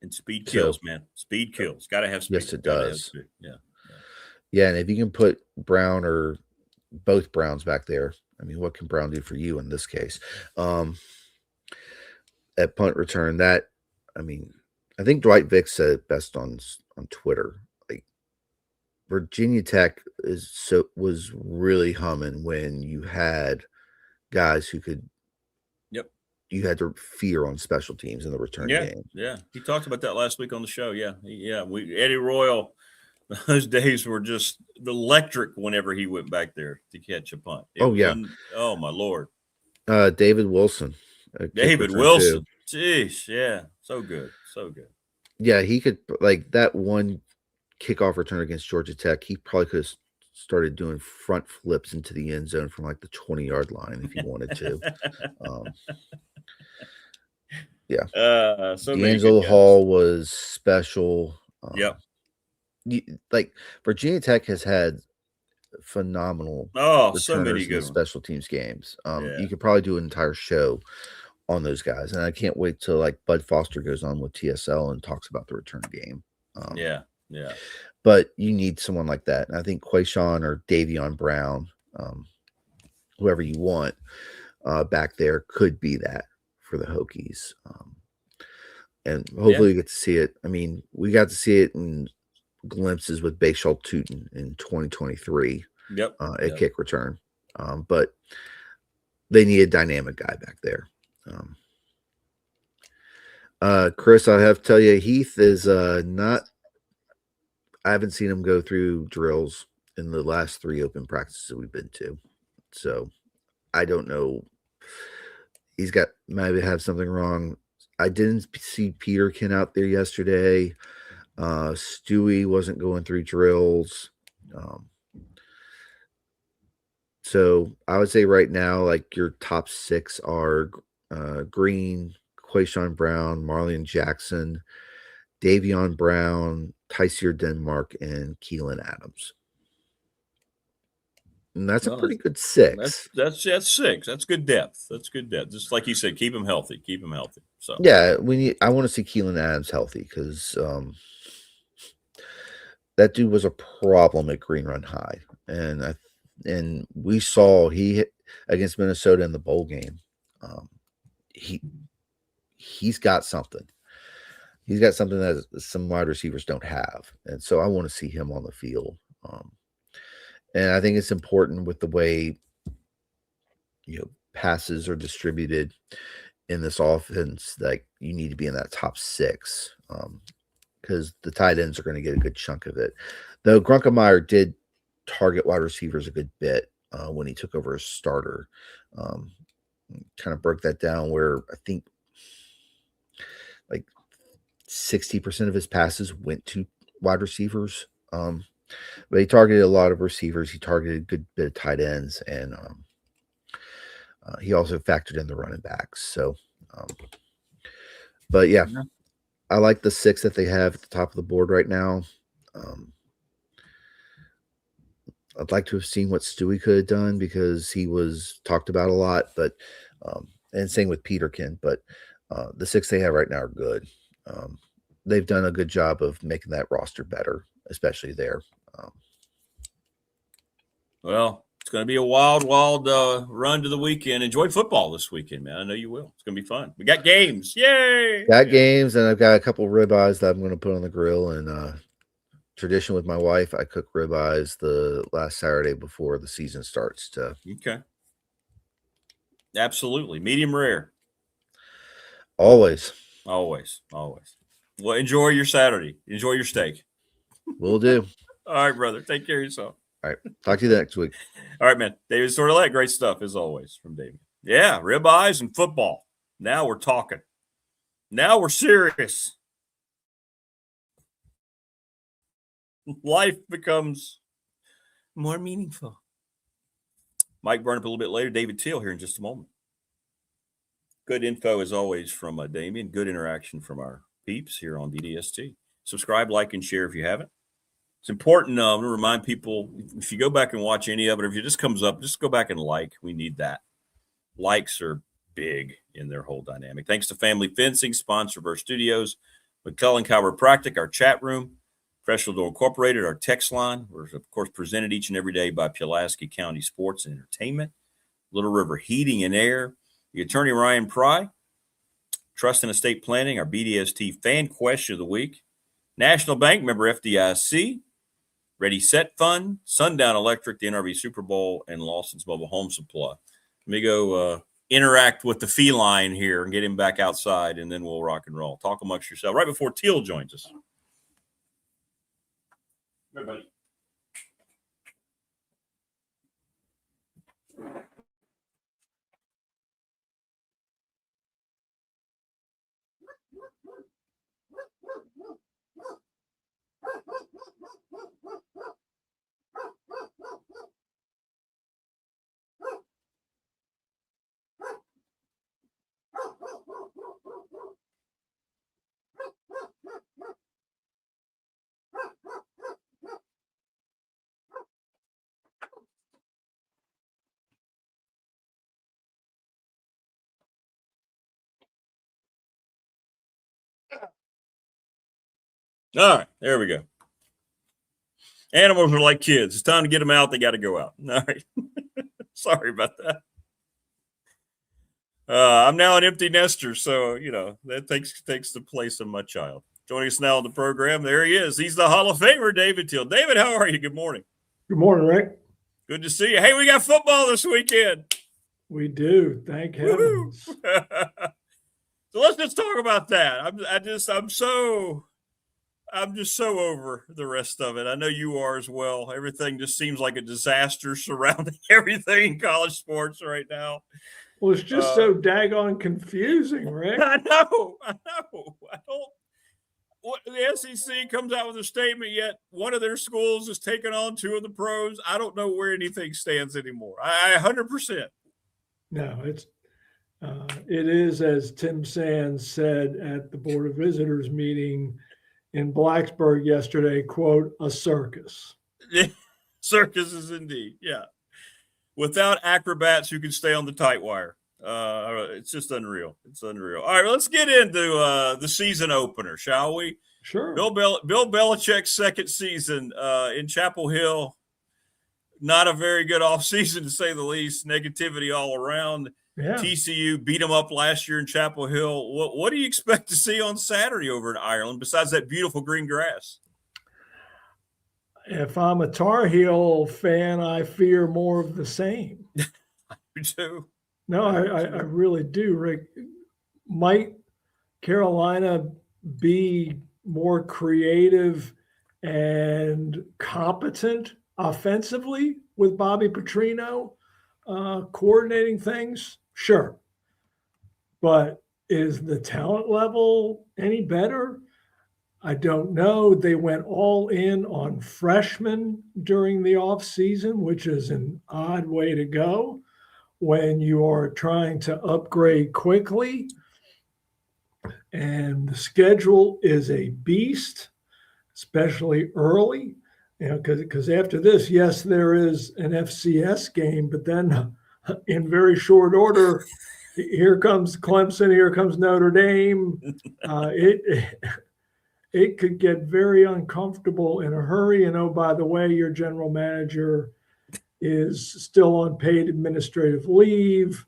And speed kills, man. Speed kills. Got to have speed. Yes, it does. Yeah. Yeah, and if you can put Brown or both Browns back there, I mean, what can Brown do for you in this case? At punt return, I think Dwight Vick said it best on Twitter. Like, Virginia Tech was really humming when you had guys who could. Yep. You had to fear on special teams in the return game. Yeah. He talked about that last week on the show. Yeah. Eddie Royal, those days were just electric whenever he went back there to catch a punt. Oh my Lord. David Wilson. David Wilson. Too. Jeez. Yeah. So good. Yeah. He could, like, that one kickoff return against Georgia Tech, he probably could have started doing front flips into the end zone from like the 20-yard line if he wanted to. Yeah. So D'Angelo Hall was special. Yep. Like, Virginia Tech has had phenomenal so many good special teams games. You could probably do an entire show on those guys, and I can't wait till like Bud Foster goes on with TSL and talks about the return game. Yeah. But you need someone like that, and I think Quayshawn or Davion Brown, whoever you want back there, could be that for the Hokies. And hopefully we get to see it. I mean, we got to see it in glimpses with Bayshall Tootin in 2023 at kick return. But they need a dynamic guy back there. Chris, I have to tell you, Heath is not. I haven't seen him go through drills in the last 3 open practices that we've been to. So I don't know. He's maybe have something wrong. I didn't see Peterkin out there yesterday. Stewie wasn't going through drills. So I would say right now, like, your top 6 are Green, Quayshawn Brown, Marlon Jackson, Davion Brown, Tyseer Denmark, and Keelan Adams. And that's a pretty good 6. That's 6. That's good depth. Just like you said, keep him healthy. So yeah, I want to see Keelan Adams healthy because that dude was a problem at Green Run High, and we saw he hit against Minnesota in the bowl game. He's got something. He's got something that some wide receivers don't have, and so I want to see him on the field. And I think it's important with the way passes are distributed in this offense. Like, you need to be in that top 6 because the tight ends are going to get a good chunk of it. Though Grunkemeyer did target wide receivers a good bit when he took over as starter. Kind of broke that down where I think like 60% of his passes went to wide receivers. But he targeted a lot of receivers. He targeted a good bit of tight ends, and he also factored in the running backs. So, but yeah, I like the 6 that they have at the top of the board right now. I'd like to have seen what Stewie could have done because he was talked about a lot, but and same with Peterkin. But the 6 they have right now are good. They've done a good job of making that roster better, especially there. Well, it's going to be a wild run to the weekend. Enjoy football this weekend, man. I know you will. It's going to be fun. We got games. Yay! Games, and I've got a couple ribeyes that I'm going to put on the grill. And tradition with my wife, I cook ribeyes the last Saturday before the season starts. Okay. Absolutely. Medium rare. Always. Well, enjoy your Saturday. Enjoy your steak. Will do. All right, brother. Take care of yourself. All right. Talk to you next week. All right, man. David Sordelette, great stuff as always from David. Yeah, ribeyes and football. Now we're talking. Now we're serious. Life becomes more meaningful. Mike Burnip a little bit later. David Teal here in just a moment. Good info as always from Damien. Good interaction from our peeps here on BDST. Subscribe, like, and share if you haven't. It's important to remind people, if you go back and watch any of it, or if it just comes up, just go back and like. We need that. Likes are big in their whole dynamic. Thanks to Family Fencing, sponsor of our studios, McClellan Chiropractic, our chat room, Professional Door Incorporated, our text line. We're, of course, presented each and every day by Pulaski County Sports and Entertainment, Little River Heating and Air, the attorney Ryan Pry, Trust and Estate Planning, our BDST fan question of the week, National Bank, member FDIC, Ready Set Fund, Sundown Electric, the NRV Super Bowl, and Lawson's Mobile Home Supply. Let me go interact with the feline here and get him back outside, and then we'll rock and roll. Talk amongst yourself right before Teal joins us. Everybody. All right, there we go. Animals are like kids. It's time to get them out. They got to go out. All right. Sorry about that. I'm now an empty nester, so, that takes the place of my child. Joining us now on the program, there he is. He's the Hall of Famer, David Teal. David, how are you? Good morning. Good morning, Rick. Good to see you. Hey, we got football this weekend. We do. Thank heavens. So let's just talk about that. I'm just so over the rest of it. I know you are as well. Everything just seems like a disaster surrounding everything in college sports right now. Well, it's just so daggone confusing, Rick. I know. The SEC comes out with a statement, yet one of their schools is taking on two of the pros. I don't know where anything stands anymore. I 100%. No, it is, as Tim Sands said at the Board of Visitors meeting in Blacksburg yesterday, quote, a circus. Circuses indeed, yeah. Without acrobats who can stay on the tight wire. It's just unreal. It's unreal. All right, let's get into the season opener, shall we? Sure. Bill Belichick's second season in Chapel Hill. Not a very good offseason, to say the least. Negativity all around. Yeah. TCU beat them up last year in Chapel Hill. What do you expect to see on Saturday over in Ireland besides that beautiful green grass? If I'm a Tar Heel fan, I fear more of the same. You too. No, I really do, Rick. Might Carolina be more creative and competent offensively with Bobby Petrino coordinating things? Sure. But is the talent level any better? I don't know. They went all in on freshmen during the offseason, which is an odd way to go when you are trying to upgrade quickly. And the schedule is a beast, especially early, because after this, yes, there is an FCS game, but then in very short order, here comes Clemson, here comes Notre Dame. It could get very uncomfortable in a hurry. And oh, by the way, your general manager is still on paid administrative leave,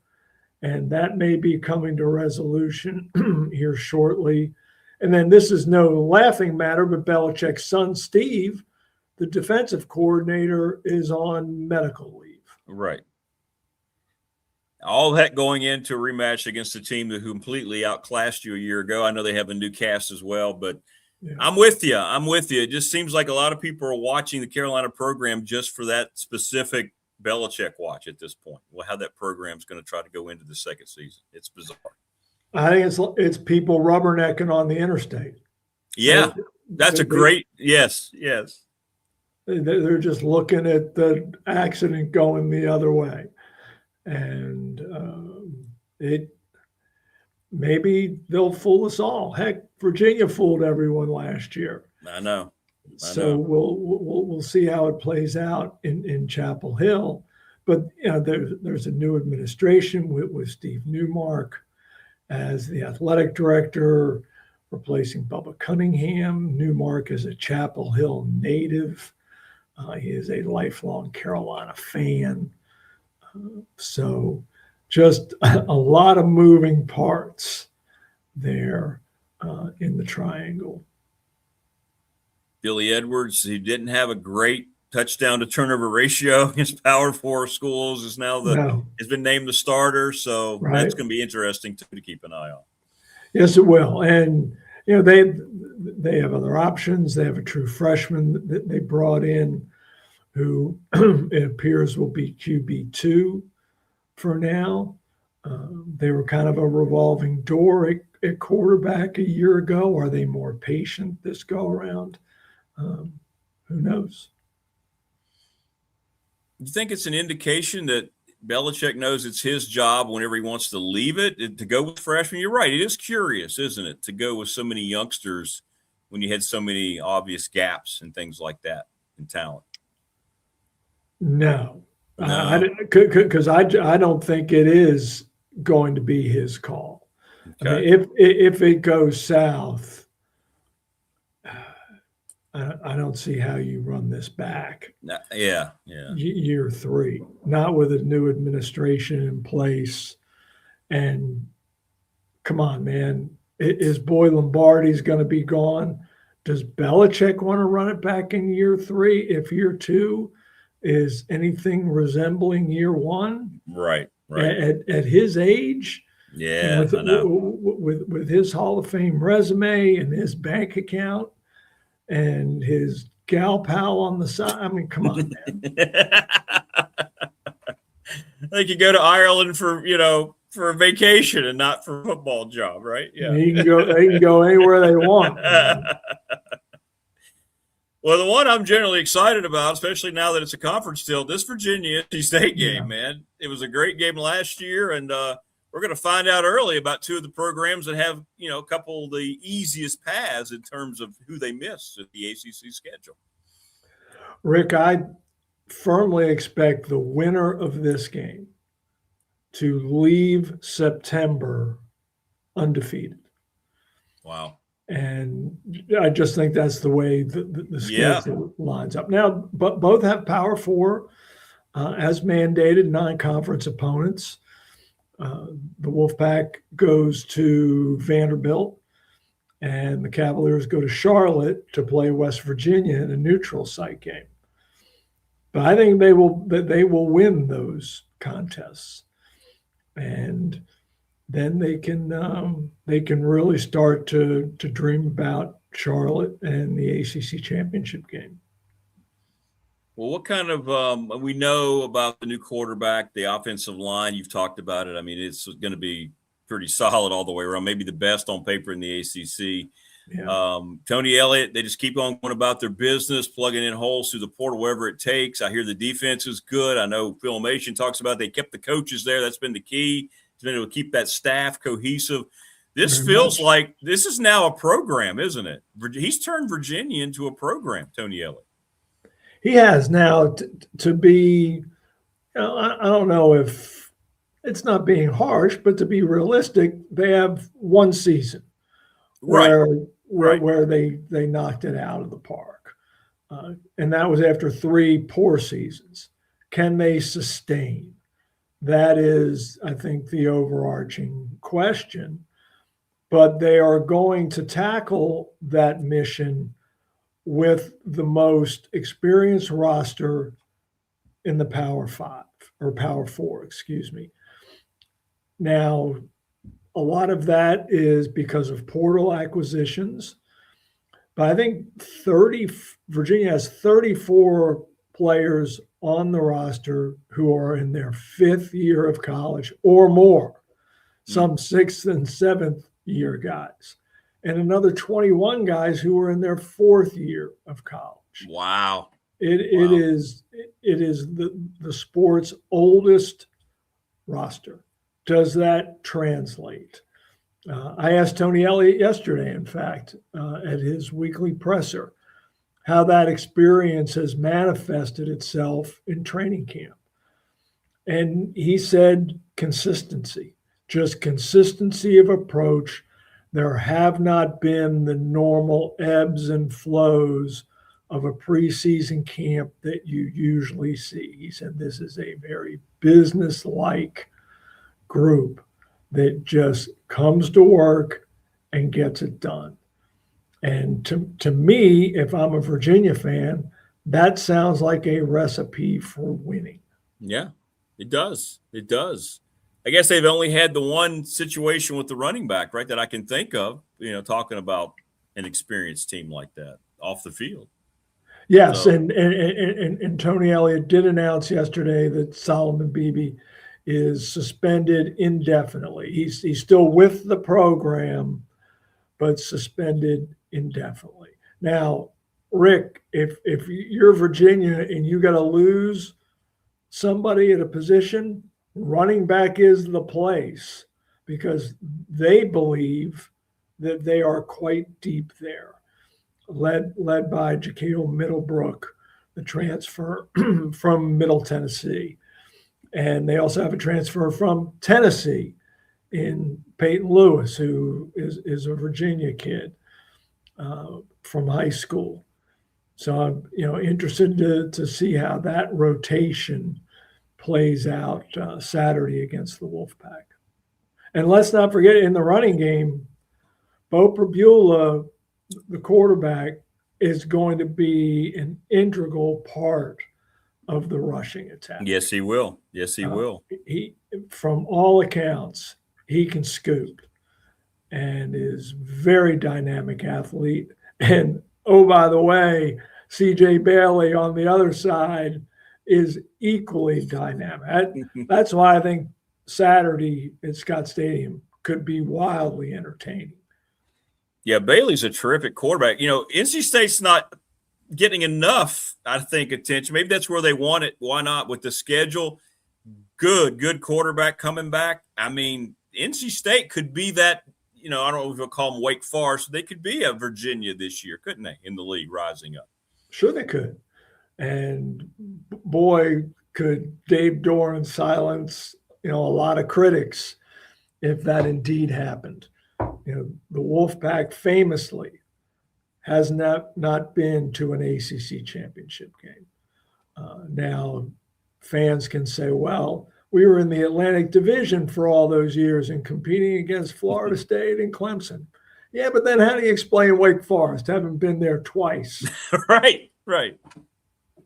and that may be coming to resolution here shortly. And then this is no laughing matter, but Belichick's son, Steve, the defensive coordinator, is on medical leave. Right. All that going into a rematch against a team who completely outclassed you a year ago. I know they have a new cast as well, but yeah. I'm with you. It just seems like a lot of people are watching the Carolina program just for that specific Belichick watch at this point. Well, how that program's going to try to go into the second season. It's bizarre. I think it's people rubbernecking on the interstate. Yeah, that's a great – yes. They're just looking at the accident going the other way. And maybe they'll fool us all. Heck, Virginia fooled everyone last year. I know. So we'll see how it plays out in Chapel Hill. But there's a new administration with Steve Newmark as the athletic director, replacing Bubba Cunningham. Newmark is a Chapel Hill native. He is a lifelong Carolina fan. So just a lot of moving parts there in the triangle. Billy Edwards, he didn't have a great touchdown to turnover ratio against Power 4 schools, is now has been named the starter. So that's going to be interesting to keep an eye on. Yes, it will. And they have other options. They have a true freshman that they brought in who it appears will be QB2 for now. They were kind of a revolving door at quarterback a year ago. Are they more patient this go around? Who knows? You think it's an indication that Belichick knows it's his job whenever he wants to leave it to go with freshmen? You're right. It is curious, isn't it, to go with so many youngsters when you had so many obvious gaps and things like that in talent? No. Because I don't think it is going to be his call. Okay. I mean, if it goes south, I don't see how you run this back. Yeah. Year 3, not with a new administration in place. And come on, man, is Boy Lombardi's going to be gone? Does Belichick want to run it back in year 3 if year 2 is anything resembling year 1? Right. At his age, I know. With his Hall of Fame resume and his bank account and his gal pal on the side. I mean, come on, man. Like you go to Ireland for a vacation and not for a football job, right? Yeah. They can go anywhere they want. Well, the one I'm generally excited about, especially now that it's a conference still, this Virginia NC State game, man. It was a great game last year, and we're going to find out early about 2 of the programs that have, a couple of the easiest paths in terms of who they miss at the ACC schedule. Rick, I firmly expect the winner of this game to leave September undefeated. Wow. And I just think that's the way the schedule lines up. Now, but both have Power 4 as mandated non-conference opponents. The Wolfpack goes to Vanderbilt, and the Cavaliers go to Charlotte to play West Virginia in a neutral site game. But I think they will win those contests, and then they can really start to dream about Charlotte and the ACC championship game. Well, what kind of we know about the new quarterback, the offensive line? You've talked about it. I mean, it's going to be pretty solid all the way around, maybe the best on paper in the ACC. Yeah. Tony Elliott, they just keep on going about their business, plugging in holes through the portal wherever it takes. I hear the defense is good. I know Filmation talks about they kept the coaches there. That's been the key. It's been able to keep that staff cohesive. This feels like this is now a program, isn't it? He's turned Virginia into a program, Tony Elliott. He has now to be, I don't know if it's not being harsh, but to be realistic, they have one season where they knocked it out of the park. And that was after 3 poor seasons. Can they sustain? That is, I think, the overarching question. But they are going to tackle that mission with the most experienced roster in the Power 5 or Power 4, excuse me. Now, a lot of that is because of portal acquisitions, but I think Virginia has 34 players on the roster who are in their 5th year of college or more, some 6th and 7th year guys, and another 21 guys who are in their 4th year of college. Wow. It is the sport's oldest roster. Does that translate? I asked Tony Elliott yesterday, in fact, at his weekly presser, how that experience has manifested itself in training camp. And he said consistency, just consistency of approach. There have not been the normal ebbs and flows of a preseason camp that you usually see. He said this is a very business-like group that just comes to work and gets it done. And to me, if I'm a Virginia fan, that sounds like a recipe for winning. Yeah, it does. It does. I guess they've only had the one situation with the running back, right, that I can think of, talking about an experienced team like that off the field. Yes, so. and Tony Elliott did announce yesterday that Solomon Beebe is suspended indefinitely. He's still with the program, but suspended indefinitely. Now, Rick, if you're Virginia and you got to lose somebody at a position, running back is the place because they believe that they are quite deep there, led by Jaquil Middlebrook, the transfer from Middle Tennessee. And they also have a transfer from Tennessee in Peyton Lewis, who is a Virginia kid from high school. So I'm interested to see how that rotation plays out Saturday against the Wolfpack. And let's not forget, in the running game, Bo Prabula, the quarterback, is going to be an integral part of the rushing attack. Yes, he will. Yes, he will. He, from all accounts, he can scoop and is very dynamic athlete. And, oh, by the way, C.J. Bailey on the other side is equally dynamic. That's why I think Saturday at Scott Stadium could be wildly entertaining. Yeah, Bailey's a terrific quarterback. NC State's not getting enough, I think, attention. Maybe that's where they want it. Why not? With the schedule, good quarterback coming back. I mean, NC State could be that, I don't know if we'll call them Wake Forest. They could be a Virginia this year, couldn't they, in the league rising up? Sure they could. And boy, could Dave Doran silence, a lot of critics if that indeed happened. The Wolfpack famously has not been to an ACC championship game. Now, fans can say, well, we were in the Atlantic Division for all those years and competing against Florida State and Clemson. Yeah, but then how do you explain Wake Forest? Haven't been there twice. Right.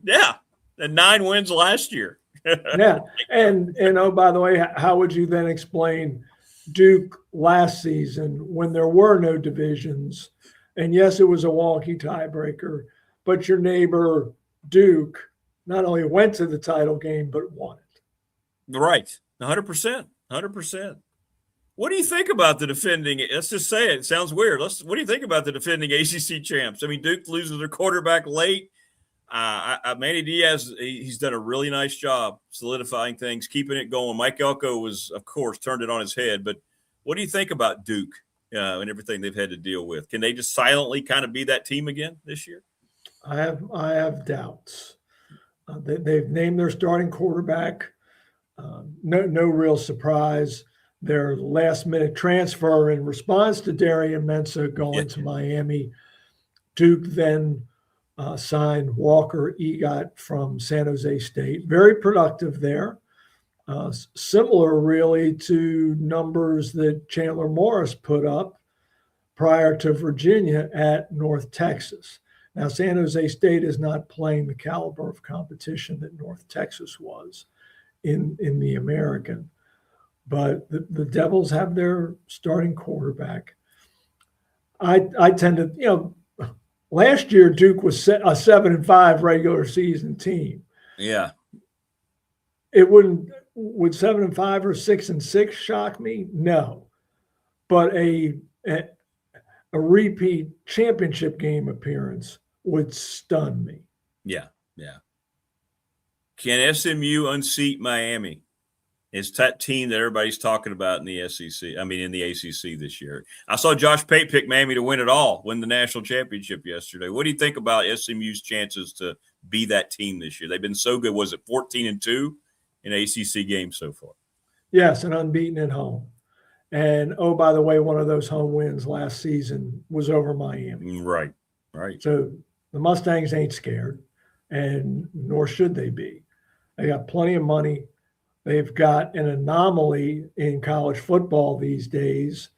Yeah, and 9 wins last year. Yeah, and oh, by the way, how would you then explain Duke last season when there were no divisions? And yes, it was a wonky tiebreaker, but your neighbor Duke not only went to the title game, but won it. Right. 100%. What do you think about the defending? Let's just say it. It sounds weird. What do you think about the defending ACC champs? I mean, Duke loses their quarterback late. Manny Diaz, he's done a really nice job solidifying things, keeping it going. Mike Elko was, of course, turned it on his head. But what do you think about Duke and everything they've had to deal with? Can they just silently kind of be that team again this year? I have doubts. They've named their starting quarterback. No real surprise. Their last-minute transfer in response to Darian Mensah going to Miami. Duke then signed Walker Egot from San Jose State. Very productive there. Similar, really, to numbers that Chandler Morris put up prior to Virginia at North Texas. Now, San Jose State is not playing the caliber of competition that North Texas was in the American. But the Devils have their starting quarterback. I tend to, last year Duke was a 7-5 regular season team. Yeah. Would 7-5 or 6-6 shock me? No. But a repeat championship game appearance would stun me. Yeah. Can SMU unseat Miami? It's that team that everybody's talking about in the SEC. I mean, in the ACC this year. I saw Josh Pate pick Miami to win it all, win the national championship yesterday. What do you think about SMU's chances to be that team this year? They've been so good. Was it 14-2 in ACC games so far? Yes, and unbeaten at home. And, oh, by the way, one of those home wins last season was over Miami. Right. So the Mustangs ain't scared, and nor should they be. They got plenty of money. They've got an anomaly in college football these days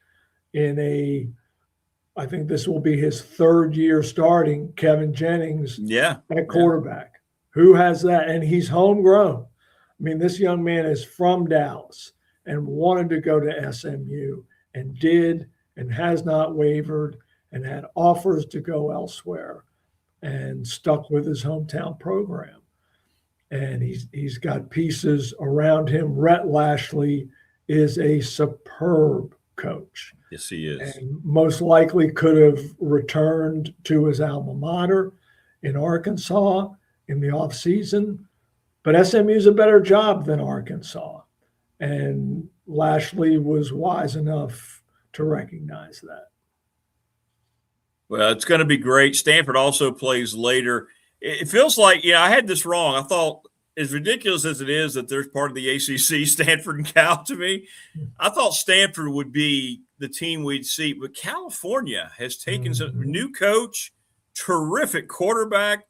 I think this will be his third year starting, Kevin Jennings at quarterback. Who has that? And he's homegrown. I mean, this young man is from Dallas and wanted to go to SMU and did and has not wavered and had offers to go elsewhere and stuck with his hometown program. And he's got pieces around him. Rhett Lashley is a superb coach. Yes, he is. And most likely could have returned to his alma mater in Arkansas in the offseason. But SMU's a better job than Arkansas. And Lashley was wise enough to recognize that. Well, it's going to be great. Stanford also plays later. It feels like, I had this wrong. I thought, as ridiculous as it is that there's part of the ACC, Stanford and Cal to me, I thought Stanford would be the team we'd see. But California has taken some new coach, terrific quarterback.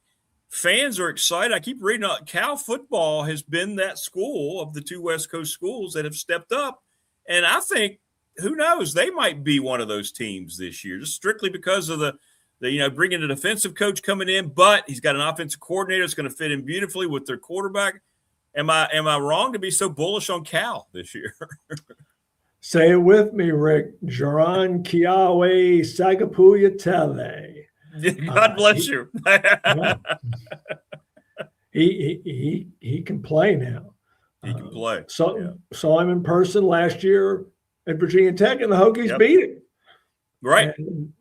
Fans are excited. I keep reading out Cal football has been that school of the two West Coast schools that have stepped up. And I think, who knows, they might be one of those teams this year, just strictly because of the bringing a defensive coach coming in, but he's got an offensive coordinator that's going to fit in beautifully with their quarterback. Am I wrong to be so bullish on Cal this year? Say it with me, Rick. Jaron Kiawe Sagapuya Tele. God bless you. He can play now. He can play. Saw him in person last year at Virginia Tech, and the Hokies beat him. Right. And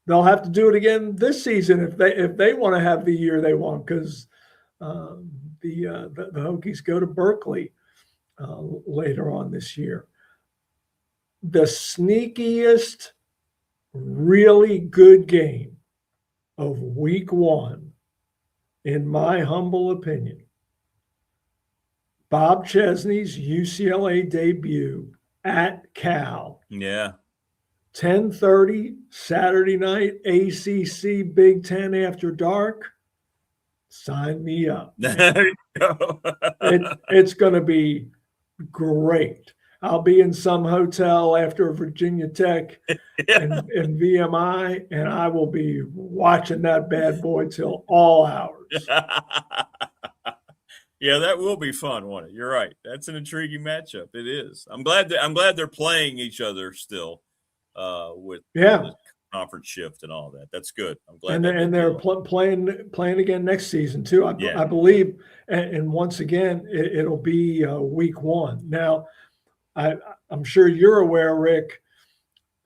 they'll have to do it again this season if they want to have the year they want, because the Hokies go to Berkeley later on this year. The sneakiest, really good game of week one, in my humble opinion, Bob Chesney's UCLA debut at Cal. Yeah. 10:30 Saturday night, ACC Big Ten After Dark. Sign me up. There you go. It's going to be great. I'll be in some hotel after Virginia Tech and VMI, and I will be watching that bad boy till all hours. Yeah, that will be fun, won't it? You're right. That's an intriguing matchup. It is. I'm glad they're playing each other still with the conference shift and all that. That's good. I'm glad. And they're playing again next season too. I believe. And once again, it'll be week one. Now, I'm sure you're aware, Rick,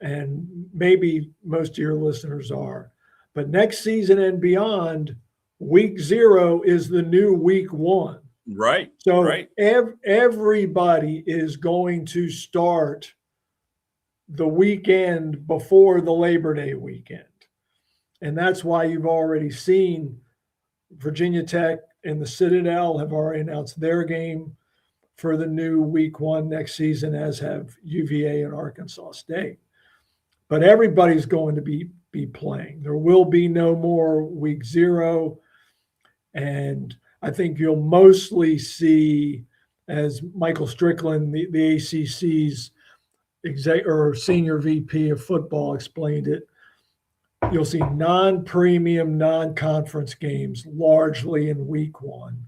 and maybe most of your listeners are, but next season and beyond, week 0 is the new week 1. Right. So everybody is going to start the weekend before the Labor Day weekend. And that's why you've already seen Virginia Tech and the Citadel have already announced their game for the new week 1 next season, as have UVA and Arkansas State. But everybody's going to be playing. There will be no more week 0. And I think you'll mostly see, as Michael Strickland, the ACC's senior VP of football, explained it, you'll see non-premium, non-conference games largely in week 1,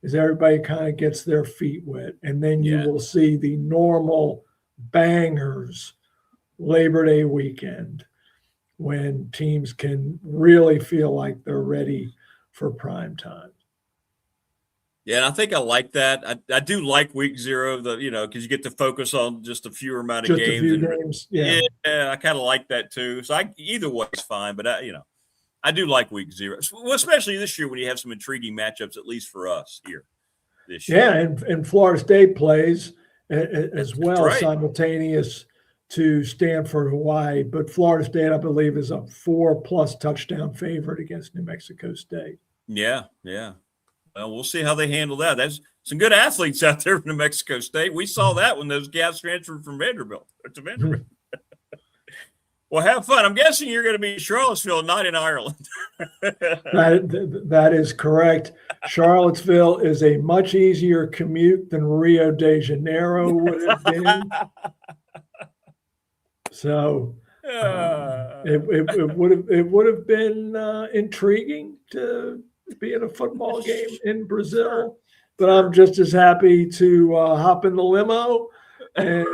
as everybody kind of gets their feet wet. And then you will see the normal bangers Labor Day weekend, when teams can really feel like they're ready for prime time. Yeah, and I think I like that. I do like week 0, because you get to focus on just a fewer amount of games. Just a few games. Yeah, I kind of like that too. So either way is fine, but I do like week 0, well, especially this year when you have some intriguing matchups, at least for us here this year. Yeah, and Florida State plays, as well, right. simultaneous to Stanford, Hawaii. But Florida State, I believe, is a 4+ touchdown favorite against New Mexico State. Yeah. Well, we'll see how they handle that. There's some good athletes out there from New Mexico State. We saw that when those guys transferred from Vanderbilt to Vanderbilt. Well, have fun. I'm guessing you're going to be in Charlottesville, not in Ireland. That is correct. Charlottesville is a much easier commute than Rio de Janeiro would have been. So it would have been intriguing to be in a football game in Brazil, but I'm just as happy to hop in the limo and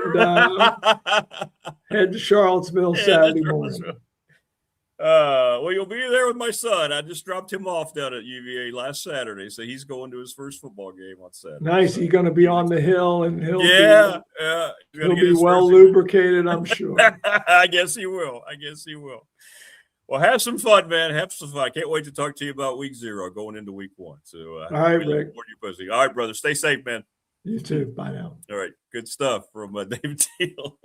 head to Charlottesville Saturday morning. Well, you'll be there with my son. I just dropped him off down at UVA last Saturday, so he's going to his first football game on Saturday. Nice. So. He's going to be on the hill, and he'll be well lubricated, I'm sure. I guess he will. Well, have some fun, man. Have some fun. I can't wait to talk to you about week 0 going into week 1. So, all right, Rick. All right, brother. Stay safe, man. You too. Bye now. All right. Good stuff from David Teal.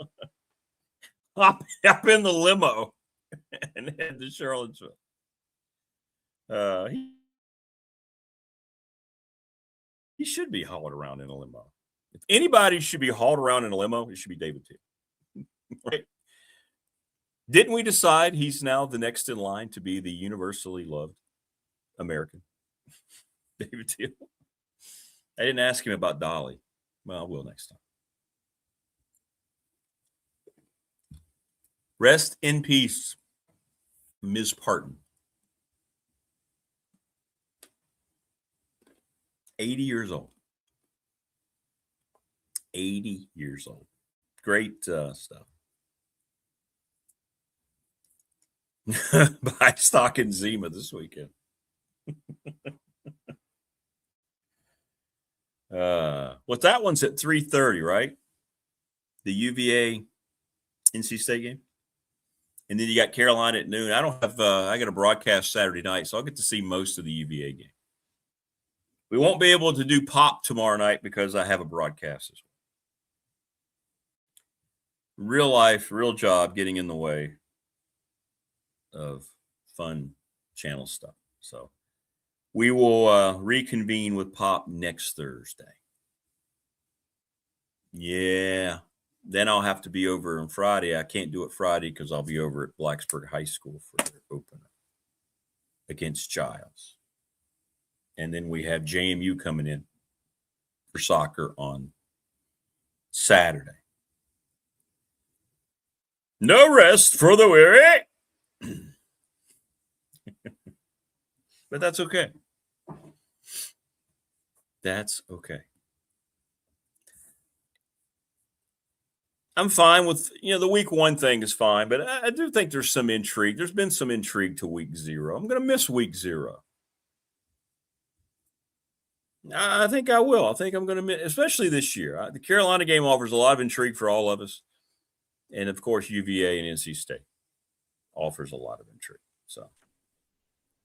Hop in the limo and head to Charlottesville. He should be hauled around in a limo. If anybody should be hauled around in a limo, it should be David Teal. Right? Didn't we decide he's now the next in line to be the universally loved American? David Teal. I didn't ask him about Dolly. Well, I will next time. Rest in peace, Ms. Parton. 80 years old. 80 years old. Great stuff. Buy stock in Zima this weekend. What that one's at 3:30, right? The UVA NC State game. And then you got Carolina at noon. I don't have I got a broadcast Saturday night, so I'll get to see most of the UVA game. We won't be able to do pop tomorrow night because I have a broadcast as well. Real life, real job getting in the way of fun channel stuff. So we will reconvene with pop next Thursday. Yeah. Then I'll have to be over on Friday. I can't do it Friday because I'll be over at Blacksburg High School for their opener against Childs. And then we have JMU coming in for soccer on Saturday. No rest for the weary. But that's okay. That's okay. I'm fine with, the week 1 thing is fine, but I do think there's some intrigue. There's been some intrigue to week 0. I'm going to miss week 0. I think I will. I think I'm going to miss, especially this year. The Carolina game offers a lot of intrigue for all of us. And, of course, UVA and NC State offers a lot of intrigue. So,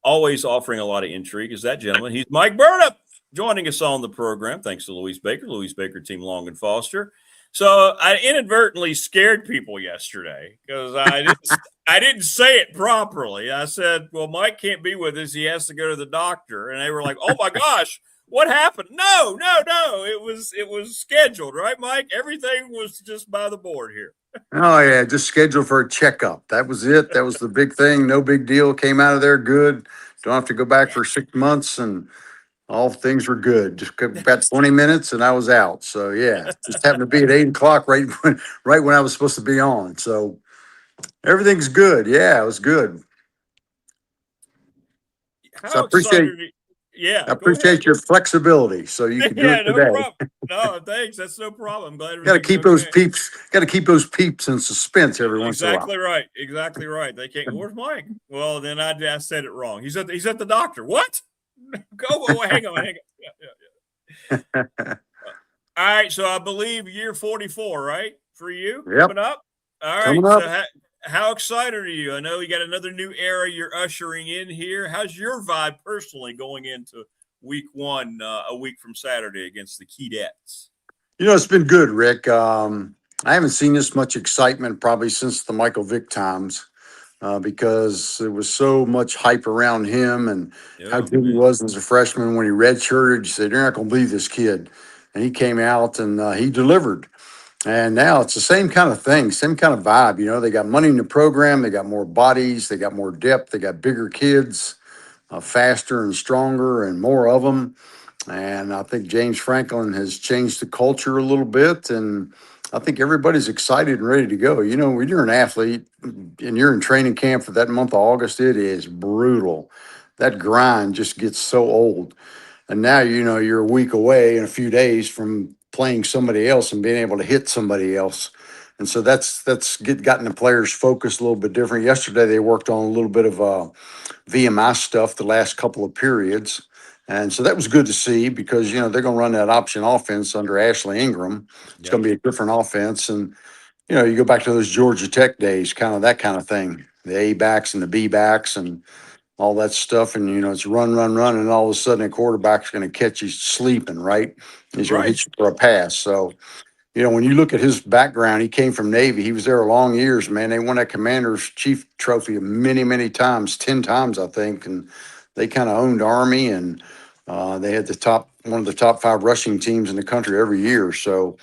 always offering a lot of intrigue is that gentleman. He's Mike Burnup joining us on the program. Thanks to Louise Baker, Team Long and Foster. So I inadvertently scared people yesterday because I didn't say it properly. I said, well, Mike can't be with us. He has to go to the doctor. And they were like, oh, my gosh, what happened? No. It was scheduled, right, Mike? Everything was just by the board here. Oh, yeah, just scheduled for a checkup. That was it. That was the big thing. No big deal. Came out of there good. Don't have to go back for 6 months, and all things were good. Just about 20 minutes, and I was out. So, yeah, just happened to be at 8 o'clock right when I was supposed to be on. So, everything's good. Yeah, it was good. So I appreciate your flexibility. So you can do it today. No problem. No, thanks. That's no problem. I'm glad. Got to keep those peeps. Got to keep those peeps in suspense every once in a while. Exactly right. They can't. Where's Mike? Well, then I said it wrong. He's at the doctor. What? Hang on. Yeah. All right. So I believe year 44, right, for you coming up. All right. Coming up. So how excited are you? I know you got another new era you're ushering in here. How's your vibe personally going into week 1, a week from Saturday against the Keydets? It's been good, Rick. I haven't seen this much excitement probably since the Michael Vick times. Because there was so much hype around him and how Oh, good he man. was as a freshman when he redshirted. You said, "You're not going to believe this kid." And he came out and he delivered. And now it's the same kind of thing, same kind of vibe. They got money in the program, they got more bodies, they got more depth, they got bigger kids, faster and stronger and more of them. And I think James Franklin has changed the culture a little bit. And I think everybody's excited and ready to go. When you're an athlete and you're in training camp for that month of August, it is brutal. That grind just gets so old. And now, you're a week away in a few days from playing somebody else and being able to hit somebody else. And so gotten the players focused a little bit different. Yesterday, they worked on a little bit of VMI stuff the last couple of periods. And so that was good to see because, they're going to run that option offense under Ashley Ingram. It's going to be a different offense. And, you go back to those Georgia Tech days, kind of that kind of thing, the A backs and the B backs and all that stuff. And, it's run, run, run. And all of a sudden, a quarterback's going to catch you sleeping, right? He's going to Right. hit you for a pass. So, when you look at his background, he came from Navy. He was there long years, man. They won that Commander's Chief Trophy many, many times, 10 times, I think. And they kind of owned Army and they had one of the top 5 rushing teams in the country every year. So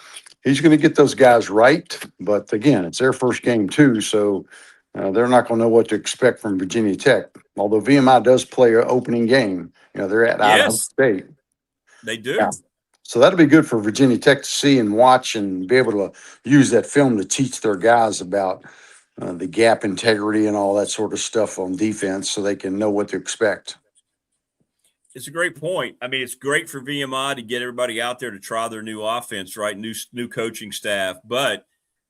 he's going to get those guys right. But again, it's their first game too. So they're not going to know what to expect from Virginia Tech. Although VMI does play an opening game, they're at Idaho Yes, State. they Yeah. do. So that'll be good for Virginia Tech to see and watch and be able to use that film to teach their guys about the gap integrity and all that sort of stuff on defense so they can know what to expect. It's a great point. I mean, it's great for VMI to get everybody out there to try their new offense, right? New coaching staff. But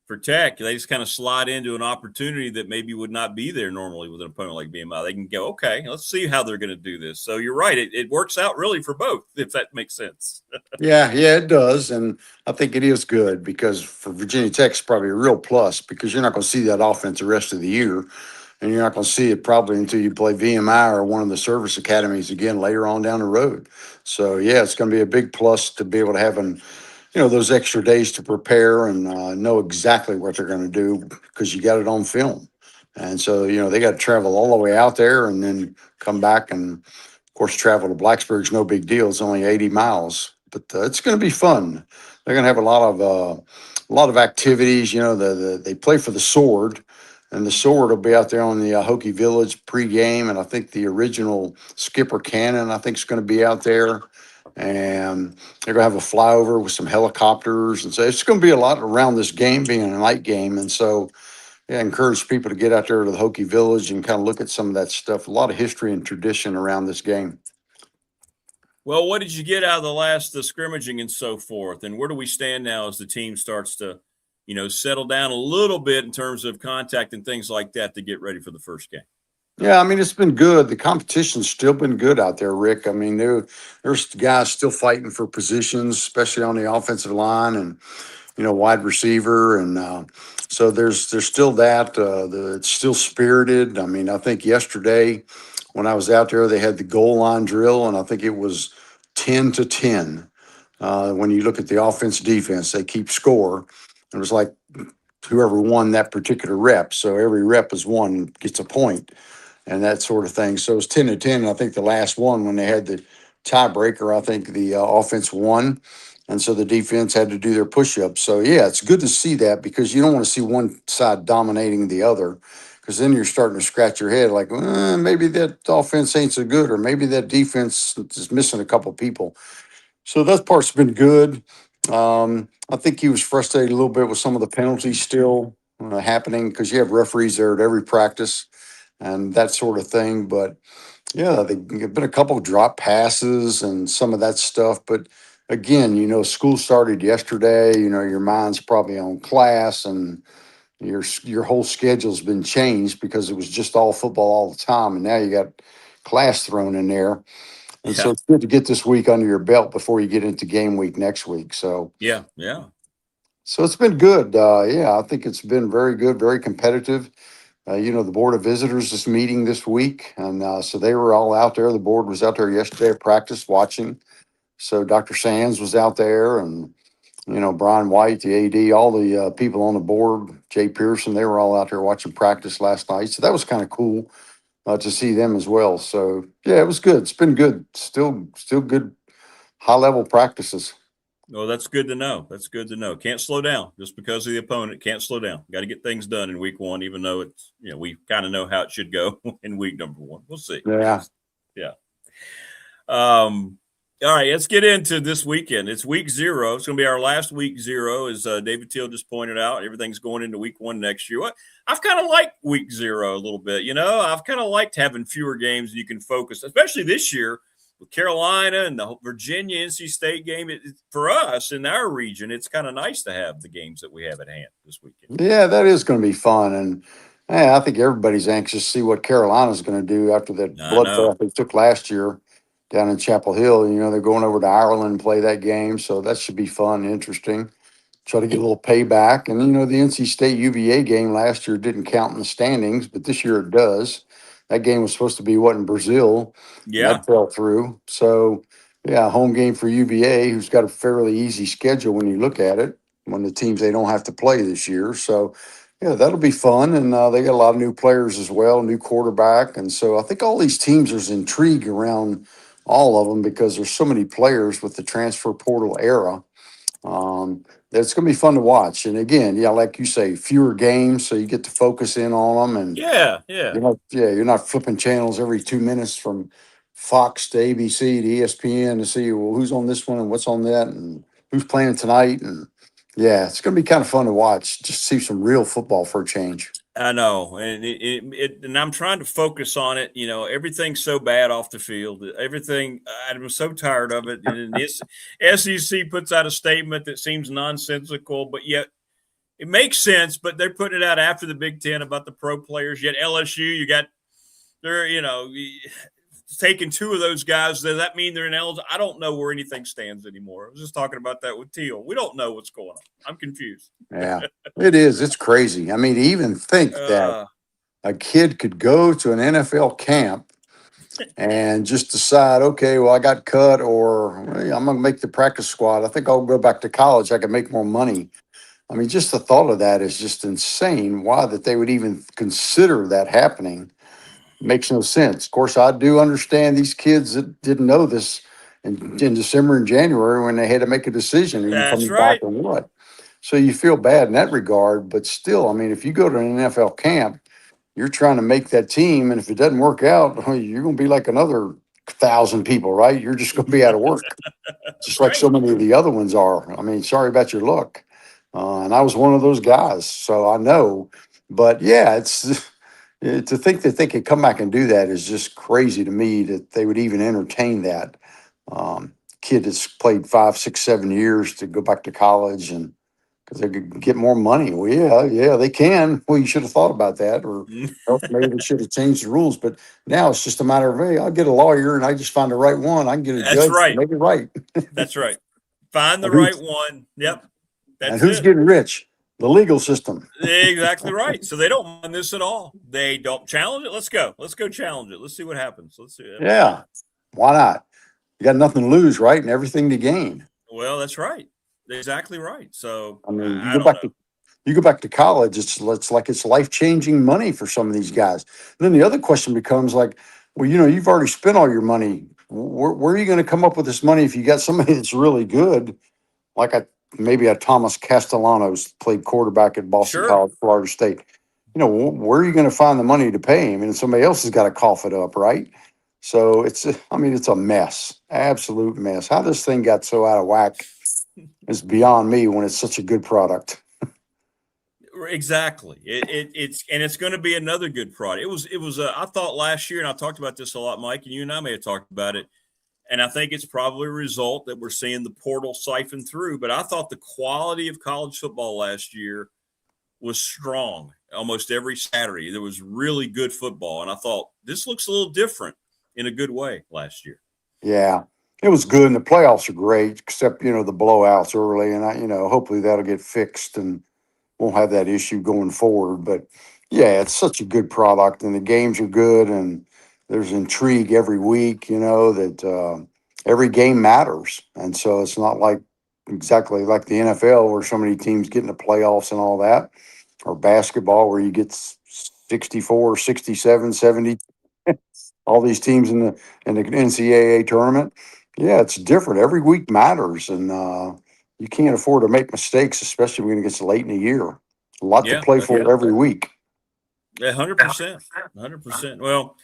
for Tech, they just kind of slide into an opportunity that maybe would not be there normally with an opponent like VMI. They can go, okay, let's see how they're going to do this. So you're right. It works out really for both, if that makes sense. Yeah, it does. And I think it is good because for Virginia Tech, it's probably a real plus because you're not going to see that offense the rest of the year. And you're not going to see it probably until you play VMI or one of the service academies again later on down the road. So, yeah, it's going to be a big plus to be able to have those extra days to prepare and know exactly what they're going to do because you got it on film. And so, they got to travel all the way out there and then come back. And of course, travel to Blacksburg's no big deal. It's only 80 miles, but it's going to be fun. They're going to have a lot of activities. They play for the Sword, and the Sword will be out there on the Hokie Village pregame. And I think the original Skipper Cannon, I think, is going to be out there. And they're going to have a flyover with some helicopters. And so it's going to be a lot around this game being a night game. And so, yeah, I encourage people to get out there to the Hokie Village and kind of look at some of that stuff. A lot of history and tradition around this game. Well, what did you get out of the last scrimmaging and so forth? And where do we stand now as the team starts to, settle down a little bit in terms of contact and things like that to get ready for the first game? Yeah, I mean, it's been good. The competition's still been good out there, Rick. I mean, there's guys still fighting for positions, especially on the offensive line and, wide receiver. And so there's still that. It's still spirited. I mean, I think yesterday when I was out there, they had the goal line drill, and I think it was 10-10. When you look at the offense defense, they keep score. It was like whoever won that particular rep. So every rep is one gets a point and that sort of thing. So it's 10-10. And I think the last one, when they had the tiebreaker, I think the offense won. And so the defense had to do their push-ups. So, yeah, it's good to see that because you don't want to see one side dominating the other because then you're starting to scratch your head like, maybe that offense ain't so good or maybe that defense is missing a couple people. So that part's been good. I think he was frustrated a little bit with some of the penalties still happening because you have referees there at every practice and that sort of thing. But yeah, there've been a couple of drop passes and some of that stuff. But again, school started yesterday. Your mind's probably on class and your whole schedule's been changed because it was just all football all the time, and now you got class thrown in there. And so Yeah. it's good to get this week under your belt before you get into game week next week. So Yeah. so it's been good. Yeah, I think it's been very good, very competitive. The Board of Visitors is meeting this week, and so they were all out there. The board was out there yesterday at practice watching. So Dr. Sands was out there, and Brian White, the AD, all the people on the board, Jay Pearson, they were all out there watching practice last night. So that was kind of cool to see them as well. So yeah, it was good. It's been good. Still good high level practices. Well, that's good to know. That's good to know. Can't slow down just because of the opponent. Can't slow down. Got to get things done in week one, even though it's, we kind of know how it should go in week number one. We'll see. Yeah. Yeah. All right, let's get into this weekend. It's week 0. It's going to be our last week 0, as David Teal just pointed out. Everything's going into week 1 next year. I've kind of liked week 0 a little bit. I've kind of liked having fewer games and you can focus, especially this year with Carolina and the Virginia NC State game. For us in our region, it's kind of nice to have the games that we have at hand this weekend. Yeah, that is going to be fun. And I think everybody's anxious to see what Carolina's going to do after that bloodbath they took last year down in Chapel Hill. They're going over to Ireland and play that game. So that should be fun, interesting. Try to get a little payback. And, the NC State UVA game last year didn't count in the standings, but this year it does. That game was supposed to be in Brazil. Yeah. That fell through. So, yeah, home game for UVA, who's got a fairly easy schedule when you look at it, one of the teams they don't have to play this year. So, yeah, that'll be fun. And they got a lot of new players as well, new quarterback. And so I think all these teams, there's intrigue around all of them because there's so many players with the transfer portal era. It's going to be fun to watch. And again, yeah, like you say, fewer games, so you get to focus in on them. And you're not flipping channels every 2 minutes from Fox to ABC to ESPN to see, well, who's on this one and what's on that and who's playing tonight. And yeah, it's going to be kind of fun to watch, just see some real football for a change. I know, and and I'm trying to focus on it. Everything's so bad off the field. Everything, I'm so tired of it. And the SEC puts out a statement that seems nonsensical, but yet it makes sense. But they're putting it out after the Big Ten about the pro players. Yet LSU, they're taking 2 of those guys. Does that mean they're ineligible? I don't know where anything stands anymore. I was just talking about that with Teal. We don't know what's going on. I'm confused. Yeah, it is. It's crazy. I mean, to even think that a kid could go to an NFL camp and just decide, okay, well, I got cut, or I'm going to make the practice squad. I think I'll go back to college. I can make more money. I mean, just the thought of that is just insane. Why that they would even consider that happening makes no sense. Of course, I do understand these kids that didn't know this in December and January when they had to make a decision. That's right. Back or what. So you feel bad in that regard, but still, I mean, if you go to an NFL camp, you're trying to make that team, and if it doesn't work out, you're going to be like another 1,000 people, right? You're just going to be out of work, just like so many of the other ones are. I mean, sorry about your luck. And I was one of those guys, so I know. But yeah, it's to think that they could come back and do that is just crazy to me that they would even entertain that. Kid that's played 5, 6, 7 years to go back to college and because they could get more money. Well, yeah, they can. Well, you should have thought about that, or maybe they should have changed the rules. But now it's just a matter of, hey, I'll get a lawyer and I just find the right one. I can get a That's judge right. to make it right. That's right. Find the right one. Yep. That's and who's getting rich? The legal system. Exactly right. So they don't mind this at all. They don't challenge it. Let's go. Let's go challenge it. Let's see what happens. Let's see. Yeah. Why not? You got nothing to lose, right? And everything to gain. Well, that's right. Exactly right. So I mean, you go back to college, it's like it's life-changing money for some of these guys. And then the other question becomes like, well, you've already spent all your money. Where are you going to come up with this money if you got somebody that's really good, like maybe a Thomas Castellanos played quarterback at Boston College, Florida State. Where are you going to find the money to pay him? And somebody else has got to cough it up, right? So it's a mess, absolute mess. How this thing got so out of whack is beyond me when it's such a good product. Exactly. It's going to be another good product. It was I thought last year, and I talked about this a lot, Mike, and you and I may have talked about it. And I think it's probably a result that we're seeing the portal siphon through. But I thought the quality of college football last year was strong almost every Saturday. There was really good football. And I thought this looks a little different in a good way last year. Yeah, it was good. And the playoffs are great, except, the blowouts early. And, hopefully that'll get fixed and won't have that issue going forward. But, yeah, it's such a good product. And the games are good. And there's intrigue every week, that every game matters. And so it's not like exactly like the NFL where so many teams get in the playoffs and all that, or basketball where you get 64, 67, 70. All these teams in the NCAA tournament. Yeah, it's different. Every week matters, and you can't afford to make mistakes, especially when it gets late in the year. A lot to Yeah, play for every week. 100%. 100%. Well,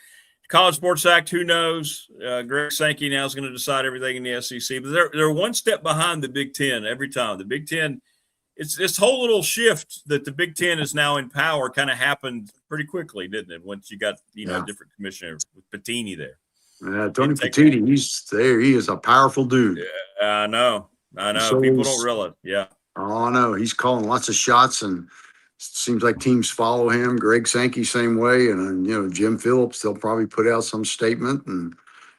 College Sports Act, who knows? Greg Sankey now is going to decide everything in the SEC, but they're one step behind the Big Ten every time. The Big Ten, it's this whole little shift that the Big Ten is now in power kind of happened pretty quickly, didn't it? Once you got a different commissioner with Patini there. Tony Patini, he's there. He is a powerful dude. Yeah, I know. So People don't realize. Yeah. Oh no, he's calling lots of shots, and seems like teams follow him. Greg Sankey, same way, and Jim Phillips. They'll probably put out some statement, and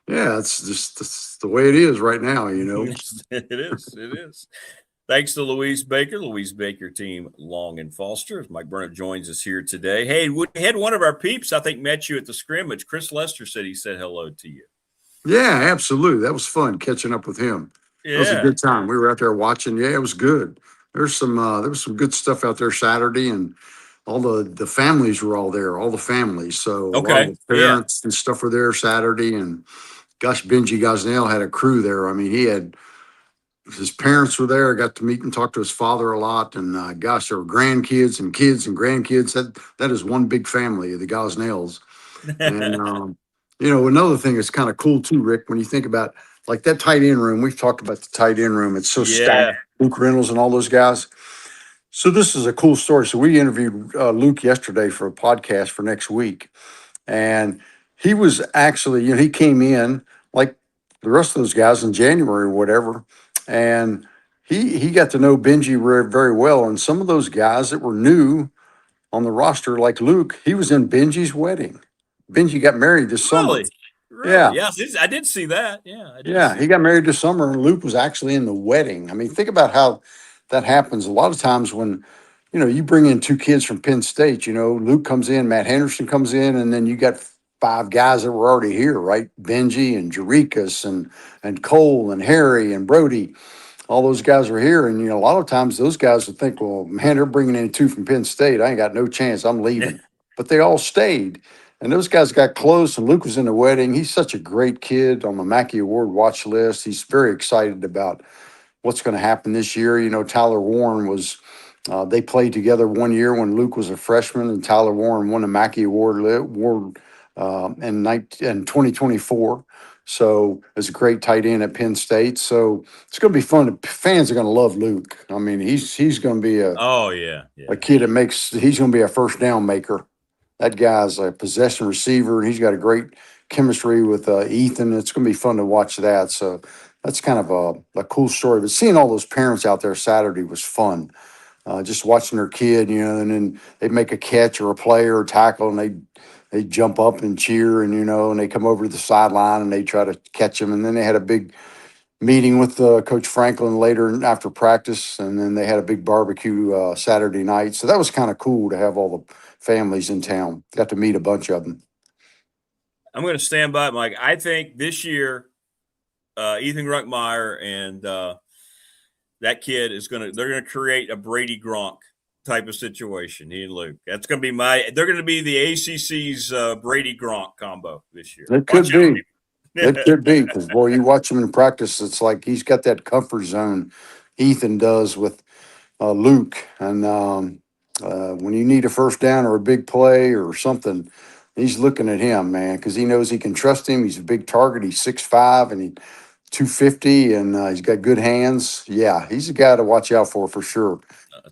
yeah, it's just that's the way it is right now. It is. It is. Thanks to Louise Baker team, Long and Foster. Mike Burnett joins us here today. Hey, we had one of our peeps, I think, met you at the scrimmage. Chris Lester said he said hello to you. Yeah, absolutely. That was fun catching up with him. Yeah. That was a good time. We were out there watching. Yeah, it was good. There was some good stuff out there Saturday, and all the families were all there, all the families. So a lot of the parents and stuff were there Saturday. And gosh, Benji Gosnell had a crew there. I mean, he had his parents were there. I got to meet and talk to his father a lot. And gosh, there were grandkids and kids and grandkids. That is one big family, the Gosnells. And another thing that's kind of cool too, Rick, when you think about like that tight end room, we've talked about the tight end room. It's so stacked. Luke Reynolds and all those guys. So this is a cool story. So we interviewed Luke yesterday for a podcast for next week. And he was actually, he came in like the rest of those guys in January or whatever. And he got to know Benji very well. And some of those guys that were new on the roster, like Luke, he was in Benji's wedding. Benji got married this summer. Really? Yeah, I did see that. Yeah, he got married this summer, and Luke was actually in the wedding. I mean, think about how that happens. A lot of times when, you bring in two kids from Penn State, Luke comes in, Matt Henderson comes in, and then you got five guys that were already here, right? Benji and Jerikas and Cole and Harry and Brody. All those guys are here. And, a lot of times those guys would think, well, man, they're bringing in two from Penn State. I ain't got no chance. I'm leaving. But they all stayed. And those guys got close, and Luke was in the wedding. He's such a great kid on the Mackey Award watch list. He's very excited about what's going to happen this year. Tyler Warren was, they played together one year when Luke was a freshman, and Tyler Warren won the Mackey Award in 2024. So it's a great tight end at Penn State. So it's going to be fun. Fans are going to love Luke. I mean, he's going to be a kid he's going to be a first down maker. That guy's a possession receiver. He's got a great chemistry with Ethan. It's going to be fun to watch that. So that's kind of a cool story. But seeing all those parents out there Saturday was fun. Just watching their kid, and then they make a catch or a play or a tackle, and they jump up and cheer, and and they come over to the sideline and they try to catch them. And then they had a big meeting with Coach Franklin later after practice, and then they had a big barbecue Saturday night. So that was kind of cool to have all the families in town. Got to meet a bunch of them. I'm going to stand by, Mike. I think this year, Ethan Ruckmeyer and that kid they're going to create a Brady Gronk type of situation. He and Luke. That's going to be they're going to be the ACC's Brady Gronk combo this year. It could be. It could be, because, boy, you watch him in practice, it's like he's got that comfort zone Ethan does with Luke. And when you need a first down or a big play or something, he's looking at him, man, because he knows he can trust him. He's a big target. He's 6'5", and he's 250, and he's got good hands. Yeah, he's a guy to watch out for sure.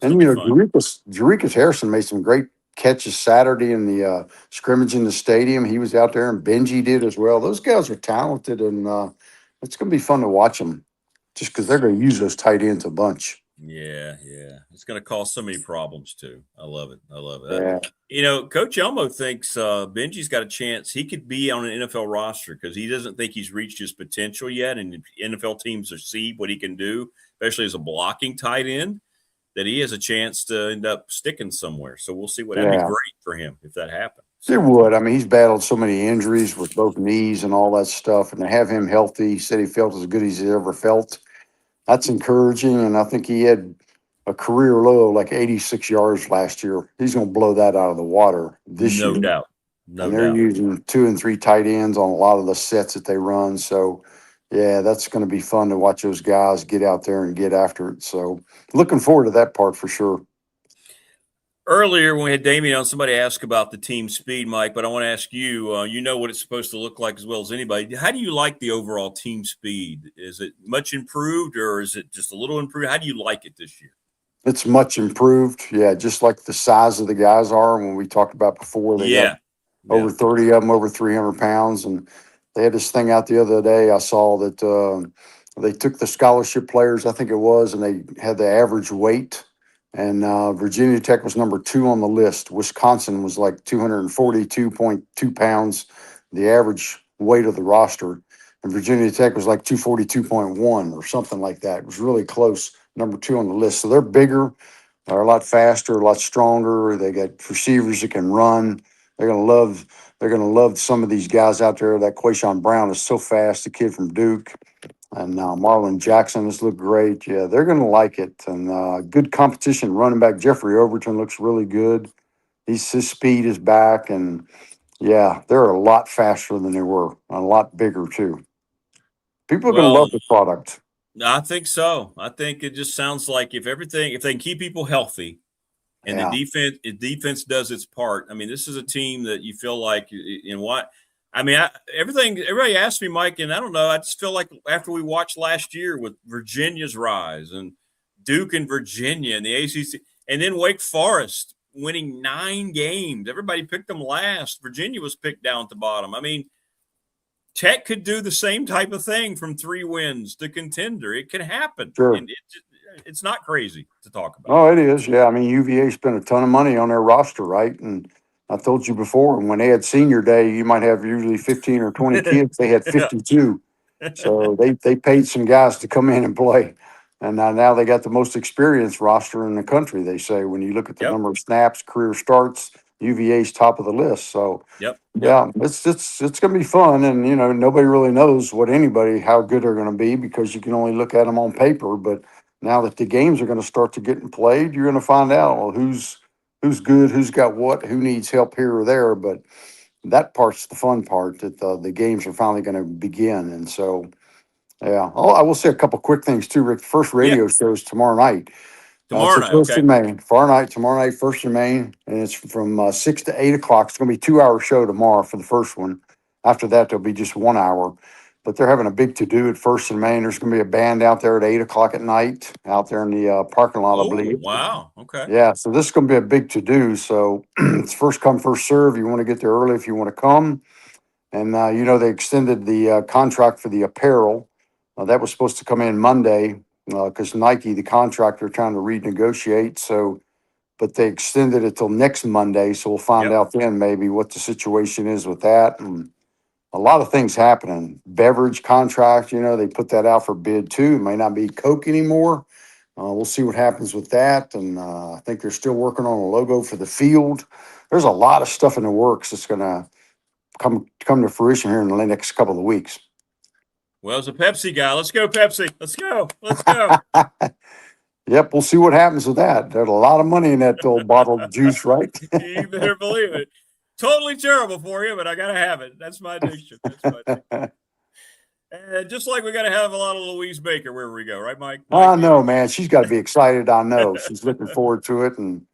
And, Jerikas Harrison made some great catches Saturday in the scrimmage in the stadium. He was out there, and Benji did as well. Those guys are talented, and it's going to be fun to watch them just because they're going to use those tight ends a bunch. Yeah. It's going to cause so many problems, too. I love it. Yeah. Coach Elmo thinks Benji's got a chance. He could be on an NFL roster because he doesn't think he's reached his potential yet, and NFL teams see what he can do, especially as a blocking tight end, that he has a chance to end up sticking somewhere. So we'll see that'd be great for him if that happens. It would. I mean, he's battled so many injuries with both knees and all that stuff, and to have him healthy, he said he felt as good as he ever felt. That's encouraging, and I think he had a career low like 86 yards last year. He's going to blow that out of the water this No year. doubt. And No they're doubt. using 2 and 3 tight ends on a lot of the sets that they run. So, yeah, that's going to be fun to watch those guys get out there and get after it. So, looking forward to that part for sure. Earlier, when we had Damien on, somebody asked about the team speed, Mike, but I want to ask you, you know what it's supposed to look like as well as anybody. How do you like the overall team speed? Is it much improved or is it just a little improved? How do you like it this year? It's much improved. Yeah, just like the size of the guys are when we talked about before. They got over 30 of them, over 300 pounds. And they had this thing out the other day. I saw that they took the scholarship players, I think it was, and they had the average weight. And Virginia Tech was number 2 on the list. Wisconsin was like 242.2 pounds, the average weight of the roster. And Virginia Tech was like 242.1 or something like that. It was really close, number 2 on the list. So they're bigger, they're a lot faster, a lot stronger. They got receivers that can run. They're gonna love some of these guys out there. That Quayshawn Brown is so fast, the kid from Duke. And Marlon Jackson has looked great. Yeah, they're going to like it. And good competition. Running back Jeffrey Overton looks really good. His speed is back. And yeah, they're a lot faster than they were, a lot bigger too. People are going to Well, love the product. I think so. I think it just sounds like if they can keep people healthy and Yeah. the defense does its part. I mean, this is a team that you feel like in what I mean, everybody asked me, Mike, and I don't know. I just feel like after we watched last year with Virginia's rise and Duke and Virginia and the ACC, and then Wake Forest winning 9 games, everybody picked them last. Virginia was picked down at the bottom. I mean, Tech could do the same type of thing from 3 wins to contender. It can happen. Sure. And it's not crazy to talk about. Oh, it is. Yeah. I mean, UVA spent a ton of money on their roster, right? And I told you before, when they had senior day, you might have usually 15 or 20 kids. They had 52. So they paid some guys to come in and play. And now they got the most experienced roster in the country, they say. When you look at the number of snaps, career starts, UVA's top of the list. So, yeah, it's going to be fun. And, nobody really knows how good they're going to be because you can only look at them on paper. But now that the games are going to start to getting played, you're going to find out who's good, who's got what, who needs help here or there. But that part's the fun part, that the games are finally going to begin. And so, yeah. Oh, I will say a couple quick things too, Rick. The first radio show is tomorrow night. Tomorrow It's night, First okay. in Maine. Tomorrow night, First in Maine, and it's from 6 to 8 o'clock. It's going to be a 2-hour show tomorrow for the first one. After that, there'll be just 1 hour. But they're having a big to do at First in Maine. There's going to be a band out there at 8 o'clock at night, out there in the parking lot, I believe. Wow. Okay. Yeah, so this is going to be a big to do. So it's first come, first serve. You want to get there early if you want to come. And they extended the contract for the apparel. That was supposed to come in Monday because Nike, the contractor, trying to renegotiate. So, but they extended it till next Monday. So we'll find out then maybe what the situation is with that. And a lot of things happening. Beverage contract, they put that out for bid too. It may not be Coke anymore. We'll see what happens with that. And I think they're still working on a logo for the field. There's a lot of stuff in the works that's going to come to fruition here in the next couple of weeks. Well, as a Pepsi guy, let's go Pepsi. Let's go. Let's go. Yep, we'll see what happens with that. There's a lot of money in that old bottle of juice, right? You better believe it. Totally terrible for you, but I got to have it. That's my addiction. Just like we got to have a lot of Louise Baker wherever we go, right, Mike? I know, man. She's got to be excited. I know. She's looking forward to it. And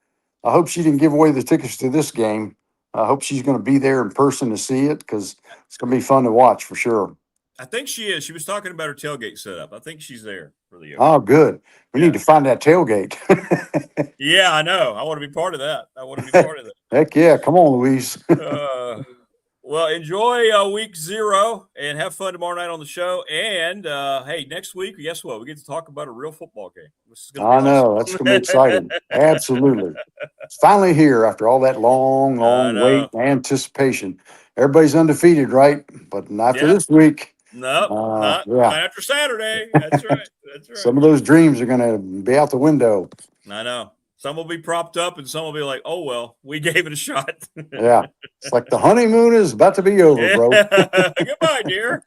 I hope she didn't give away the tickets to this game. I hope she's going to be there in person to see it because it's going to be fun to watch for sure. I think she is. She was talking about her tailgate setup. I think she's there for the Oh, good. We need to find that tailgate. Yeah, I know. I want to be part of that. Heck yeah. Come on, Louise. Well, enjoy week 0 and have fun tomorrow night on the show. And hey, next week, guess what? We get to talk about a real football game. I know. That's going to be exciting. Absolutely. It's finally here after all that long wait and anticipation. Everybody's undefeated, right? But not after this week. Nope. Not after Saturday. That's right. Some of those dreams are going to be out the window. I know. Some will be propped up and some will be like, oh, well, we gave it a shot. Yeah. It's like the honeymoon is about to be over, bro. Goodbye, dear.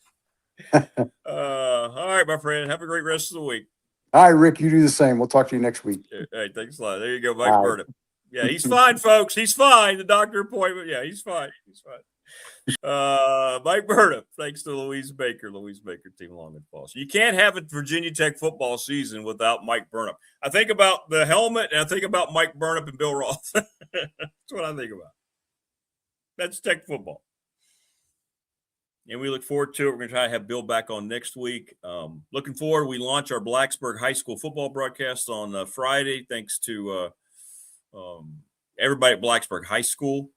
All right, my friend. Have a great rest of the week. All right, Rick, you do the same. We'll talk to you next week. All right, thanks a lot. There you go, Mike All right. Burnham. Yeah, he's fine, folks. He's fine. The doctor appointment. Yeah, he's fine. He's fine. Mike Burnham, thanks to Louise Baker, team along with Paul. So you can't have a Virginia Tech football season without Mike Burnham. I think about the helmet, and I think about Mike Burnham and Bill Roth. That's what I think about. That's Tech football. And we look forward to it. We're going to try to have Bill back on next week. Looking forward. We launch our Blacksburg High School football broadcast on Friday, thanks to everybody at Blacksburg High School.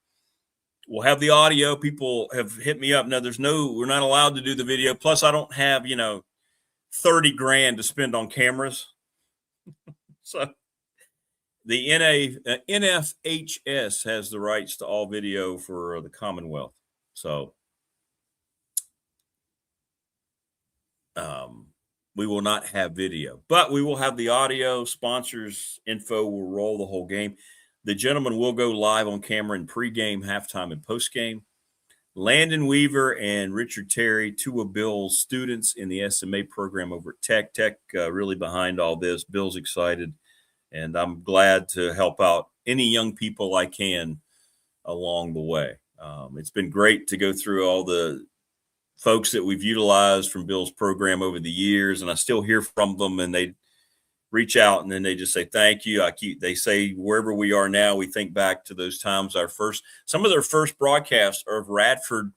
We'll have the audio. People have hit me up. No, we're not allowed to do the video. Plus, I don't have, $30,000 to spend on cameras. So the NFHS has the rights to all video for the Commonwealth. So we will not have video, but we will have the audio. Sponsors info will roll the whole game. The gentleman will go live on camera in pregame, halftime, and postgame. Landon Weaver and Richard Terry, two of Bill's students in the SMA program over at Tech. Tech really behind all this. Bill's excited, and I'm glad to help out any young people I can along the way. It's been great to go through all the folks that we've utilized from Bill's program over the years, and I still hear from them, and they reach out and then they just say thank you. They say wherever we are now, we think back to those times. Some of their first broadcasts are of Radford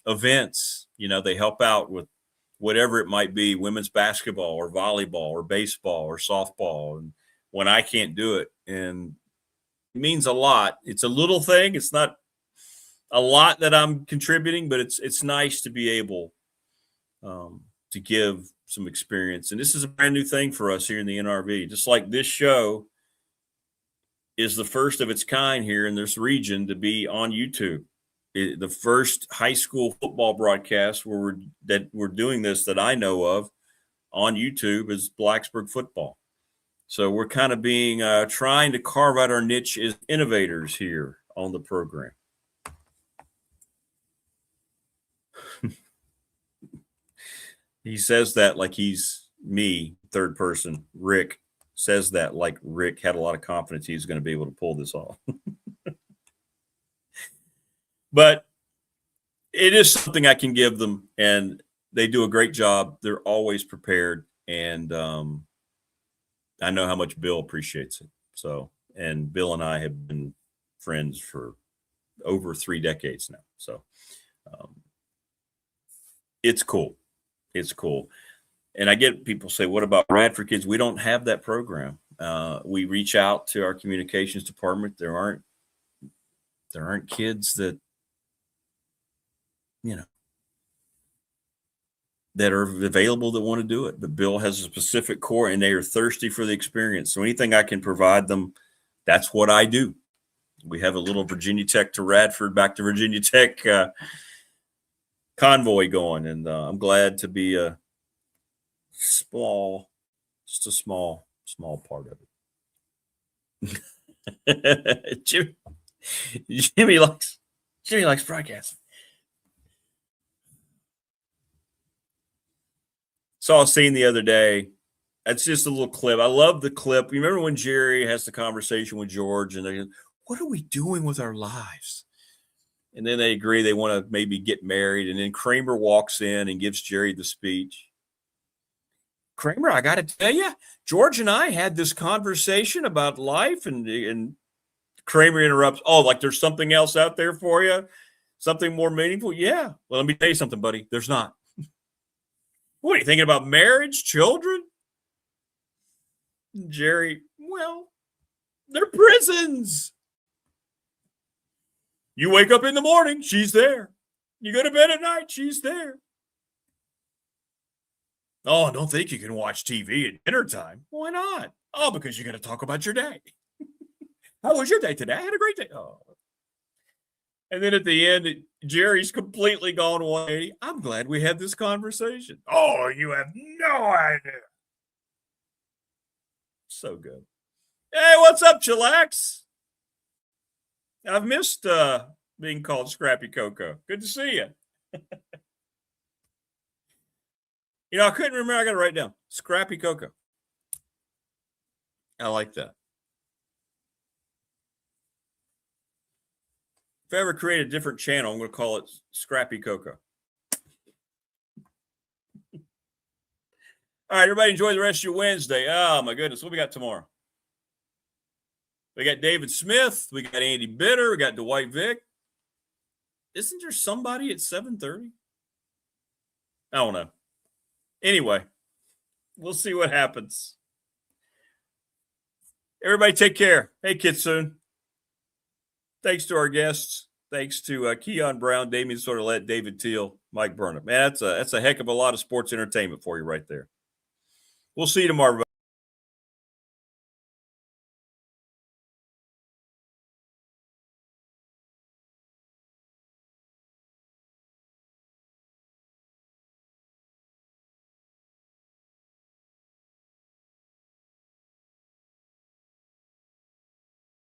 events. They help out with whatever it might be, women's basketball or volleyball or baseball or softball, and when I can't do it, and it means a lot. It's a little thing. It's not a lot that I'm contributing, but it's nice to be able to give some experience. And this is a brand new thing for us here in the NRV. Just like this show is the first of its kind here in this region to be on YouTube. The first high school football broadcast we're doing this that I know of on YouTube is Blacksburg football. So we're kind of trying to carve out our niche as innovators here on the program. He says that like he's me, third person. Rick says that like Rick had a lot of confidence he's going to be able to pull this off. But it is something I can give them, and they do a great job. They're always prepared, and I know how much Bill appreciates it. So, and Bill and I have been friends for over 3 decades now. So it's cool. It's cool. And I get people say, what about Radford kids? We don't have that program. We reach out to our communications department. There aren't kids that, that are available that want to do it. But Bill has a specific core, and they are thirsty for the experience. So anything I can provide them, that's what I do. We have a little Virginia Tech to Radford, back to Virginia Tech convoy going, and I'm glad to be a small part of it. Jimmy likes broadcasting. Saw a scene the other day. That's just a little clip. I love the clip. You remember when Jerry has the conversation with George, and they're, what are we doing with our lives? And then they agree they want to maybe get married. And then Kramer walks in and gives Jerry the speech. Kramer, I got to tell you, George and I had this conversation about life. And Kramer interrupts. Oh, like there's something else out there for you? Something more meaningful? Yeah. Well, let me tell you something, buddy. There's not. What are you thinking about? Marriage, children? Jerry, well, they're prisons. You wake up in the morning, she's there. You go to bed at night, she's there. Oh, don't think you can watch TV at dinner time. Why not? Oh, because you're going to talk about your day. How was your day today? I had a great day. Oh. And then at the end, Jerry's completely gone 180. I'm glad we had this conversation. Oh, you have no idea. So good. Hey, what's up, Chillax? I've missed being called Scrappy Coco. Good to see you. I couldn't remember. I got to write down Scrappy Coco. I like that. If I ever create a different channel, I'm going to call it Scrappy Coco. All right, everybody enjoy the rest of your Wednesday. Oh, my goodness. What we got tomorrow? We got David Smith. We got Andy Bitter. We got Dwight Vick. Isn't there somebody at 7:30? I don't know. Anyway, we'll see what happens. Everybody take care. Hey, Kitsune. Thanks to our guests. Thanks to Keon Brown, Damian Sordelette, David Teal, Mike Burnham. Man, that's a heck of a lot of sports entertainment for you right there. We'll see you tomorrow.